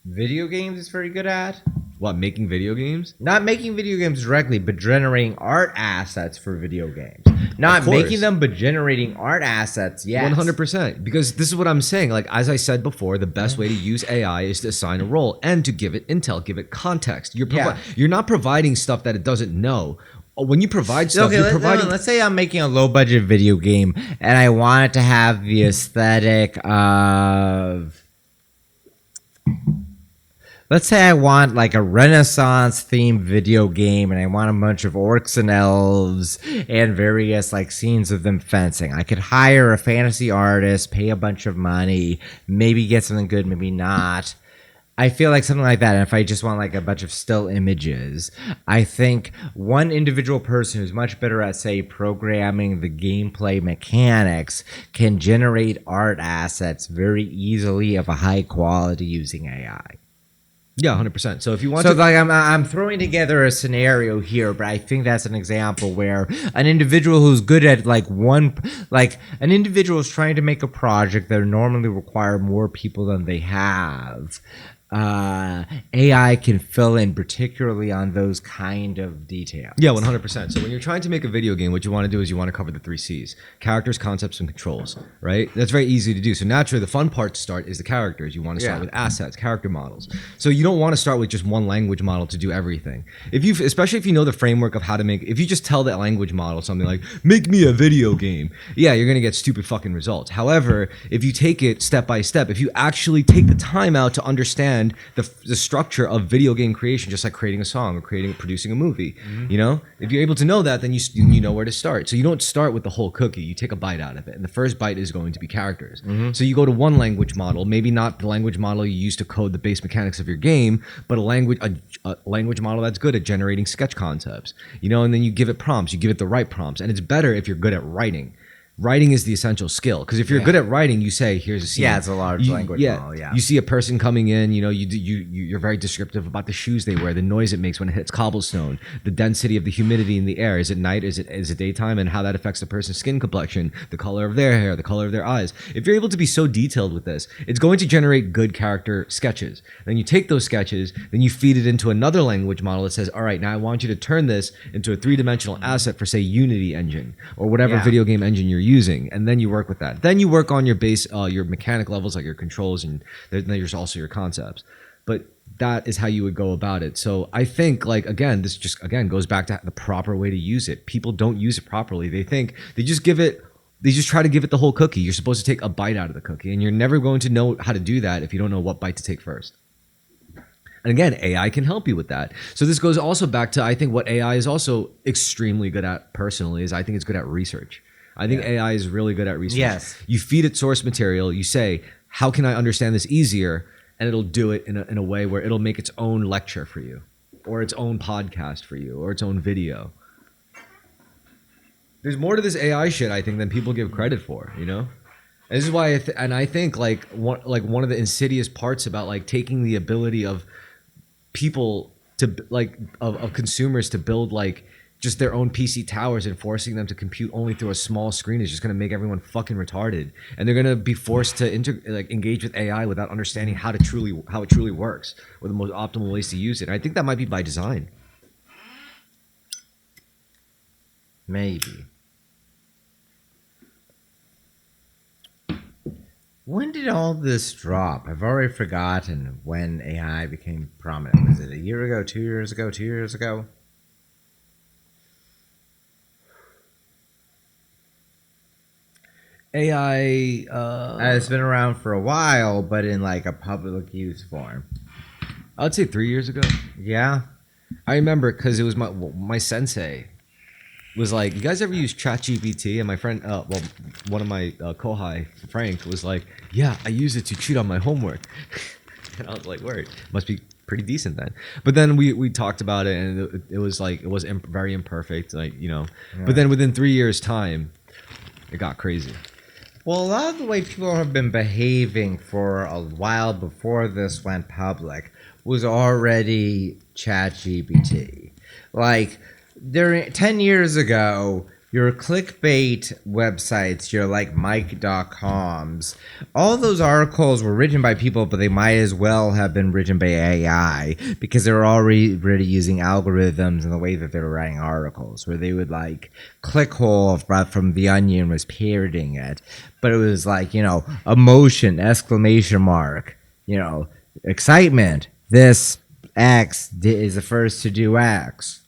A: video games is very good at.
B: What, making video games?
A: Not making video games directly, but generating art assets for video games. Not making them, but generating art assets. Yes.
B: 100%. Because this is what I'm saying. Like, as I said before, the best way to use AI is to assign a role and to give it intel, give it context. You're not providing stuff that it doesn't know. When you provide stuff, you're providing...
A: Let's say I'm making a low-budget video game, and I want it to have the aesthetic of... Let's say I want like a Renaissance themed video game and I want a bunch of orcs and elves and various like scenes of them fencing. I could hire a fantasy artist, pay a bunch of money, maybe get something good, maybe not. I feel like something like that. And if I just want like a bunch of still images, I think one individual person who's much better at, say, programming the gameplay mechanics can generate art assets very easily of a high quality using AI.
B: Yeah, 100%. So if you want
A: so like I'm throwing together a scenario here, but I think that's an example where an individual who's good at an individual is trying to make a project that normally require more people than they have. AI can fill in particularly on those kind of details.
B: Yeah, 100%. So when you're trying to make a video game, what you want to do is you want to cover the 3 C's: characters, concepts, and controls, right? That's very easy to do. So naturally, the fun part to start is the characters. You want to start with assets, character models. So you don't want to start with just one language model to do everything. Especially if you know the framework of how to make, if you just tell that language model something like, make me a video game, yeah, you're going to get stupid fucking results. However, if you take it step by step, if you actually take the time out to understand the structure of video game creation, just like creating a song or producing a movie, you know, if you're able to know that, then you know where to start. So you don't start with the whole cookie. You take a bite out of it, and the first bite is going to be characters. So you go to one language model, maybe not the language model you use to code the base mechanics of your game, but a language model that's good at generating sketch concepts, you know, and then you give it prompts, you give it the right prompts, and it's better if you're good at writing. Writing is the essential skill, because if you're good at writing, you say, "Here's a scene."
A: Yeah, it's a large language model. Yeah,
B: you see a person coming in. You know, you're very descriptive about the shoes they wear, the noise it makes when it hits cobblestone, the density of the humidity in the air. Is it night? Is it daytime? And how that affects the person's skin complexion, the color of their hair, the color of their eyes. If you're able to be so detailed with this, it's going to generate good character sketches. Then you take those sketches, then you feed it into another language model that says, "All right, now I want you to turn this into a 3-dimensional asset for, say, Unity engine or whatever video game engine you're using," and then you work with that. Then you work on your base, your mechanic levels, like your controls, and then there's also your concepts. but that is how you would go about it. So I think, like, again, this just again goes back to the proper way to use it. People don't use it properly. They just try to give it the whole cookie. You're supposed to take a bite out of the cookie, and you're never going to know how to do that if you don't know what bite to take first. And again, AI can help you with that. So this goes also back to, I think, what AI is also extremely good at personally is I think it's good at research. I think AI is really good at research.
A: Yes.
B: You feed it source material, you say, how can I understand this easier? And it'll do it in a way where it'll make its own lecture for you, or its own podcast for you, or its own video. There's more to this AI shit, I think, than people give credit for, you know? And this is why I think like one of the insidious parts about like taking the ability of people to like of consumers to build like just their own PC towers and forcing them to compute only through a small screen is just going to make everyone fucking retarded, and they're going to be forced to engage with AI without understanding how it truly works, or the most optimal ways to use it. And I think that might be by design.
A: Maybe. When did all this drop? I've already forgotten when AI became prominent. Was it a year ago, 2 years ago, 2 years ago?
B: AI
A: It's been around for a while, but in like a public use form.
B: I would say 3 years ago.
A: Yeah.
B: I remember because it was my sensei was like, "You guys ever use ChatGPT?" And my friend, one of my kohai, Frank, was like, "Yeah, I use it to cheat on my homework." And I was like, "Word, must be pretty decent then." But then we talked about it, and it was like it was very imperfect, like, you know.
A: Yeah.
B: But then within 3 years' time, it got crazy.
A: Well, a lot of the way people have been behaving for a while before this went public was already ChatGPT. Like, 10 years ago, your clickbait websites, your like Mike.coms, all those articles were written by people, but they might as well have been written by AI because they were already using algorithms in the way that they were writing articles, where they would like Clickhole from The Onion was parroting it, but it was like, you know, emotion, exclamation mark, you know, excitement. This X is the first to do X.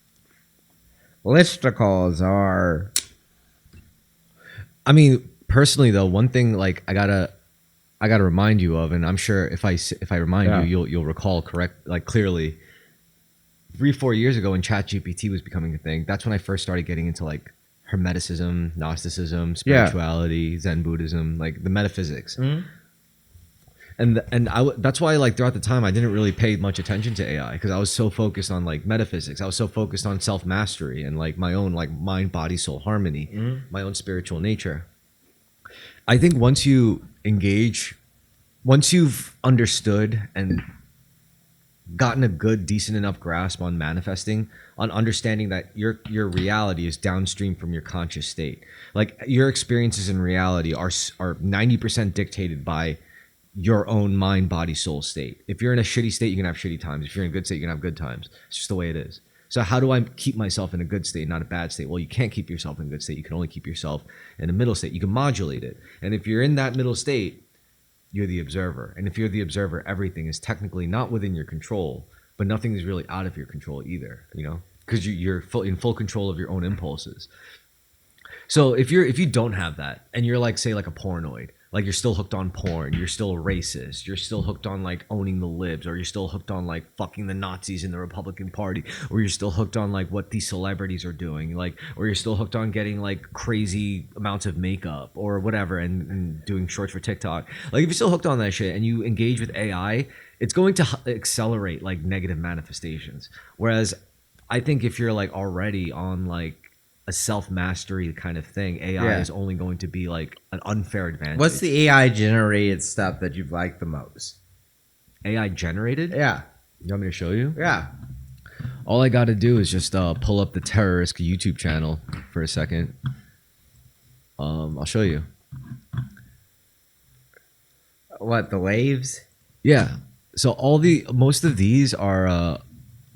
A: Listicles are.
B: I mean, personally though, one thing like I gotta remind you of, and I'm sure if I remind you, you'll recall clearly. 3-4 years ago, when ChatGPT was becoming a thing, that's when I first started getting into like Hermeticism, Gnosticism, spirituality, Zen Buddhism, like the metaphysics. Mm-hmm. That's why, like, throughout the time I didn't really pay much attention to AI because I was so focused on like metaphysics. I was so focused on self-mastery and like my own like mind, body, soul harmony, my own spiritual nature. I think once you've understood and gotten a good, decent enough grasp on manifesting, on understanding that your reality is downstream from your conscious state. Like, your experiences in reality are 90% dictated by your own mind, body, soul state. If you're in a shitty state, you can have shitty times. If you're in a good state, you can have good times. It's just the way it is. So how do I keep myself in a good state, not a bad state? Well, you can't keep yourself in a good state. You can only keep yourself in a middle state. You can modulate it. And if you're in that middle state, you're the observer. And if you're the observer, everything is technically not within your control, but nothing is really out of your control either, you know, because you're in full control of your own impulses. So if you don't have that, and you're like, say, like a paranoid, like you're still hooked on porn, you're still a racist, you're still hooked on like owning the libs, or you're still hooked on like fucking the Nazis in the Republican Party, or you're still hooked on like what these celebrities are doing, like, or you're still hooked on getting like crazy amounts of makeup or whatever and doing shorts for TikTok. Like, if you're still hooked on that shit and you engage with AI, it's going to accelerate like negative manifestations. Whereas I think if you're like already on like a self-mastery kind of thing, AI is only going to be like an unfair advantage.
A: What's the AI generated stuff that you've liked the most?
B: AI generated?
A: Yeah.
B: You want me to show you?
A: Yeah.
B: All I got to do is just pull up the Terrorisk YouTube channel for a second. I'll show you.
A: What, the waves?
B: Yeah. So most of these are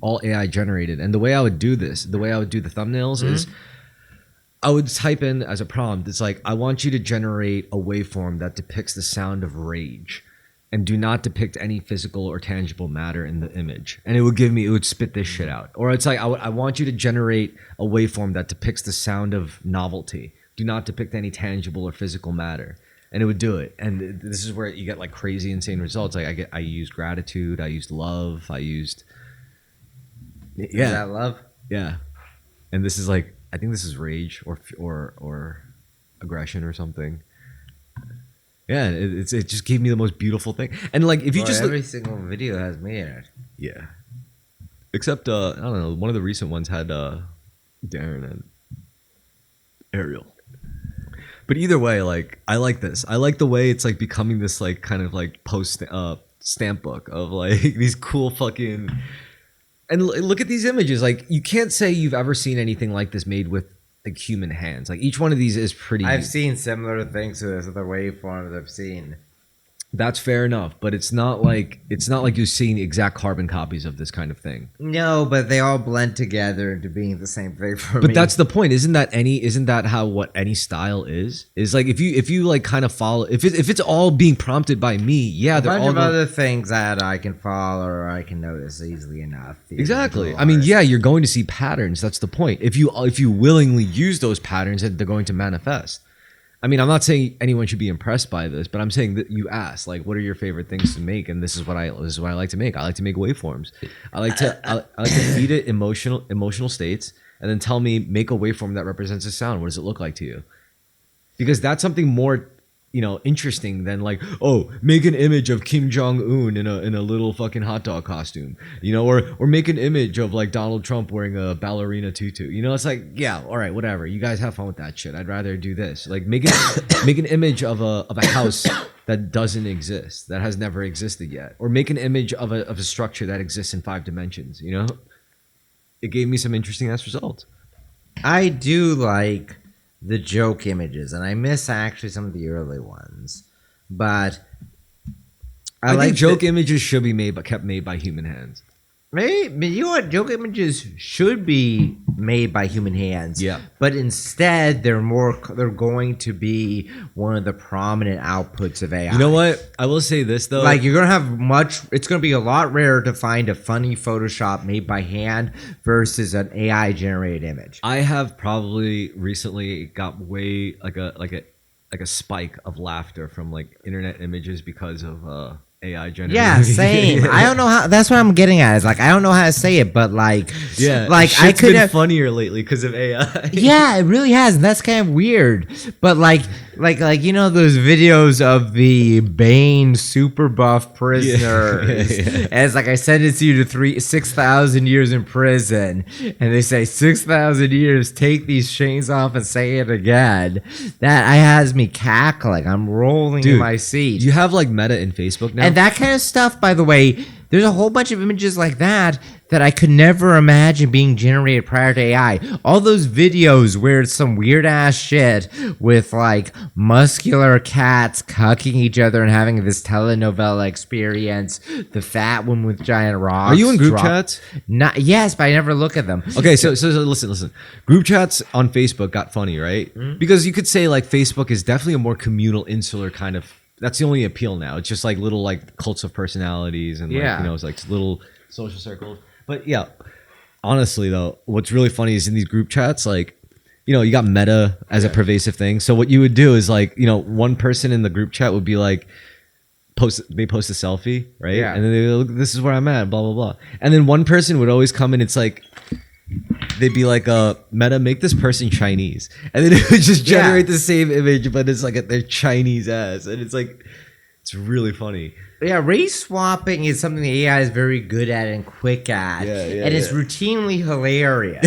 B: all AI generated. And the way I would do this, the way I would do the thumbnails is I would type in as a prompt, it's like, I want you to generate a waveform that depicts the sound of rage. and do not depict any physical or tangible matter in the image. And it would spit this shit out. Or it's like, I want you to generate a waveform that depicts the sound of novelty. Do not depict any tangible or physical matter. And it would do it. And this is where you get like crazy, insane results. Like I used gratitude, I used love,
A: Is that love?
B: Yeah. And this is like, I think this is rage or aggression or something. Yeah, it just gave me the most beautiful thing. And like, if you just
A: every single video has me in it.
B: yeah, except I don't know, one of the recent ones had Darren and Ariel. But either way, like, I like this. I like the way it's like becoming this like kind of like post stamp book of like these cool fucking. And look at these images. Like, you can't say you've ever seen anything like this made with like human hands. Like, each one of these is pretty.
A: I've seen similar things to this, other waveforms I've seen.
B: That's fair enough, but it's not like you've seen exact carbon copies of this kind of thing.
A: No, but they all blend together into being the same thing for me.
B: But that's the point. Isn't that how what any style is? Is like if you like kind of follow if it's all being prompted by me, yeah,
A: a
B: they're
A: bunch
B: all
A: of other things that I can follow or I can notice easily enough.
B: Exactly. I mean, yeah, you're going to see patterns. That's the point. If you willingly use those patterns, they're going to manifest. I mean, I'm not saying anyone should be impressed by this, but I'm saying that you ask, like, what are your favorite things to make? And this is what I like to make. I like to make waveforms. I like to feed it emotional states, and then make a waveform that represents a sound. What does it look like to you? Because that's something more, interesting than like, oh, make an image of Kim Jong-un in a little fucking hot dog costume, or make an image of like Donald Trump wearing a ballerina tutu. It's like, yeah, all right, whatever. You guys have fun with that shit. I'd rather do this. Like, make an image of a house that doesn't exist, that has never existed yet, or make an image of a structure that exists in 5 dimensions. It gave me some interesting ass results.
A: I do like the joke images, and I miss actually some of the early ones, but
B: I think joke images should be kept made by human hands.
A: Maybe, you know what? Joke images should be made by human hands.
B: Yeah.
A: But instead, they're going to be one of the prominent outputs of AI.
B: You know what? I will say this though.
A: Like, you're gonna have it's gonna be a lot rarer to find a funny Photoshop made by hand versus an AI generated image.
B: I have probably recently got way like a spike of laughter from like internet images because of AI generated.
A: Yeah, same. I don't know how. That's what I'm getting at. Is like, I don't know how to say it, but like,
B: yeah,
A: like
B: shit's
A: I could
B: been funnier lately because of AI.
A: Yeah, it really has, and that's kind of weird. But like those videos of the Bane super buff prisoners, and it's like, I sentenced you to 6,000 years in prison, and they say 6,000 years. Take these chains off and say it again. That has me cackling. I'm rolling in my seat.
B: You have like Meta in Facebook now.
A: And that kind of stuff, by the way, there's a whole bunch of images like that I could never imagine being generated prior to AI. All those videos where it's some weird ass shit with like muscular cats cucking each other and having this telenovela experience. The fat one with giant rocks.
B: Are you in group chats?
A: Yes, but I never look at them.
B: Okay, so listen. Group chats on Facebook got funny, right? Mm-hmm. Because you could say like Facebook is definitely a more communal, insular kind of. That's the only appeal now. It's just like little like cults of personalities and like, it's like little social circles. But yeah, honestly though, what's really funny is in these group chats, like, you got Meta as a pervasive thing. So what you would do is like, one person in the group chat would be like, post a selfie, right? Yeah. And then they look, this is where I'm at, blah, blah, blah. And then one person would always come in, it's like, they'd be like, Meta, make this person Chinese. And then it would just generate the same image, but it's like their Chinese ass. And it's like, it's really funny.
A: Yeah, race swapping is something the AI is very good at and quick at. And it's routinely hilarious.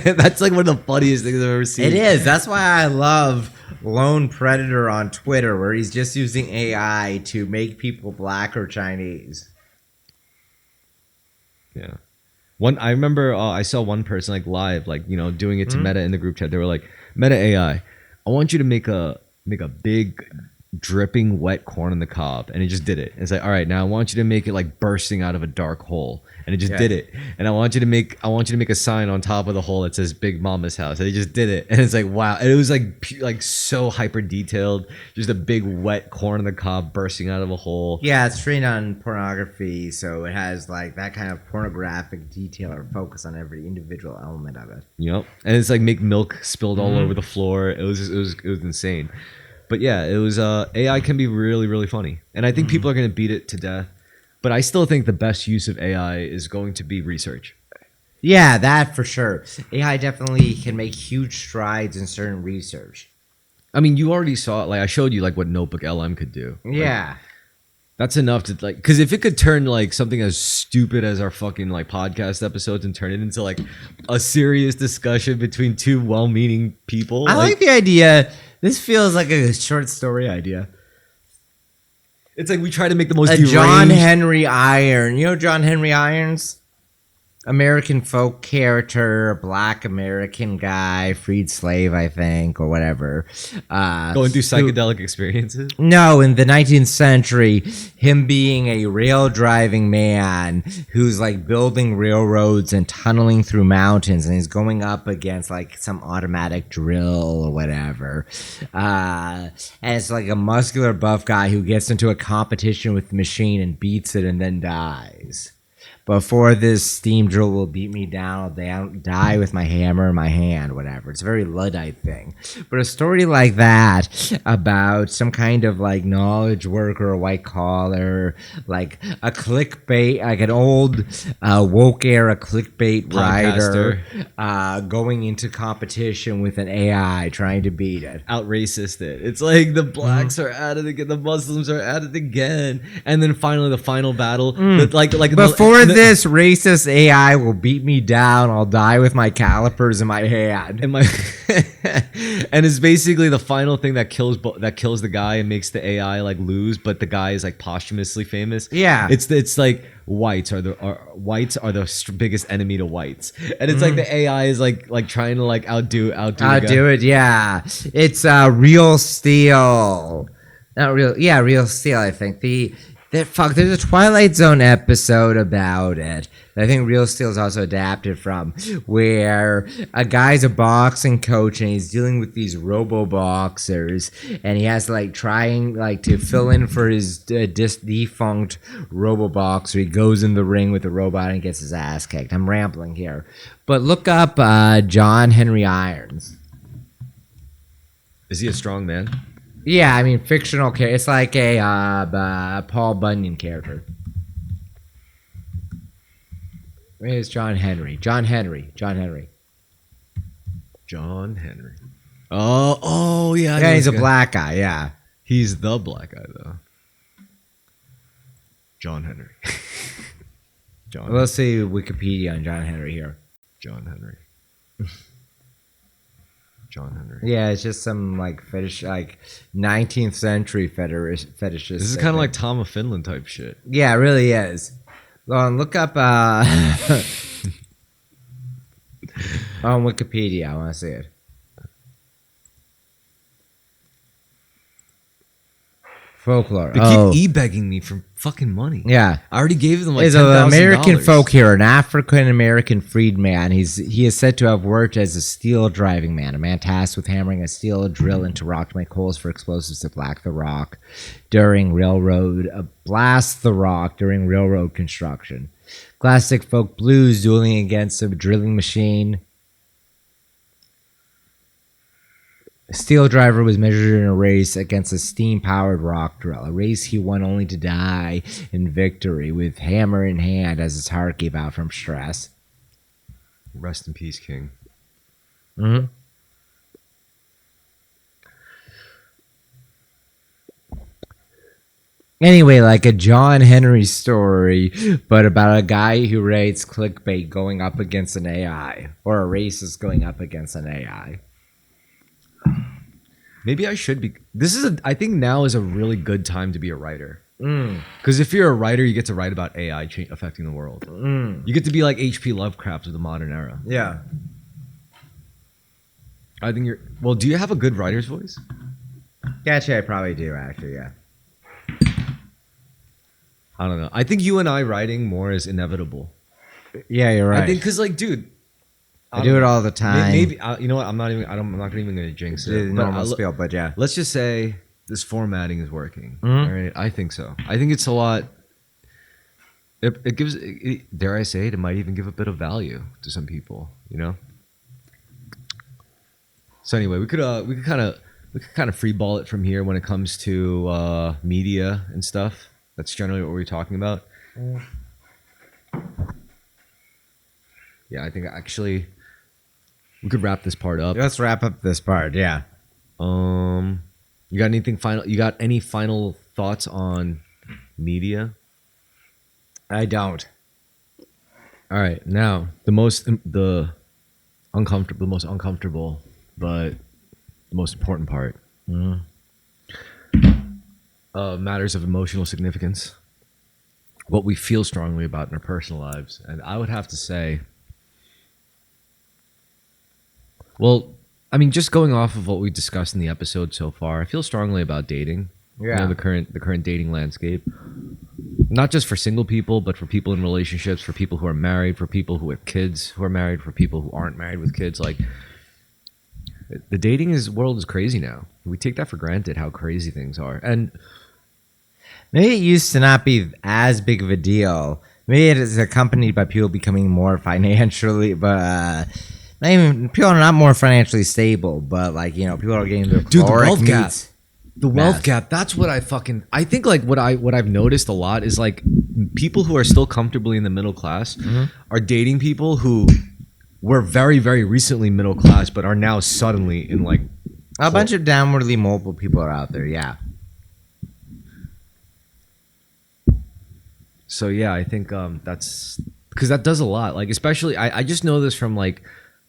B: That's like one of the funniest things I've ever seen.
A: It is. That's why I love Lone Predator on Twitter, where he's just using AI to make people black or Chinese.
B: Yeah. I remember I saw one person like live, like, doing it to Meta in the group chat. They were like, Meta AI, I want you to make a big dripping wet corn on the cob, and it just did it. It's like, all right, now I want you to make it like bursting out of a dark hole, and it just did it. And I want you to make a sign on top of the hole that says Big Mama's house, and it just did it. And it's like, wow, and it was like so hyper detailed, just a big wet corn on the cob bursting out of a hole.
A: Yeah, it's trained on pornography, so it has like that kind of pornographic detail or focus on every individual element of it.
B: Yep, and it's like make milk spilled all over the floor. It was insane. But yeah, it was AI can be really, really funny. And I think people are going to beat it to death. But I still think the best use of AI is going to be research.
A: Yeah, that for sure. AI definitely can make huge strides in certain research.
B: I mean, you already saw it. Like I showed you like what Notebook LM could do.
A: Yeah.
B: Like, that's enough to like, because if it could turn like something as stupid as our fucking like podcast episodes and turn it into like a serious discussion between two well-meaning people.
A: I like the idea. This feels like a short story idea.
B: It's like we try to make the most
A: John Henry Iron. You know John Henry Irons? American folk character, black American guy, freed slave, I think, or whatever.
B: Going through psychedelic experiences?
A: No, in the 19th century, him being a rail driving man who's like building railroads and tunneling through mountains, and he's going up against like some automatic drill or whatever. And it's like a muscular buff guy who gets into a competition with the machine and beats it and then dies. Before this steam drill will beat me down, I'll die with my hammer in my hand, whatever. It's a very Luddite thing. But a story like that about some kind of like knowledge worker, a white collar, like a clickbait, like an old woke era clickbait writer going into competition with an AI trying to beat it.
B: Out racist it. It's like the blacks are at it again, the Muslims are at it again. And then finally the final battle.
A: Before this racist AI will beat me down, I'll die with my calipers in my hand.
B: And it's basically the final thing that kills the guy and makes the AI like lose, but the guy is like posthumously famous.
A: Yeah,
B: it's like whites are the biggest enemy to whites, and it's like the AI is like trying to like outdo it.
A: Yeah, it's Real Steel, not real. Yeah, Real Steel. I think there's a Twilight Zone episode about it that I think Real Steel is also adapted from, where a guy's a boxing coach and he's dealing with these robo-boxers, and he has to like trying like to fill in for his defunct robo-boxer. He goes in the ring with the robot and gets his ass kicked. I'm rambling here, but look up John Henry Irons.
B: Is he a strong man?
A: Yeah, I mean, fictional character. It's like a Paul Bunyan character. Where's John Henry? John Henry.
B: Oh, yeah.
A: Yeah, he's a black guy, yeah.
B: He's the black guy, though. John Henry.
A: Let's see Wikipedia on John Henry here.
B: John Henry.
A: Yeah, it's just some like fetish, like 19th century fetishist.
B: This is kind of like Tom of Finland type shit.
A: Yeah, it really is. Look up on Wikipedia. I want to see it. Folklore.
B: They keep e-begging me for fucking money.
A: Yeah,
B: I already gave them like
A: $10,000. An American folk hero, an African American freedman. He is said to have worked as a steel driving man, a man tasked with hammering a steel drill into rock to make holes for explosives to blast the rock during railroad construction. Classic folk blues, dueling against a drilling machine. A steel driver was measured in a race against a steam-powered rock drill, a race he won only to die in victory with hammer in hand as his heart gave out from stress.
B: Rest in peace, King.
A: Mm-hmm. Anyway, like a John Henry story, but about a guy who writes clickbait going up against an AI, or a racist going up against an AI.
B: Maybe I should be. I think now is a really good time to be a writer. Because if you're a writer, you get to write about AI affecting the world. You get to be like H.P. Lovecraft of the modern era.
A: Yeah.
B: I think you're. Well, do you have a good writer's voice?
A: Actually, I probably do. Actually, yeah.
B: I don't know. I think you and I writing more is inevitable.
A: Yeah, you're right.
B: I think because like, dude,
A: I do it all the time.
B: Maybe you know what? I'm not even gonna jinx
A: The
B: it.
A: normal spiel, but yeah.
B: Let's just say this formatting is working.
A: Mhm.
B: All right, I think so. I think it's a lot. It gives, dare I say it, it might even give a bit of value to some people. You know. So anyway, we could kind of free ball it from here when it comes to media and stuff. That's generally what we're talking about. Yeah, I think actually we could wrap this part up.
A: Let's wrap up this part. Yeah.
B: You got anything final? You got any final thoughts on media?
A: I don't.
B: All right, now the most uncomfortable, but the most important part. Matters of emotional significance. What we feel strongly about in our personal lives, and I would have to say, well, I mean, just going off of what we discussed in the episode so far, I feel strongly about dating.
A: Yeah.
B: You know, the current dating landscape. Not just for single people, but for people in relationships, for people who are married, for people who have kids who are married, for people who aren't married with kids. Like, the dating world is crazy now. We take that for granted, how crazy things are. And
A: maybe it used to not be as big of a deal. Maybe it is accompanied by people becoming more financially, but not even people are not more financially stable. But like, you know, people are getting their
B: dude, the wealth gap.
A: needs.
B: The wealth gap, that's what I think like what I've noticed a lot is like people who are still comfortably in the middle class are dating people who were very, very recently middle class but are now suddenly in like
A: a bunch of downwardly mobile people are out there, yeah.
B: So yeah, I think that's because that does a lot. Like especially I just know this from like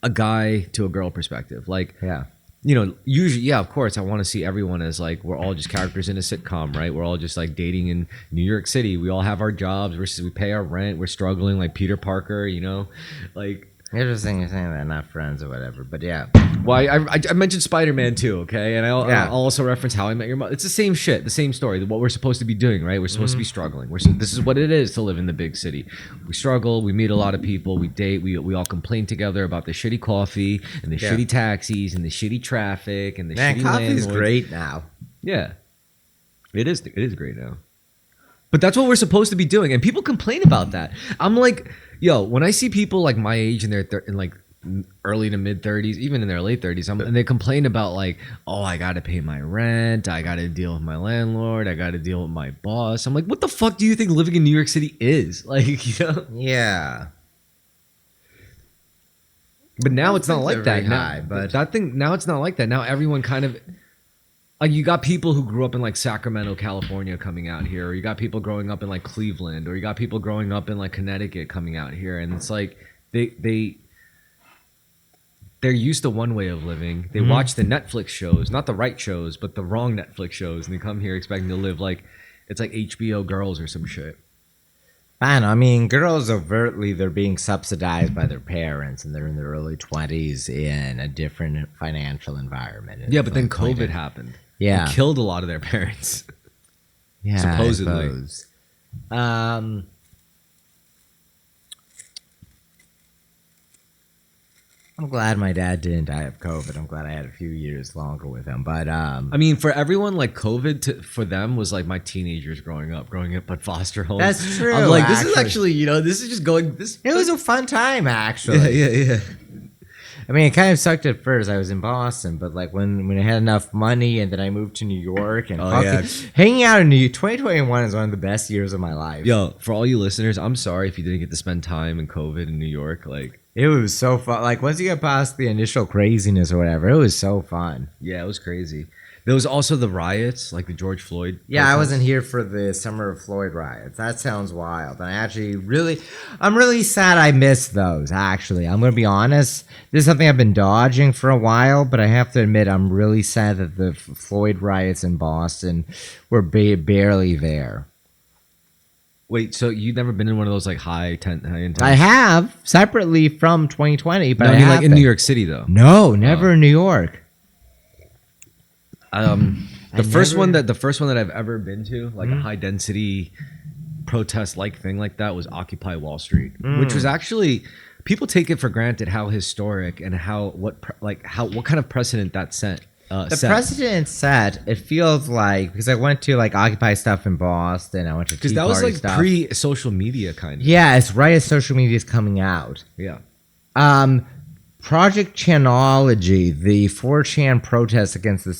B: a guy to a girl perspective. Like
A: Yeah.
B: you know, usually, yeah, of course, I want to see everyone as like we're all just characters in a sitcom, right? We're all just like dating in New York City. We all have our jobs. We pay our rent. We're struggling like Peter Parker, you know, like.
A: Interesting you're saying that, not friends or whatever, but yeah.
B: Well, I mentioned Spider-Man too, okay, and I'll also reference How I Met Your Mother. It's the same shit, the same story. What we're supposed to be doing, right? We're supposed to be struggling. This is what it is to live in the big city. We struggle. We meet a lot of people. We date. We all complain together about the shitty coffee and the shitty taxis and the shitty traffic and the shitty
A: coffee's
B: landlords.
A: great now.
B: Yeah, it is. It is great now. But that's what we're supposed to be doing, and people complain about that. I'm like, yo, when I see people like my age and they're in like early to mid 30s, even in their late 30s, and they complain about like, oh, I got to pay my rent, I got to deal with my landlord, I got to deal with my boss. I'm like, what the fuck do you think living in New York City is? Like, you know?
A: Yeah.
B: But now it's not like that. Now it's not like that. Now everyone kind of. Like you got people who grew up in like Sacramento, California coming out here, or you got people growing up in like Cleveland, or you got people growing up in like Connecticut coming out here, and it's like they're used to one way of living. They watch the Netflix shows, not the right shows, but the wrong Netflix shows, and they come here expecting to live like it's like HBO Girls or some shit.
A: Man, I mean, girls overtly they're being subsidized by their parents, and they're in their early 20s in a different financial environment.
B: Yeah, but then COVID happened.
A: Yeah,
B: it killed a lot of their parents.
A: Yeah,
B: supposedly.
A: I'm glad my dad didn't die of COVID. I'm glad I had a few years longer with him. But
B: I mean, for everyone, like COVID for them was like my teenagers growing up at foster homes.
A: That's true.
B: I'm like, this is actually, you know, this is just going.
A: It was a fun time, actually.
B: Yeah.
A: I mean, it kind of sucked at first. I was in Boston, but like when I had enough money, and then I moved to New York, and hanging out in 2021 is one of the best years of my life.
B: Yo, for all you listeners, I'm sorry if you didn't get to spend time in COVID in New York. Like,
A: it was so fun. Like once you get past the initial craziness or whatever, it was so fun.
B: Yeah, it was crazy. There was also the riots, like the George Floyd.
A: Yeah, I wasn't here for the Summer of Floyd riots. That sounds wild. And I'm really sad I missed those, actually. I'm going to be honest. This is something I've been dodging for a while, but I have to admit I'm really sad that the Floyd riots in Boston were barely there.
B: Wait, so you've never been in one of those like high intense?
A: I have, separately from 2020, but
B: I mean like in New York City though.
A: No, never in New York.
B: The first one that I've ever been to, like a high density protest like thing like that, was Occupy Wall Street, which was actually, people take it for granted how historic and what kind of precedent that set.
A: The precedent set, it feels like, because I went to like Occupy stuff in Boston, I went to
B: because that was like pre-social media kind of.
A: Yeah, it's right as social media is coming out.
B: Yeah.
A: Project Chanology, the 4chan protest against the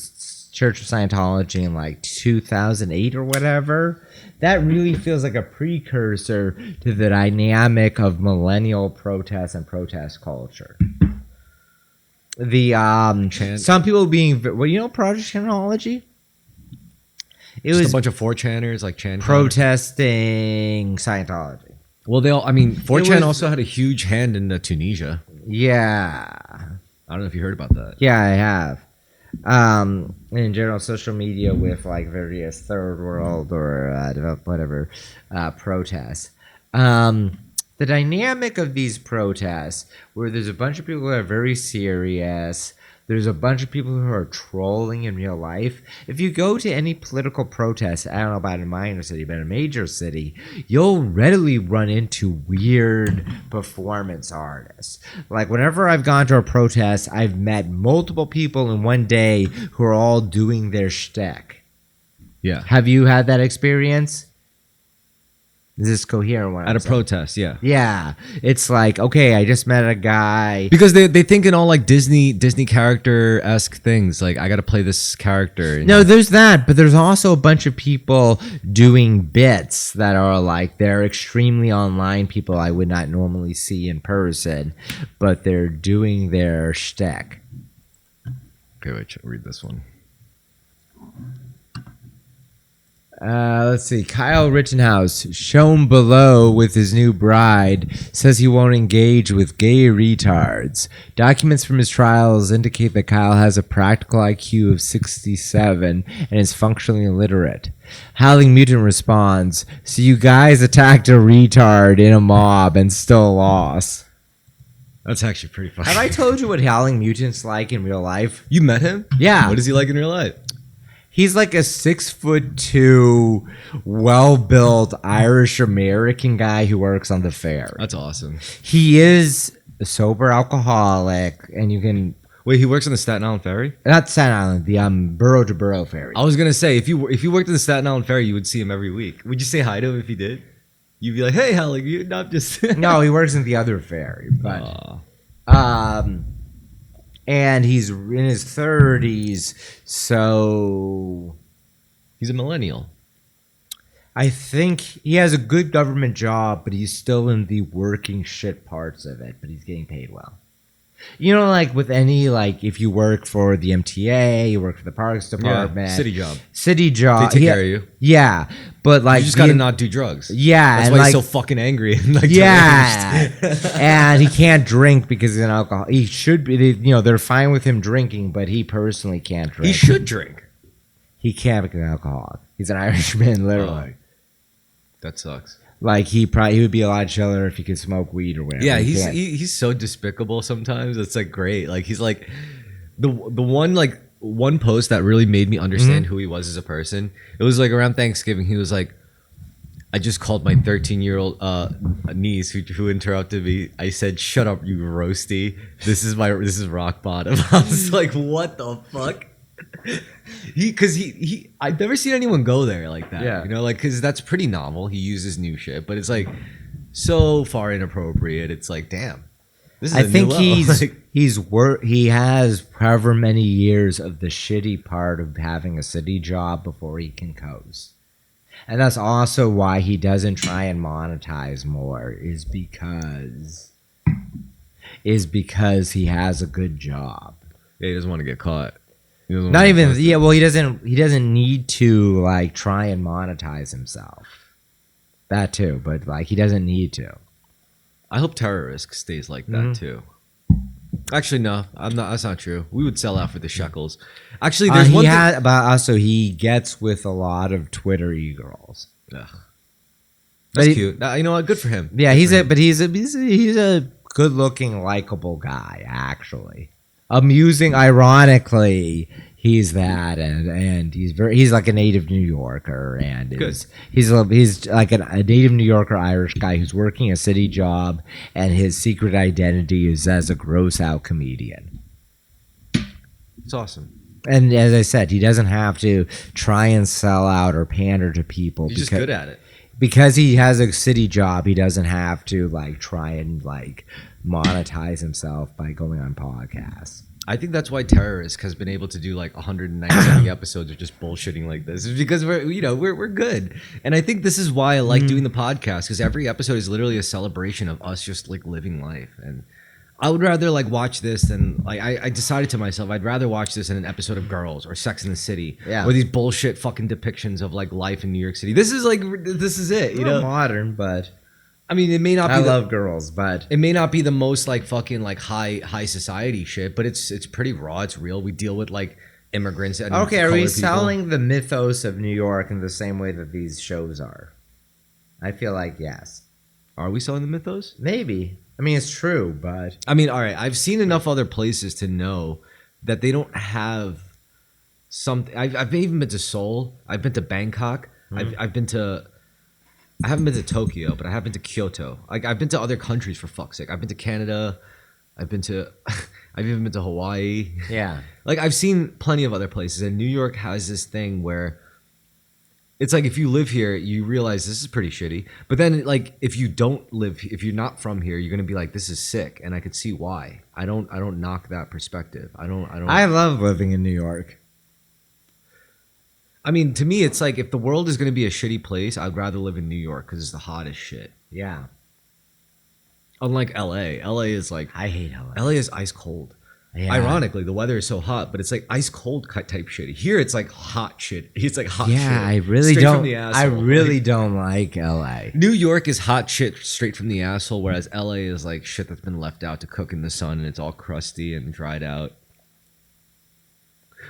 A: Church of Scientology in like 2008 or whatever, that really feels like a precursor to the dynamic of millennial protests and protest culture. The some people being, well, you know, Project Chanology? It
B: Just
A: was
B: a bunch of 4chaners like
A: protesting Scientology.
B: Well, 4chan also had a huge hand in Tunisia.
A: Yeah.
B: I don't know if you heard about that.
A: Yeah, I have. In general, social media with like various third world or developed whatever protests. The dynamic of these protests, where there's a bunch of people who are very serious, there's a bunch of people who are trolling in real life. If you go to any political protest, I don't know about a minor city, but a major city, you'll readily run into weird performance artists. Like whenever I've gone to a protest, I've met multiple people in one day who are all doing their shtick.
B: Yeah.
A: Have you had that experience? Is this coherent?
B: At a protest, yeah.
A: Yeah. It's like, okay, I just met a guy.
B: Because they think in all like Disney character-esque things. Like, I got to play this character.
A: No, there's that. But there's also a bunch of people doing bits that are like, they're extremely online people I would not normally see in person. But they're doing their shtick.
B: Okay, wait, read this one.
A: Let's see. Kyle Rittenhouse, shown below with his new bride, says he won't engage with gay retards. Documents from his trials indicate that Kyle has a practical IQ of 67 and is functionally illiterate. Howling Mutant responds, so you guys attacked a retard in a mob and still lost.
B: That's actually pretty funny.
A: Have I told you what Howling Mutant's like in real life?
B: You met him?
A: Yeah.
B: What is he like in real life?
A: He's like a 6'2", well-built Irish American guy who works on the ferry.
B: That's awesome.
A: He is a sober alcoholic, and you can.
B: Wait, he works on the Staten Island ferry?
A: Not Staten Island, the borough to borough ferry.
B: I was gonna say if you worked in the Staten Island ferry, you would see him every week. Would you say hi to him if he did? You'd be like, hey, Howling, you're not just.
A: No, he works in the other ferry, but and he's in his 30s, so
B: he's a millennial.
A: I think he has a good government job, but he's still in the working shit parts of it, but he's getting paid well. You know, like with any, like if you work for the MTA, you work for the Parks Department.
B: Yeah, city job.
A: City job.
B: They take care of you.
A: Yeah, but like...
B: You just gotta not do drugs.
A: Yeah.
B: That's why he's so fucking angry. Like,
A: yeah. And he can't drink because he's an alcoholic. He should be, you know, they're fine with him drinking, but he personally can't drink.
B: He should drink.
A: He can't because he's an alcoholic. He's an Irishman, literally.
B: That sucks.
A: Like he would be a lot chiller if he could smoke weed or whatever.
B: Yeah, he's so despicable sometimes. It's like great. Like he's like the one post that really made me understand who he was as a person. It was like around Thanksgiving. He was like, I just called my 13-year-old niece who interrupted me. I said, "Shut up, you roasty. This is rock bottom." I was like, "What the fuck?" Because I've never seen anyone go there like that.
A: Yeah.
B: You know, like, because that's pretty novel. He uses new shit, but it's like so far inappropriate. It's like, damn. This is
A: I think he has however many years of the shitty part of having a city job before he can coast. And that's also why he doesn't try and monetize more, is because he has a good job.
B: Yeah, he doesn't want to get caught.
A: Not even, yeah, well, he doesn't need to like try and monetize himself. That too, but like he doesn't need to.
B: I hope Terrorisk stays like that too. Actually, no, I'm not. That's not true. We would sell out for the shekels. Actually, there's one thing.
A: But also he gets with a lot of Twitter-y girls.
B: Ugh. That's cute. You know what? Good for him.
A: Yeah, he's a good-looking, likable guy. Actually, amusing. Ironically, he's that, and he's like a native New Yorker, and he's like a native New Yorker Irish guy who's working a city job, and his secret identity is as a gross out comedian.
B: It's awesome.
A: And as I said, he doesn't have to try and sell out or pander to people.
B: He's just good at it.
A: Because he has a city job, he doesn't have to like try and like monetize himself by going on podcasts.
B: I think that's why Terrorisk has been able to do like 190 episodes of just bullshitting like this. It's because we're good. And I think this is why I like doing the podcast, because every episode is literally a celebration of us just like living life. And I would rather like watch this than like I decided to myself I'd rather watch this than an episode of Girls or Sex in the City, or these bullshit fucking depictions of like life in New York City. This is it, you know,
A: modern, but
B: I mean, it may not be.
A: I love Girls, but
B: it may not be the most like fucking like high society shit, but it's pretty raw. It's real. We deal with like immigrants and
A: okay. Are we
B: people.
A: selling the mythos of New York in the same way that these shows are? I feel like yes.
B: Are we selling the mythos?
A: Maybe. I mean, it's true, but
B: I mean, all right. I've seen enough other places to know that they don't have something. I've even been to Seoul. I've been to Bangkok. I've been to. I haven't been to Tokyo, but I have been to Kyoto. Like I've been to other countries for fuck's sake. I've been to Canada. I've even been to Hawaii.
A: Yeah.
B: Like I've seen plenty of other places, and New York has this thing where it's like if you live here, you realize this is pretty shitty. But then, like, if you don't live, if you're not from here, you're gonna be like, this is sick, and I could see why. I don't knock that perspective. I don't.
A: I love living in New York.
B: I mean, to me, it's like if the world is gonna be a shitty place, I'd rather live in New York because it's the hottest shit.
A: Yeah.
B: Unlike LA, LA is like
A: I hate LA.
B: LA is ice cold.
A: Yeah.
B: Ironically, the weather is so hot, but it's like ice cold type shit. Here, it's like hot shit. It's like hot shit.
A: Yeah, I really
B: straight
A: don't.
B: From the asshole.
A: I really don't like LA.
B: New York is hot shit straight from the asshole, whereas LA is like shit that's been left out to cook in the sun, and it's all crusty and dried out.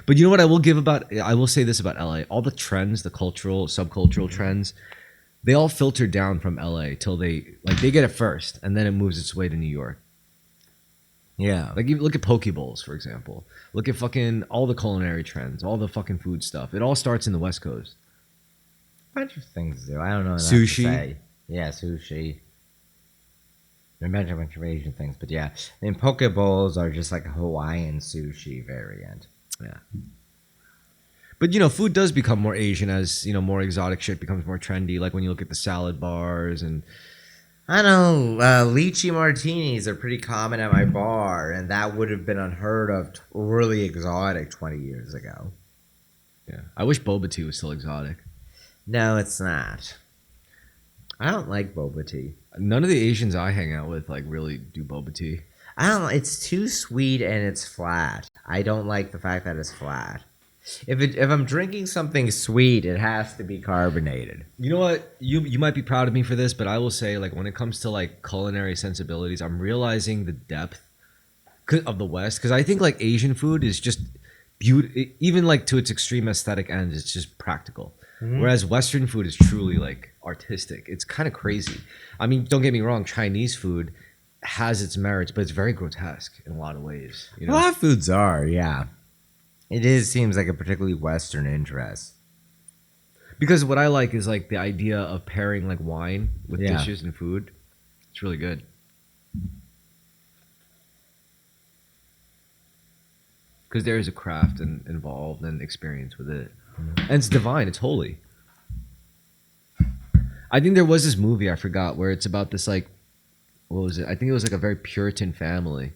B: But you know what I will say this about LA. All the trends, the cultural, subcultural trends, they all filter down from LA till they get it first, and then it moves its way to New York. Yeah, like you look at poke bowls, for example. Look at fucking all the culinary trends, all the fucking food stuff. It all starts in the West Coast.
A: A bunch of things do. I don't know.
B: Sushi.
A: Yeah, sushi. I mentioned a bunch of Asian things, but yeah. I mean, poke bowls are just like a Hawaiian sushi variant.
B: Yeah. But, you know, food does become more Asian as, you know, more exotic shit becomes more trendy. Like when you look at the salad bars and...
A: I know, lychee martinis are pretty common at my bar, and that would have been unheard of, really exotic 20 years ago.
B: Yeah. I wish boba tea was still exotic.
A: No, it's not. I don't like boba tea.
B: None of the Asians I hang out with, like, really do boba tea.
A: I don't know. It's too sweet and it's flat. I don't like the fact that it's flat. If I'm drinking something sweet, it has to be carbonated.
B: You know what? You might be proud of me for this, but I will say, like, when it comes to like culinary sensibilities, I'm realizing the depth of the West, because I think like Asian food is just beautiful, even like to its extreme aesthetic ends. It's just practical, whereas Western food is truly like artistic. It's kind of crazy. I mean, don't get me wrong, Chinese food has its merits, but it's very grotesque in a lot of ways. You know?
A: A lot of foods are, yeah. Seems like a particularly Western interest.
B: Because what I like is like the idea of pairing like wine with dishes and food. It's really good. Because there is a craft involved and experience with it. And it's divine. It's holy. I think there was this movie, I forgot, where it's about this like, what was it? I think it was like a very Puritan family.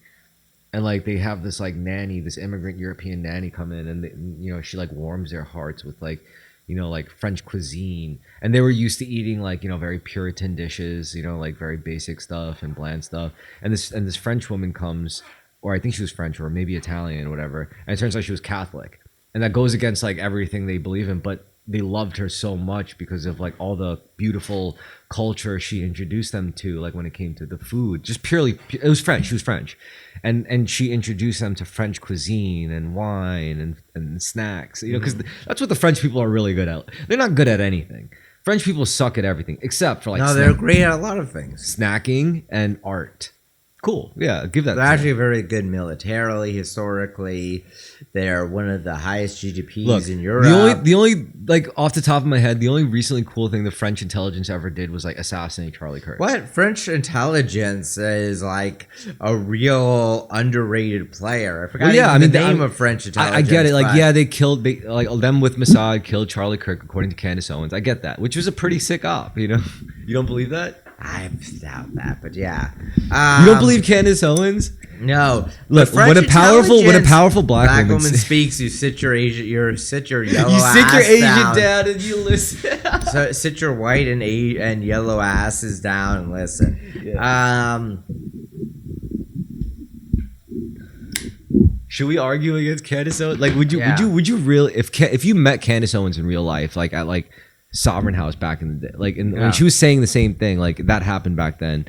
B: And like they have this like nanny, this immigrant European nanny come in, and they, you know, she like warms their hearts with like, you know, like French cuisine, and they were used to eating like, you know, very Puritan dishes, you know, like very basic stuff and bland stuff. And this French woman comes, or I think she was French or maybe Italian or whatever, and it turns out she was Catholic, and that goes against like everything they believe in, but they loved her so much because of like all the beautiful culture she introduced them to, like when it came to the food, just purely, it was French, she was French. And she introduced them to French cuisine and wine and snacks, you know, because that's what the French people are really good at. They're not good at anything. French people suck at everything except for like
A: they're great at a lot of things.
B: Snacking and art. Cool. Yeah, give that.
A: They're actually very good militarily, historically. They're one of the highest GDPs in Europe.
B: The only like off the top of my head, the only recently cool thing the French intelligence ever did was like assassinate Charlie Kirk.
A: What? French intelligence is like a real underrated player. I forgot the name of French intelligence.
B: I get it. Like, yeah, they killed like them with Mossad killed Charlie Kirk according to Candace Owens. I get that, which was a pretty sick op. You know, you don't believe that?
A: I doubt that, but yeah.
B: You don't believe Candace Owens?
A: No.
B: Look, when a powerful black woman
A: speaks, you sit your yellow
B: you
A: ass
B: sit your Asian down and you listen.
A: So sit your white and yellow asses down and listen. Yeah.
B: Should we argue against Candace Owens? Like, would you really if you met Candace Owens in real life, like at like Sovereign House back in the day, like when she was saying the same thing, like that happened back then,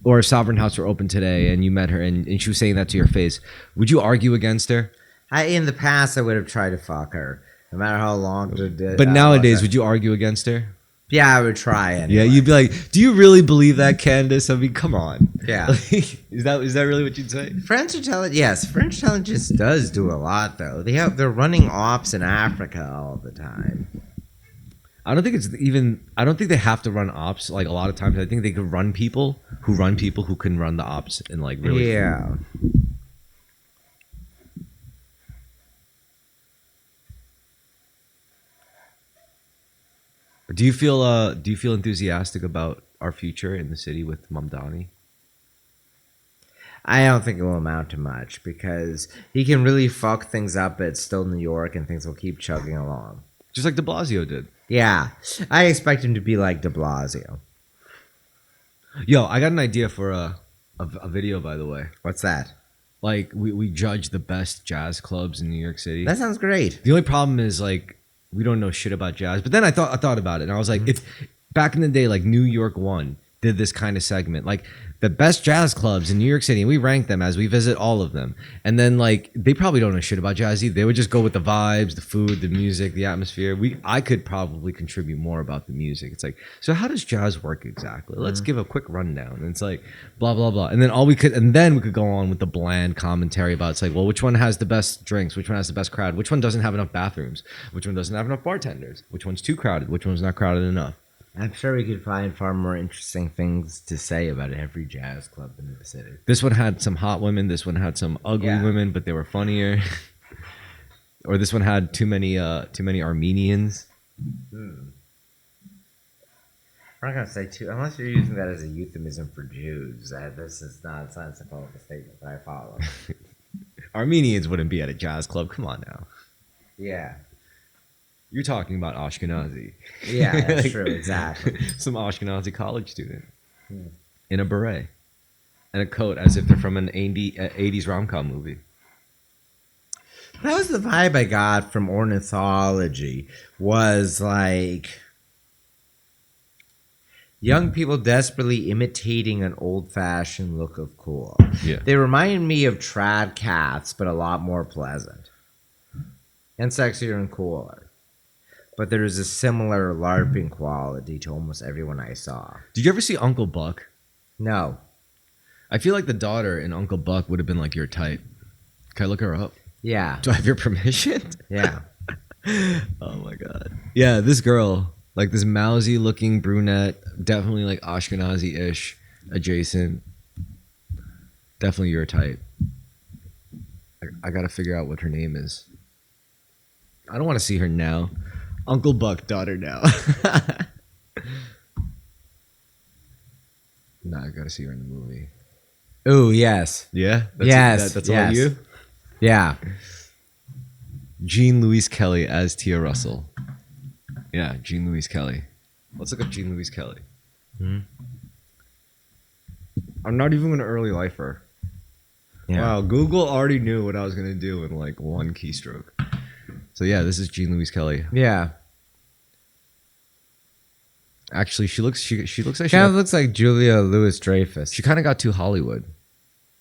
B: or if Sovereign House were open today and you met her and she was saying that to your face, would you argue against her?
A: In the past, I would have tried to fuck her, no matter how long it did.
B: But nowadays, would you argue against her?
A: Yeah, I would try anyway.
B: Yeah, you'd be like, "Do you really believe that, Candace? I mean, come on."
A: Yeah,
B: is that really what you'd say?
A: French intelligence, yes, French intelligence does do a lot, though. They're running ops in Africa all the time.
B: I don't think they have to run ops. Like a lot of times, I think they could run people who can run the ops and like really.
A: Yeah.
B: Do you feel enthusiastic about our future in the city with Mamdani?
A: I don't think it will amount to much because he can really fuck things up, but it's still New York and things will keep chugging along.
B: Just like de Blasio did.
A: Yeah. I expect him to be like de Blasio.
B: Yo, I got an idea for a video, by the way.
A: What's that?
B: Like, we judge the best jazz clubs in New York City.
A: That sounds great.
B: The only problem is, like, we don't know shit about jazz. But then I thought about it, and I was like, if back in the day, like, New York One did this kind of segment, like, the best jazz clubs in New York City, and we rank them as we visit all of them. And then, like, they probably don't know shit about jazz either. They would just go with the vibes, the food, the music, the atmosphere. I could probably contribute more about the music. It's like, so how does jazz work exactly? Let's give a quick rundown. And it's like, blah, blah, blah. And then we could go on with the bland commentary about, it's like, well, which one has the best drinks? Which one has the best crowd? Which one doesn't have enough bathrooms? Which one doesn't have enough bartenders? Which one's too crowded? Which one's not crowded enough?
A: I'm sure we could find far more interesting things to say about every jazz club in the city.
B: This one had some hot women. This one had some ugly women, but they were funnier. Or this one had too many Armenians.
A: I'm not gonna say too, unless you're using that as a euphemism for Jews. This is nonsensical of a statement that I follow.
B: Armenians wouldn't be at a jazz club. Come on now.
A: Yeah.
B: You're talking about Ashkenazi.
A: Yeah, that's true, exactly.
B: Some Ashkenazi college student in a beret and a coat as if they're from an 80s rom-com movie.
A: That was the vibe I got from Ornithology, was like young people desperately imitating an old-fashioned look of cool.
B: Yeah.
A: They remind me of trad cats, but a lot more pleasant. And sexier and cooler. But there's a similar LARPing quality to almost everyone I saw.
B: Did you ever see Uncle Buck?
A: No.
B: I feel like the daughter in Uncle Buck would have been like your type. Can I look her up?
A: Yeah.
B: Do I have your permission?
A: Yeah.
B: Oh my God. Yeah, this girl, like this mousy looking brunette, definitely like Ashkenazi-ish adjacent. Definitely your type. I gotta figure out what her name is. I don't want to see her now. Uncle Buck, daughter now. Nah, I gotta see her in the movie.
A: Ooh, yes.
B: Yeah? That's
A: yes.
B: all you?
A: Yeah.
B: Jean Louise Kelly as Tia Russell. Yeah, Jean Louise Kelly. Let's look up Jean Louise Kelly. I'm not even gonna early life her. Yeah. Wow, Google already knew what I was gonna do in like one keystroke. So yeah, this is Jean Louise Kelly.
A: Yeah.
B: Actually, she looks like
A: she kind of looks like Julia Louis-Dreyfus.
B: She kind of got too Hollywood.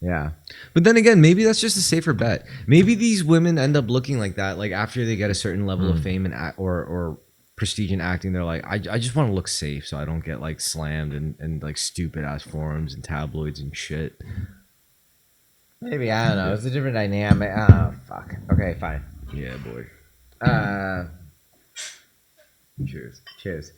A: Yeah.
B: But then again, maybe that's just a safer bet. Maybe these women end up looking like that, like after they get a certain level of fame and or prestige in acting. They're like, I just want to look safe, so I don't get like slammed and like stupid ass forums and tabloids and shit.
A: Maybe, I don't know. It's a different dynamic. Oh, fuck. Okay, fine.
B: Yeah, boy.
A: Cheers. Cheers.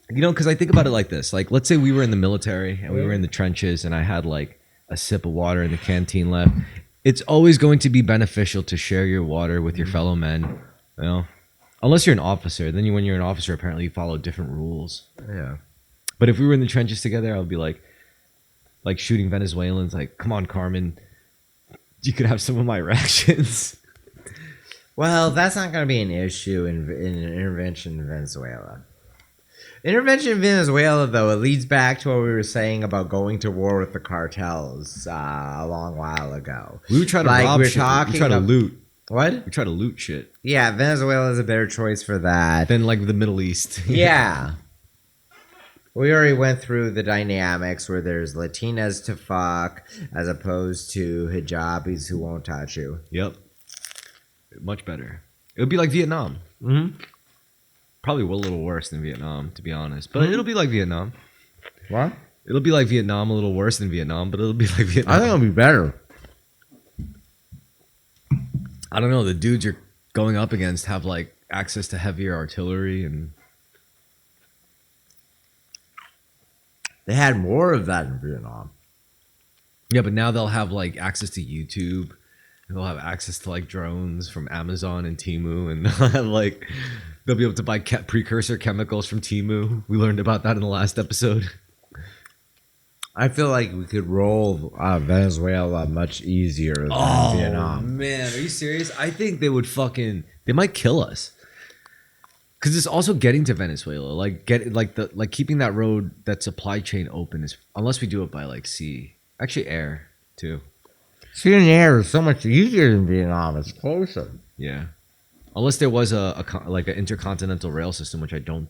B: You know, because I think about it like this. Like, let's say we were in the military and we were in the trenches and I had like a sip of water in the canteen left. It's always going to be beneficial to share your water with your fellow men, you know? Unless you're an officer. Then when you're an officer, apparently you follow different rules.
A: Yeah.
B: But if we were in the trenches together, I would be like shooting Venezuelans, like, come on, Carmen, you could have some of my rations.
A: Well, that's not going to be an issue in an intervention in Venezuela. Intervention in Venezuela, though, it leads back to what we were saying about going to war with the cartels a long while ago.
B: We would try to rob shit. We try to loot.
A: What?
B: We try to loot shit.
A: Yeah, Venezuela is a better choice for that.
B: Than like the Middle East.
A: Yeah. We already went through the dynamics where there's Latinas to fuck as opposed to hijabis who won't touch you.
B: Yep. Much better. It would be like Vietnam.
A: Mm-hmm.
B: Probably a little worse than Vietnam, to be honest. But it'll be like Vietnam.
A: What?
B: It'll be like Vietnam, a little worse than Vietnam, but it'll be like Vietnam.
A: I think it'll be better.
B: I don't know. The dudes you're going up against have like access to heavier artillery and
A: They had more of that in Vietnam.
B: yeah, but now they'll have like access to YouTube. They'll have access to like drones from Amazon and Temu, and they'll have like they'll be able to buy precursor chemicals from Temu. We learned about that in the last episode.
A: I feel like we could roll Venezuela much easier than Vietnam.
B: Man, are you serious? I think they would they might kill us. Cause it's also getting to Venezuela, like keeping that road, that supply chain open is, unless we do it by like sea, actually air too.
A: Sea and air is so much easier than Vietnam. It's closer.
B: Yeah, unless there was an intercontinental rail system, which I don't.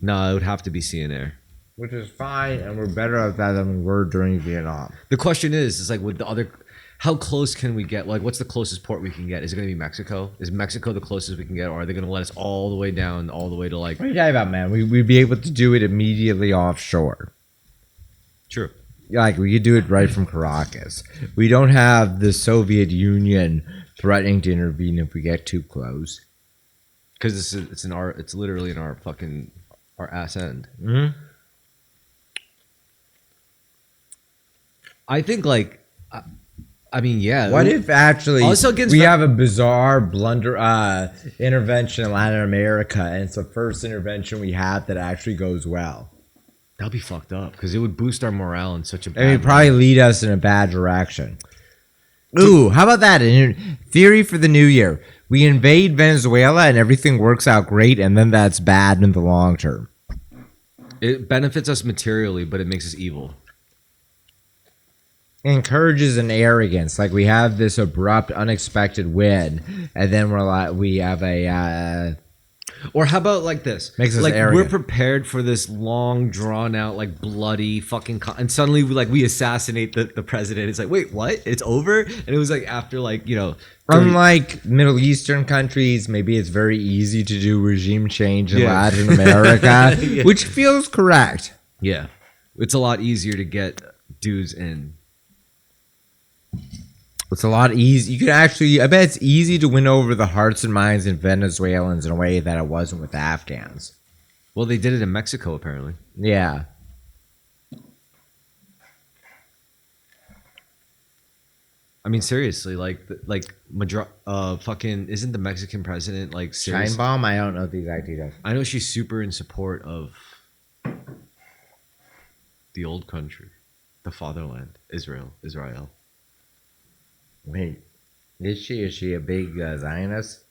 B: No, it would have to be sea and air.
A: Which is fine, and we're better at that than we were during Vietnam.
B: The question is like with the other, how close can we get? Like, what's the closest port we can get? Is it going to be Mexico? Is Mexico the closest we can get, or are they going to let us all the way down, all the way to like?
A: What are you talking about, man? We'd be able to do it immediately offshore.
B: True.
A: Like, we could do it right from Caracas. We don't have the Soviet Union threatening to intervene if we get too close.
B: Because it's literally in our ass end.
A: Mm-hmm.
B: I think like, I mean, yeah.
A: What if actually
B: also
A: we have a bizarre blunder intervention in Latin America, and it's the first intervention we have that actually goes well?
B: That'll be fucked up because it would boost our morale in such a bad
A: It would probably lead us in a bad direction. Ooh, how about that? In theory for the new year, we invade Venezuela and everything works out great, and then that's bad in the long term.
B: It benefits us materially, but it makes us evil.
A: Encourages an arrogance, like we have this abrupt, unexpected win, and then we have a.
B: Or how about like this?
A: Makes us
B: like
A: arrogant.
B: We're prepared for this long, drawn out, like bloody fucking, and suddenly we assassinate the president. It's like, wait, what? It's over? And it was like after 30.
A: Unlike Middle Eastern countries, maybe it's very easy to do regime change in Latin America,
B: Yeah.
A: which feels correct.
B: Yeah, it's a lot easier to get dudes in.
A: It's a lot easy. You could actually, I bet it's easy to win over the hearts and minds of Venezuelans in a way that it wasn't with Afghans.
B: Well, they did it in Mexico, apparently.
A: Yeah.
B: I mean, seriously, fucking, isn't the Mexican president like serious?
A: Sheinbaum? I don't know the exact details.
B: I know she's super in support of the old country, the fatherland, Israel.
A: Wait, is she? Is she a big Zionist?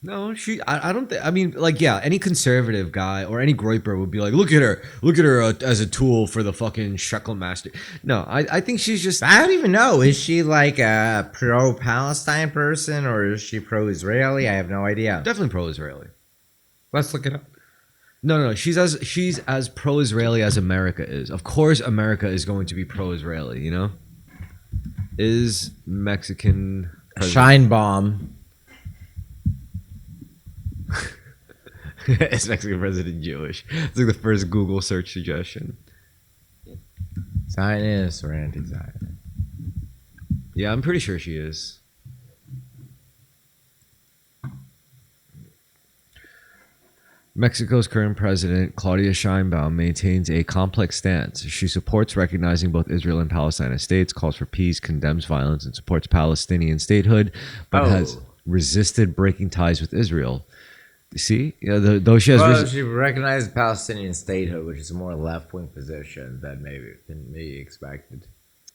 B: No, I don't think. I mean, any conservative guy or any groyper would be like, look at her as a tool for the fucking shekel master. No, I think she's just.
A: I don't even know. Is she like a pro-Palestine person or is she pro-Israeli? I have no idea.
B: Definitely pro-Israeli.
A: Let's look it up.
B: No. She's as pro-Israeli as America is. Of course, America is going to be pro-Israeli. You know. Is Mexican
A: Sheinbaum.
B: Is Mexican president Jewish? It's like the first Google search suggestion.
A: Zionist or anti-Zionist?
B: Yeah, I'm pretty sure she is. Mexico's current president, Claudia Sheinbaum, maintains a complex stance. She supports recognizing both Israel and Palestine as states, calls for peace, condemns violence, and supports Palestinian statehood, but has resisted breaking ties with Israel. See, though she has
A: she recognized Palestinian statehood, which is a more left-wing position than maybe expected.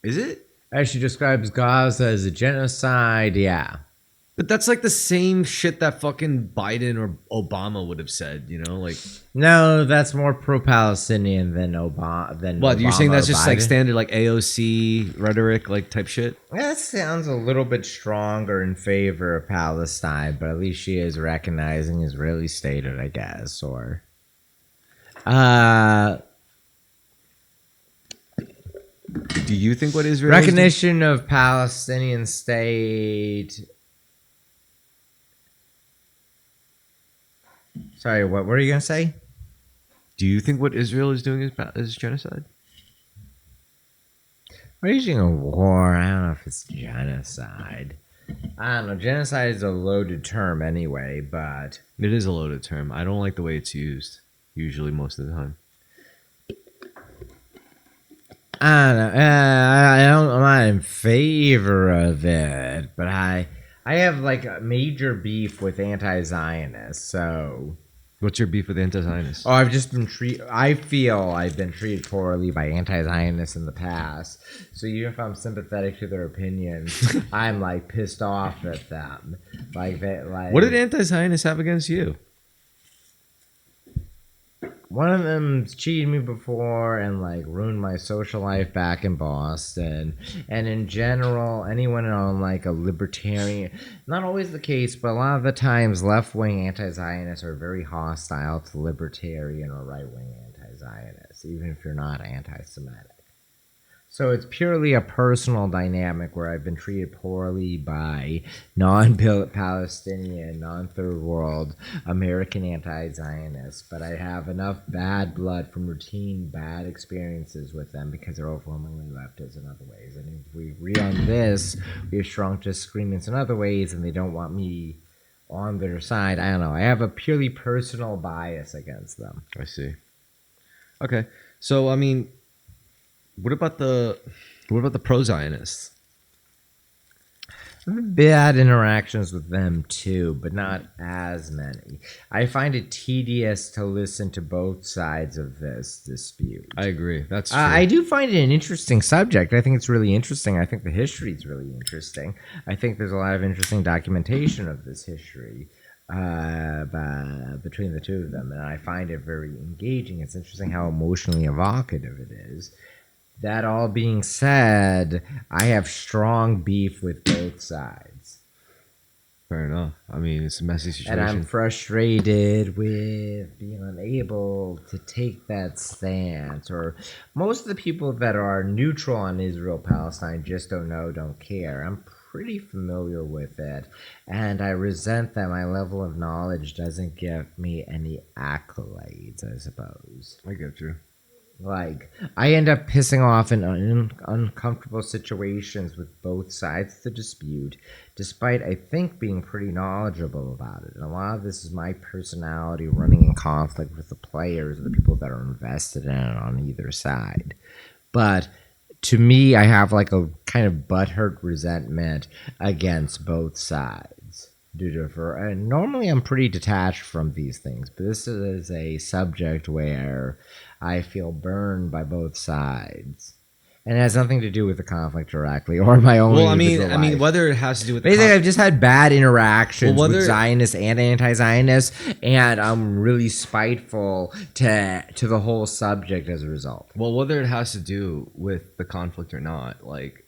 B: Is it?
A: As she describes Gaza as a genocide, yeah.
B: But that's like the same shit that fucking Biden or Obama would have said, you know? Like,
A: no, that's more pro-Palestinian than Obama.
B: What, you're saying that's just
A: Biden?
B: like standard like AOC rhetoric, like type shit?
A: That sounds a little bit stronger in favor of Palestine, but at least she is recognizing Israeli statehood, I guess. Or,
B: do you think what Israel
A: recognition of Palestinian state? Sorry, what were you gonna say?
B: Do you think what Israel is doing is genocide?
A: Waging a war, I don't know if it's genocide. I don't know. Genocide is a loaded term anyway, but
B: It is a loaded term. I don't like the way it's used, usually most of the time.
A: I don't know. I'm not in favor of it, but I have like a major beef with anti-Zionists. So,
B: What's your beef with anti-Zionists?
A: oh, I feel I've been treated poorly by anti-Zionists in the past. So even if I'm sympathetic to their opinions, I'm like pissed off at them. Like
B: What did anti-Zionists have against you?
A: one of them cheated me before and like ruined my social life back in Boston. And in general, anyone on like a libertarian, not always the case, but a lot of the times left-wing anti-Zionists are very hostile to libertarian or right-wing anti-Zionists, even if you're not anti-Semitic. So it's purely a personal dynamic where I've been treated poorly by non-Palestinian, non-third world American anti-Zionists, but I have enough bad blood from routine bad experiences with them because they're overwhelmingly leftists in other ways. And if we agree on this, we have strong disagreements in other ways, and they don't want me on their side. I don't know. I have a purely personal bias against them.
B: I see. Okay, so I mean, what about the pro-Zionists?
A: I've had interactions with them too, but not as many. I find it tedious to listen to both sides of this dispute.
B: I agree. That's true.
A: I do find it an interesting subject. I think it's really interesting. I think the history is really interesting. I think there's a lot of interesting documentation of this history between the two of them, and I find it very engaging. It's interesting how emotionally evocative it is. That all being said, I have strong beef with both sides.
B: Fair enough. I mean, it's a messy situation.
A: And I'm frustrated with being unable to take that stance. Or most of the people that are neutral on Israel-Palestine just don't know, don't care. I'm pretty familiar with it. And I resent that my level of knowledge doesn't give me any accolades, I suppose.
B: I get you.
A: Like, I end up pissing off in uncomfortable situations with both sides of the dispute, despite, I think, being pretty knowledgeable about it. And a lot of this is my personality running in conflict with the players, the people that are invested in it on either side. But to me, I have like a kind of butthurt resentment against both sides. And normally I'm pretty detached from these things, but this is a subject where I feel burned by both sides. And it has nothing to do with the conflict directly or my own.
B: Well, I mean, whether it has to do with
A: basically, I've just had bad interactions
B: with
A: Zionists and anti-Zionists, and I'm really spiteful to the whole subject as a result.
B: Well, whether it has to do with the conflict or not, like,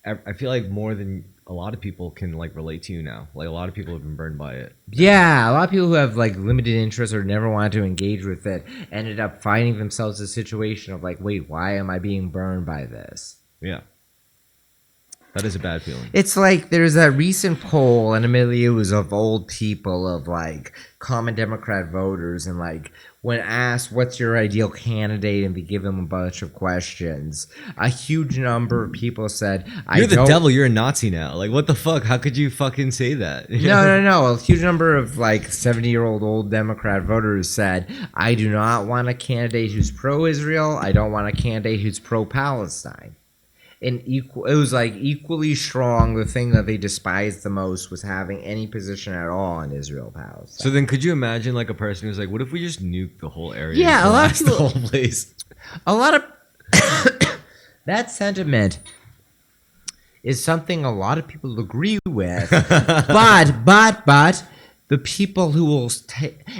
B: I feel like more than a lot of people can like relate to you now. Like, a lot of people have been burned by it.
A: Yeah, a lot of people who have like limited interest or never wanted to engage with it ended up finding themselves in a situation of like, wait, why am I being burned by this?
B: Yeah. That is a bad feeling.
A: It's like there's a recent poll, and admittedly it was of old people, of like common Democrat voters, and like when asked what's your ideal candidate and they give them a bunch of questions, a huge number of people said,
B: You're the devil, you're a Nazi now. Like, what the fuck? How could you fucking say that?
A: No. A huge number of like 70-year-old old Democrat voters said, I do not want a candidate who's pro-Israel. I don't want a candidate who's pro-Palestine. And it was like equally strong. The thing that they despised the most was having any position at all on Israel Palestine.
B: So then, could you imagine like a person who's like, "What if we just nuke the whole area?
A: Yeah, a lot of
B: the whole place."
A: A lot of that sentiment is something a lot of people agree with, but the people who will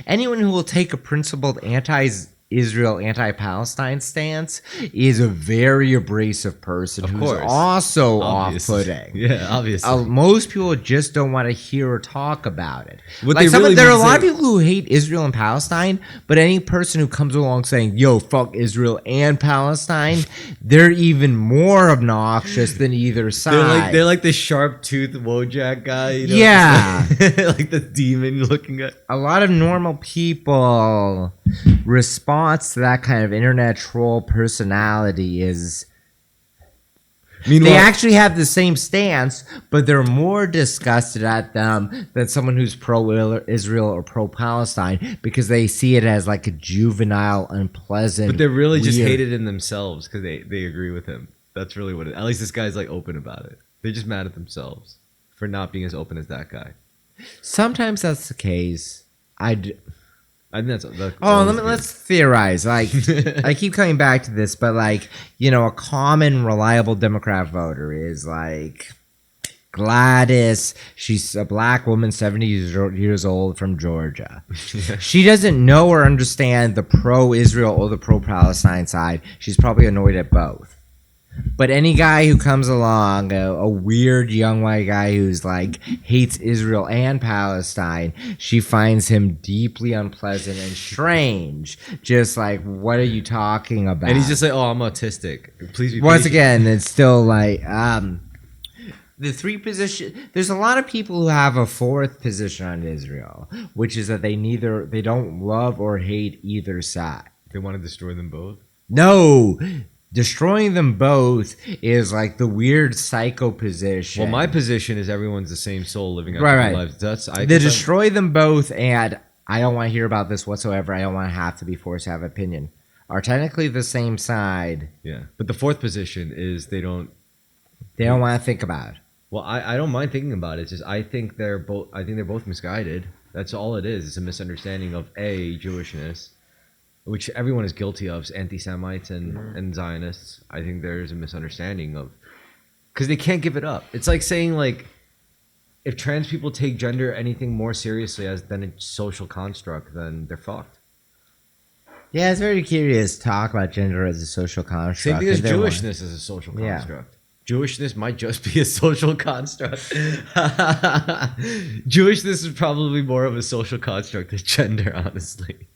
A: anyone who will take a principled anti-Israel, anti-Palestine stance is a very abrasive person who's also off-putting.
B: Yeah, obviously.
A: Most people just don't want to hear or talk about it.
B: What
A: Like
B: they really
A: there are a
B: mean is
A: lot of people who hate Israel and Palestine, but any person who comes along saying, yo, fuck Israel and Palestine, they're even more obnoxious than either side.
B: They're like the sharp-toothed Wojak guy. You know?
A: Yeah.
B: Like the demon looking at.
A: A lot of normal people response to that kind of internet troll personality is they actually have the same stance, but they're more disgusted at them than someone who's pro-Israel or pro-Palestine because they see it as like a juvenile, unpleasant.
B: But they're really just
A: weird.
B: hated in themselves because they agree with him. That's really what it. At least this guy's like open about it. They're just mad at themselves for not being as open as that guy.
A: Sometimes that's the case.
B: I think that's
A: let's theorize. Like, I keep coming back to this, but like, a common reliable Democrat voter is like Gladys. She's a black woman, 70 years old from Georgia. She doesn't know or understand the pro-Israel or the pro-Palestine side. She's probably annoyed at both. But any guy who comes along, a weird young white guy who's like hates Israel and Palestine, she finds him deeply unpleasant and strange. Just like, what are you talking about?
B: And he's just like, oh, I'm autistic. Please be
A: Once
B: patient.
A: again, it's still like the three position. There's a lot of people who have a fourth position on Israel, which is that they don't love or hate either side.
B: They want to destroy them both.
A: No. Destroying them both is like the weird psycho position.
B: Well, my position is everyone's the same soul living out
A: their
B: lives.
A: Destroy them both, and I don't want to hear about this whatsoever. I don't want to have to be forced to have opinion. Are technically the same side.
B: Yeah, but the fourth position is they don't
A: want to think about it.
B: Well, I don't mind thinking about it. It's just I think they're both misguided. That's all it is. It's a misunderstanding of Jewishness, which everyone is guilty of, anti-Semites and Zionists. I think there's a misunderstanding of, because they can't give it up. It's like saying like, if trans people take gender anything more seriously than a social construct, then they're fucked.
A: Yeah, it's very curious to talk about gender as a social construct.
B: Same thing as Jewishness as a social construct. Jewishness might just be a social construct. Jewishness is probably more of a social construct than gender, honestly.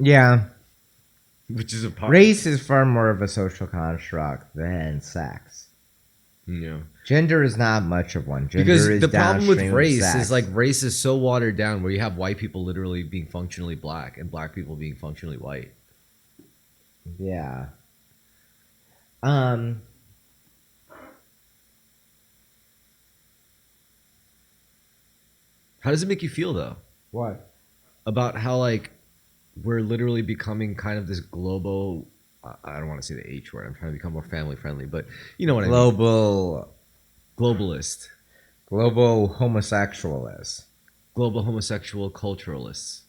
A: Yeah.
B: Which is a part.
A: Race is far more of a social construct than sex.
B: Yeah.
A: Gender is not much of one. Gender
B: because
A: is
B: the problem with race
A: sex.
B: is like race is so watered down where you have white people literally being functionally black and black people being functionally white.
A: Yeah.
B: How does it make you feel though?
A: What?
B: About how like we're literally becoming kind of this global. I don't want to say the H word. I'm trying to become more family friendly, but you know what I mean. Globalist.
A: Global homosexualist.
B: Global homosexual culturalists.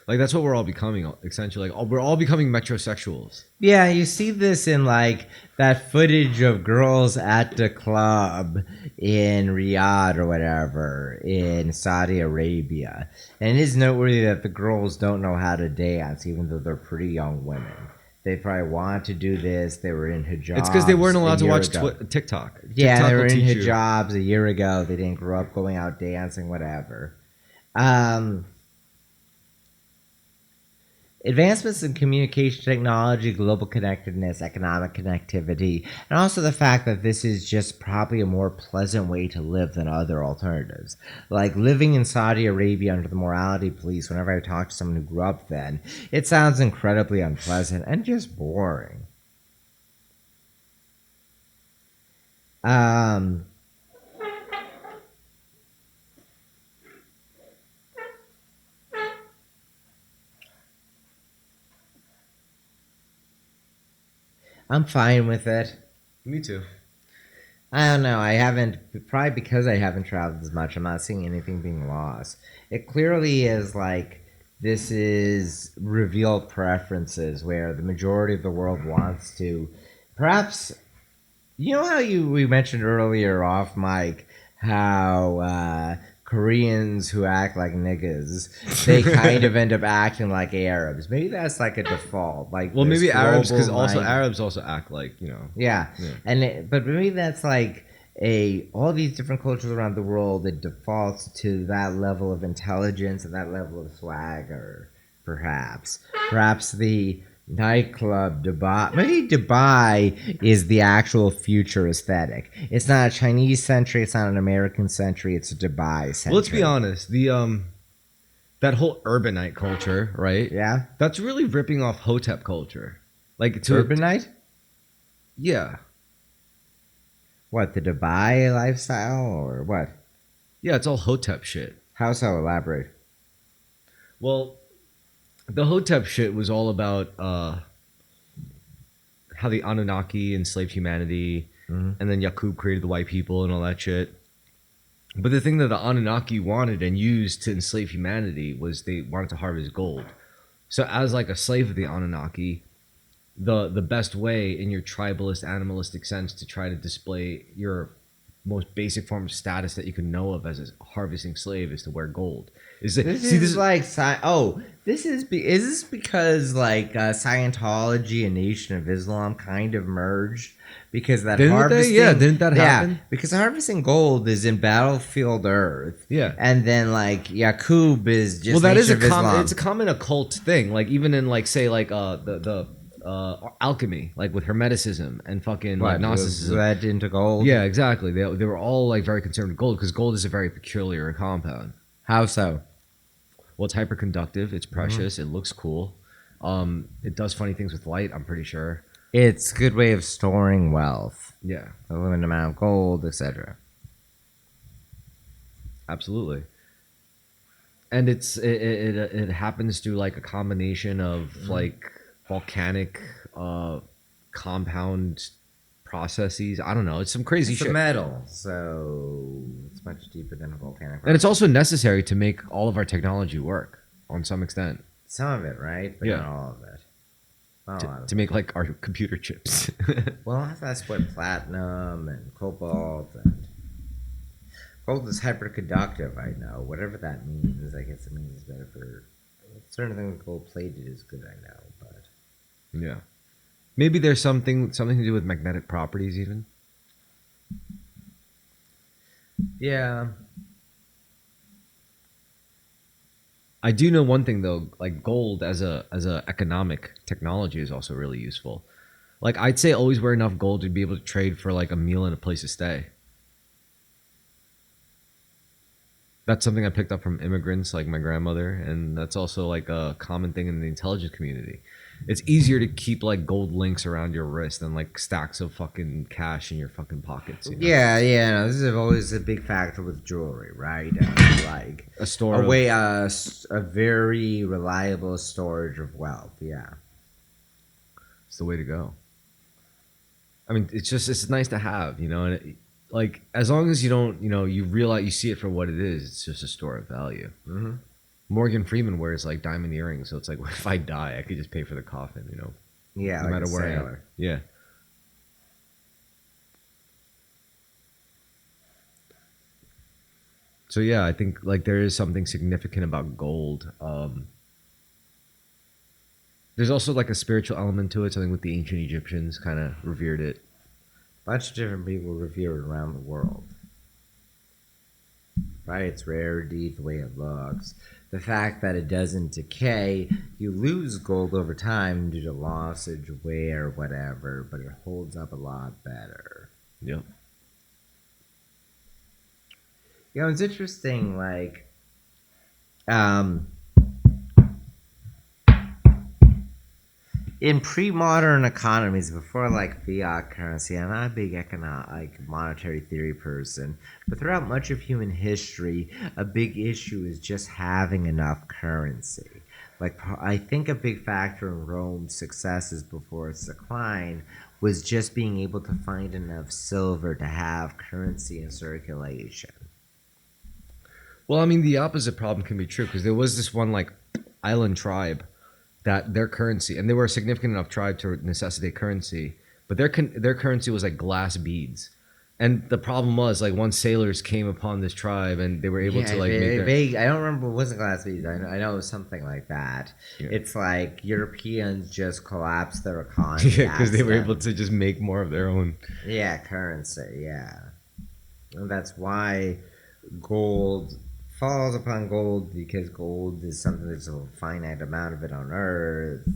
B: Like that's what we're all becoming, essentially. Like we're all becoming metrosexuals.
A: Yeah, you see this in like that footage of girls at the club in Riyadh or whatever in Saudi Arabia. And it is noteworthy that the girls don't know how to dance, even though they're pretty young women. They probably want to do this. They were in hijabs.
B: It's because they weren't allowed to watch TikTok.
A: Yeah,
B: TikTok
A: they were in
B: you.
A: hijabs a year ago. They didn't grow up going out Advancements in communication technology, global connectedness, economic connectivity, and also the fact that this is just probably a more pleasant way to live than other alternatives. Like living in Saudi Arabia under the morality police, whenever I talk to someone who grew up then, it sounds incredibly unpleasant and just boring. I'm fine with it.
B: Me too.
A: I don't know. I haven't, probably because I haven't traveled as much, I'm not seeing anything being lost. It clearly is like this is revealed preferences where the majority of the world wants to perhaps, you know how we mentioned earlier off mic how Koreans who act like niggas, they kind of end up acting like Arabs. Maybe that's like a default. Like,
B: well, maybe Arabs, because also
A: mind.
B: Arabs also act like,
A: Yeah. But maybe that's like all these different cultures around the world that defaults to that level of intelligence and that level of swagger. Perhaps the nightclub Dubai. Maybe Dubai is the actual future aesthetic. It's not a Chinese century. It's not an American century. It's a Dubai century.
B: Well, let's be honest. The that whole urbanite culture, right?
A: Yeah,
B: that's really ripping off Hotep culture. Like
A: urbanite.
B: Yeah.
A: What, the Dubai lifestyle or what?
B: Yeah, it's all Hotep shit.
A: How so? Elaborate.
B: Well, the Hotep shit was all about how the Anunnaki enslaved humanity, and then Yaqub created the white people and all that shit. But the thing that the Anunnaki wanted and used to enslave humanity was they wanted to harvest gold. So as like a slave of the Anunnaki, the best way in your tribalist, animalistic sense to try to display your most basic form of status that you can know of as a harvesting slave is to wear gold. Is this because like Scientology and Nation of Islam kind of merged because that didn't that happen?
A: Because harvesting gold is in Battlefield Earth.
B: Yeah,
A: and then like Yaqub is just
B: it's a common occult thing. Like even in like say like the alchemy, like with Hermeticism and fucking like Gnosticism,
A: led into gold.
B: Yeah, exactly. They were all like very concerned with gold because gold is a very peculiar compound.
A: How so?
B: Well, it's hyperconductive. It's precious. It looks cool. It does funny things with light. I'm pretty sure.
A: It's a good way of storing wealth.
B: Yeah,
A: a limited amount of gold, etc.
B: Absolutely. And it happens to like a combination of like volcanic compound processes. I don't know. It's some crazy shit.
A: It's a metal, so it's much deeper than a volcanic.
B: And it's also necessary to make all of our technology work on some extent.
A: Some of it, right? But not all of it.
B: To make like our computer chips.
A: Well, that's what platinum and cobalt and gold is hyperconductive. I know. Whatever that means, I guess it means it's better for certain things. Gold plated is good. I know, but
B: yeah. Maybe there's something to do with magnetic properties, even.
A: Yeah.
B: I do know one thing though, like gold as a economic technology is also really useful. Like I'd say always wear enough gold to be able to trade for like a meal and a place to stay. That's something I picked up from immigrants like my grandmother, and that's also like a common thing in the intelligence community. It's easier to keep like gold links around your wrist than like stacks of fucking cash in your fucking pockets. You know?
A: Yeah. No, this is always a big factor with jewelry, right? Like a very reliable storage of wealth. Yeah,
B: it's the way to go. I mean, it's nice to have, you know, and like as long as you don't, you know, you realize you see it for what it is. It's just a store of value. Mm-hmm. Morgan Freeman wears like diamond earrings, so it's like if I die, I could just pay for the coffin, you know.
A: Yeah,
B: no
A: like
B: matter where I am. Yeah. So yeah, I think like there is something significant about gold. There's also like a spiritual element to it. Something with the ancient Egyptians kind of revered it.
A: A bunch of different people revere it around the world. right? It's rarity, the way it looks. The fact that it doesn't decay, you lose gold over time due to lossage, wear, whatever, but it holds up a lot better.
B: Yep.
A: You know, it's interesting, like, in pre-modern economies, before like fiat currency, I'm not a big monetary theory person, but throughout much of human history, a big issue is just having enough currency. Like, I think a big factor in Rome's successes before its decline was just being able to find enough silver to have currency in circulation.
B: Well, I mean, the opposite problem can be true, because there was this one like island tribe that their currency, and they were a significant enough tribe to necessitate currency, but their currency was like glass beads. And the problem was, like, once sailors came upon this tribe and they were able to like make their...
A: I don't remember, it wasn't glass beads. I know it was something like that. Yeah. It's like Europeans just collapsed their economy.
B: Yeah, because they were able to just make more of their own.
A: Yeah, currency. Yeah, and that's why gold falls upon gold, because gold is something there's a finite amount of it on Earth.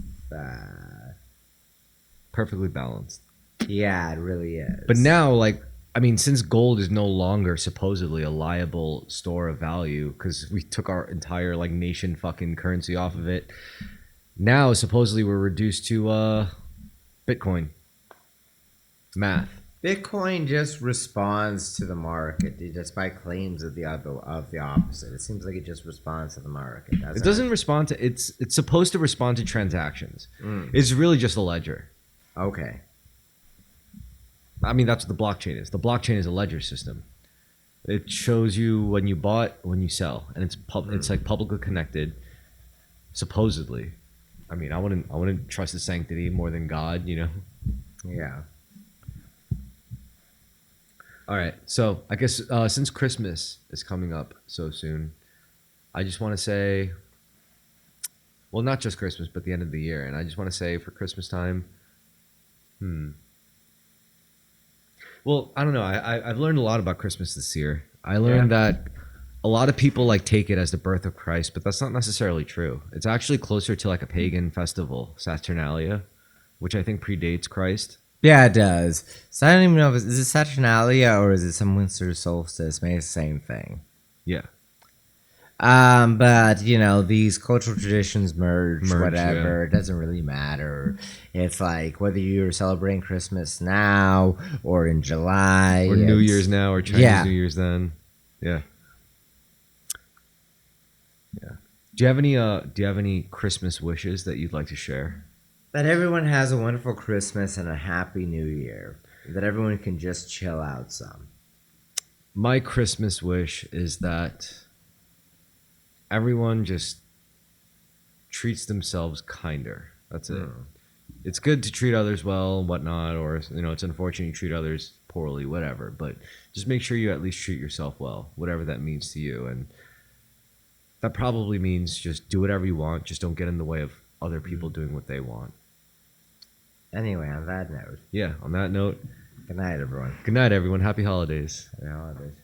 B: Perfectly balanced.
A: Yeah, it really is.
B: But now, like, I mean, since gold is no longer supposedly a liable store of value, because we took our entire like nation fucking currency off of it, now supposedly we're reduced to Bitcoin. Math.
A: Bitcoin just responds to the market, despite claims of the opposite. It seems like it just responds to the market.
B: It doesn't respond to... It's supposed to respond to transactions. It's really just a ledger.
A: Okay.
B: I mean, that's what the blockchain is. The blockchain is a ledger system. It shows you when you bought, when you sell, and it's like publicly connected, supposedly. I mean, I wouldn't trust the sanctity more than God, you know?
A: Yeah.
B: All right, so I guess since Christmas is coming up so soon, I just want to say, well, not just Christmas, but the end of the year, and I just want to say for Christmas time, well, I don't know. I've learned a lot about Christmas this year. I learned that a lot of people like take it as the birth of Christ, but that's not necessarily true. It's actually closer to like a pagan festival, Saturnalia, which I think predates Christ.
A: Yeah, it does. So I don't even know if is it Saturnalia or is it some winter solstice? Maybe it's the same thing.
B: Yeah.
A: But you know, these cultural traditions merge whatever.
B: Yeah.
A: It doesn't really matter. It's like whether you're celebrating Christmas now or in July
B: or New Year's now or Chinese New Year's then. Yeah. Yeah. Do you have any Christmas wishes that you'd like to share?
A: That everyone has a wonderful Christmas and a happy New Year. That everyone can just chill out some.
B: My Christmas wish is that everyone just treats themselves kinder. That's it. It's good to treat others well and whatnot, or, you know, it's unfortunate you treat others poorly, whatever. But just make sure you at least treat yourself well, whatever that means to you. And that probably means just do whatever you want. Just don't get in the way of other people doing what they want.
A: Anyway, on that note.
B: Yeah, on that note.
A: Good night, everyone.
B: Good night, everyone. Happy holidays.
A: Happy holidays.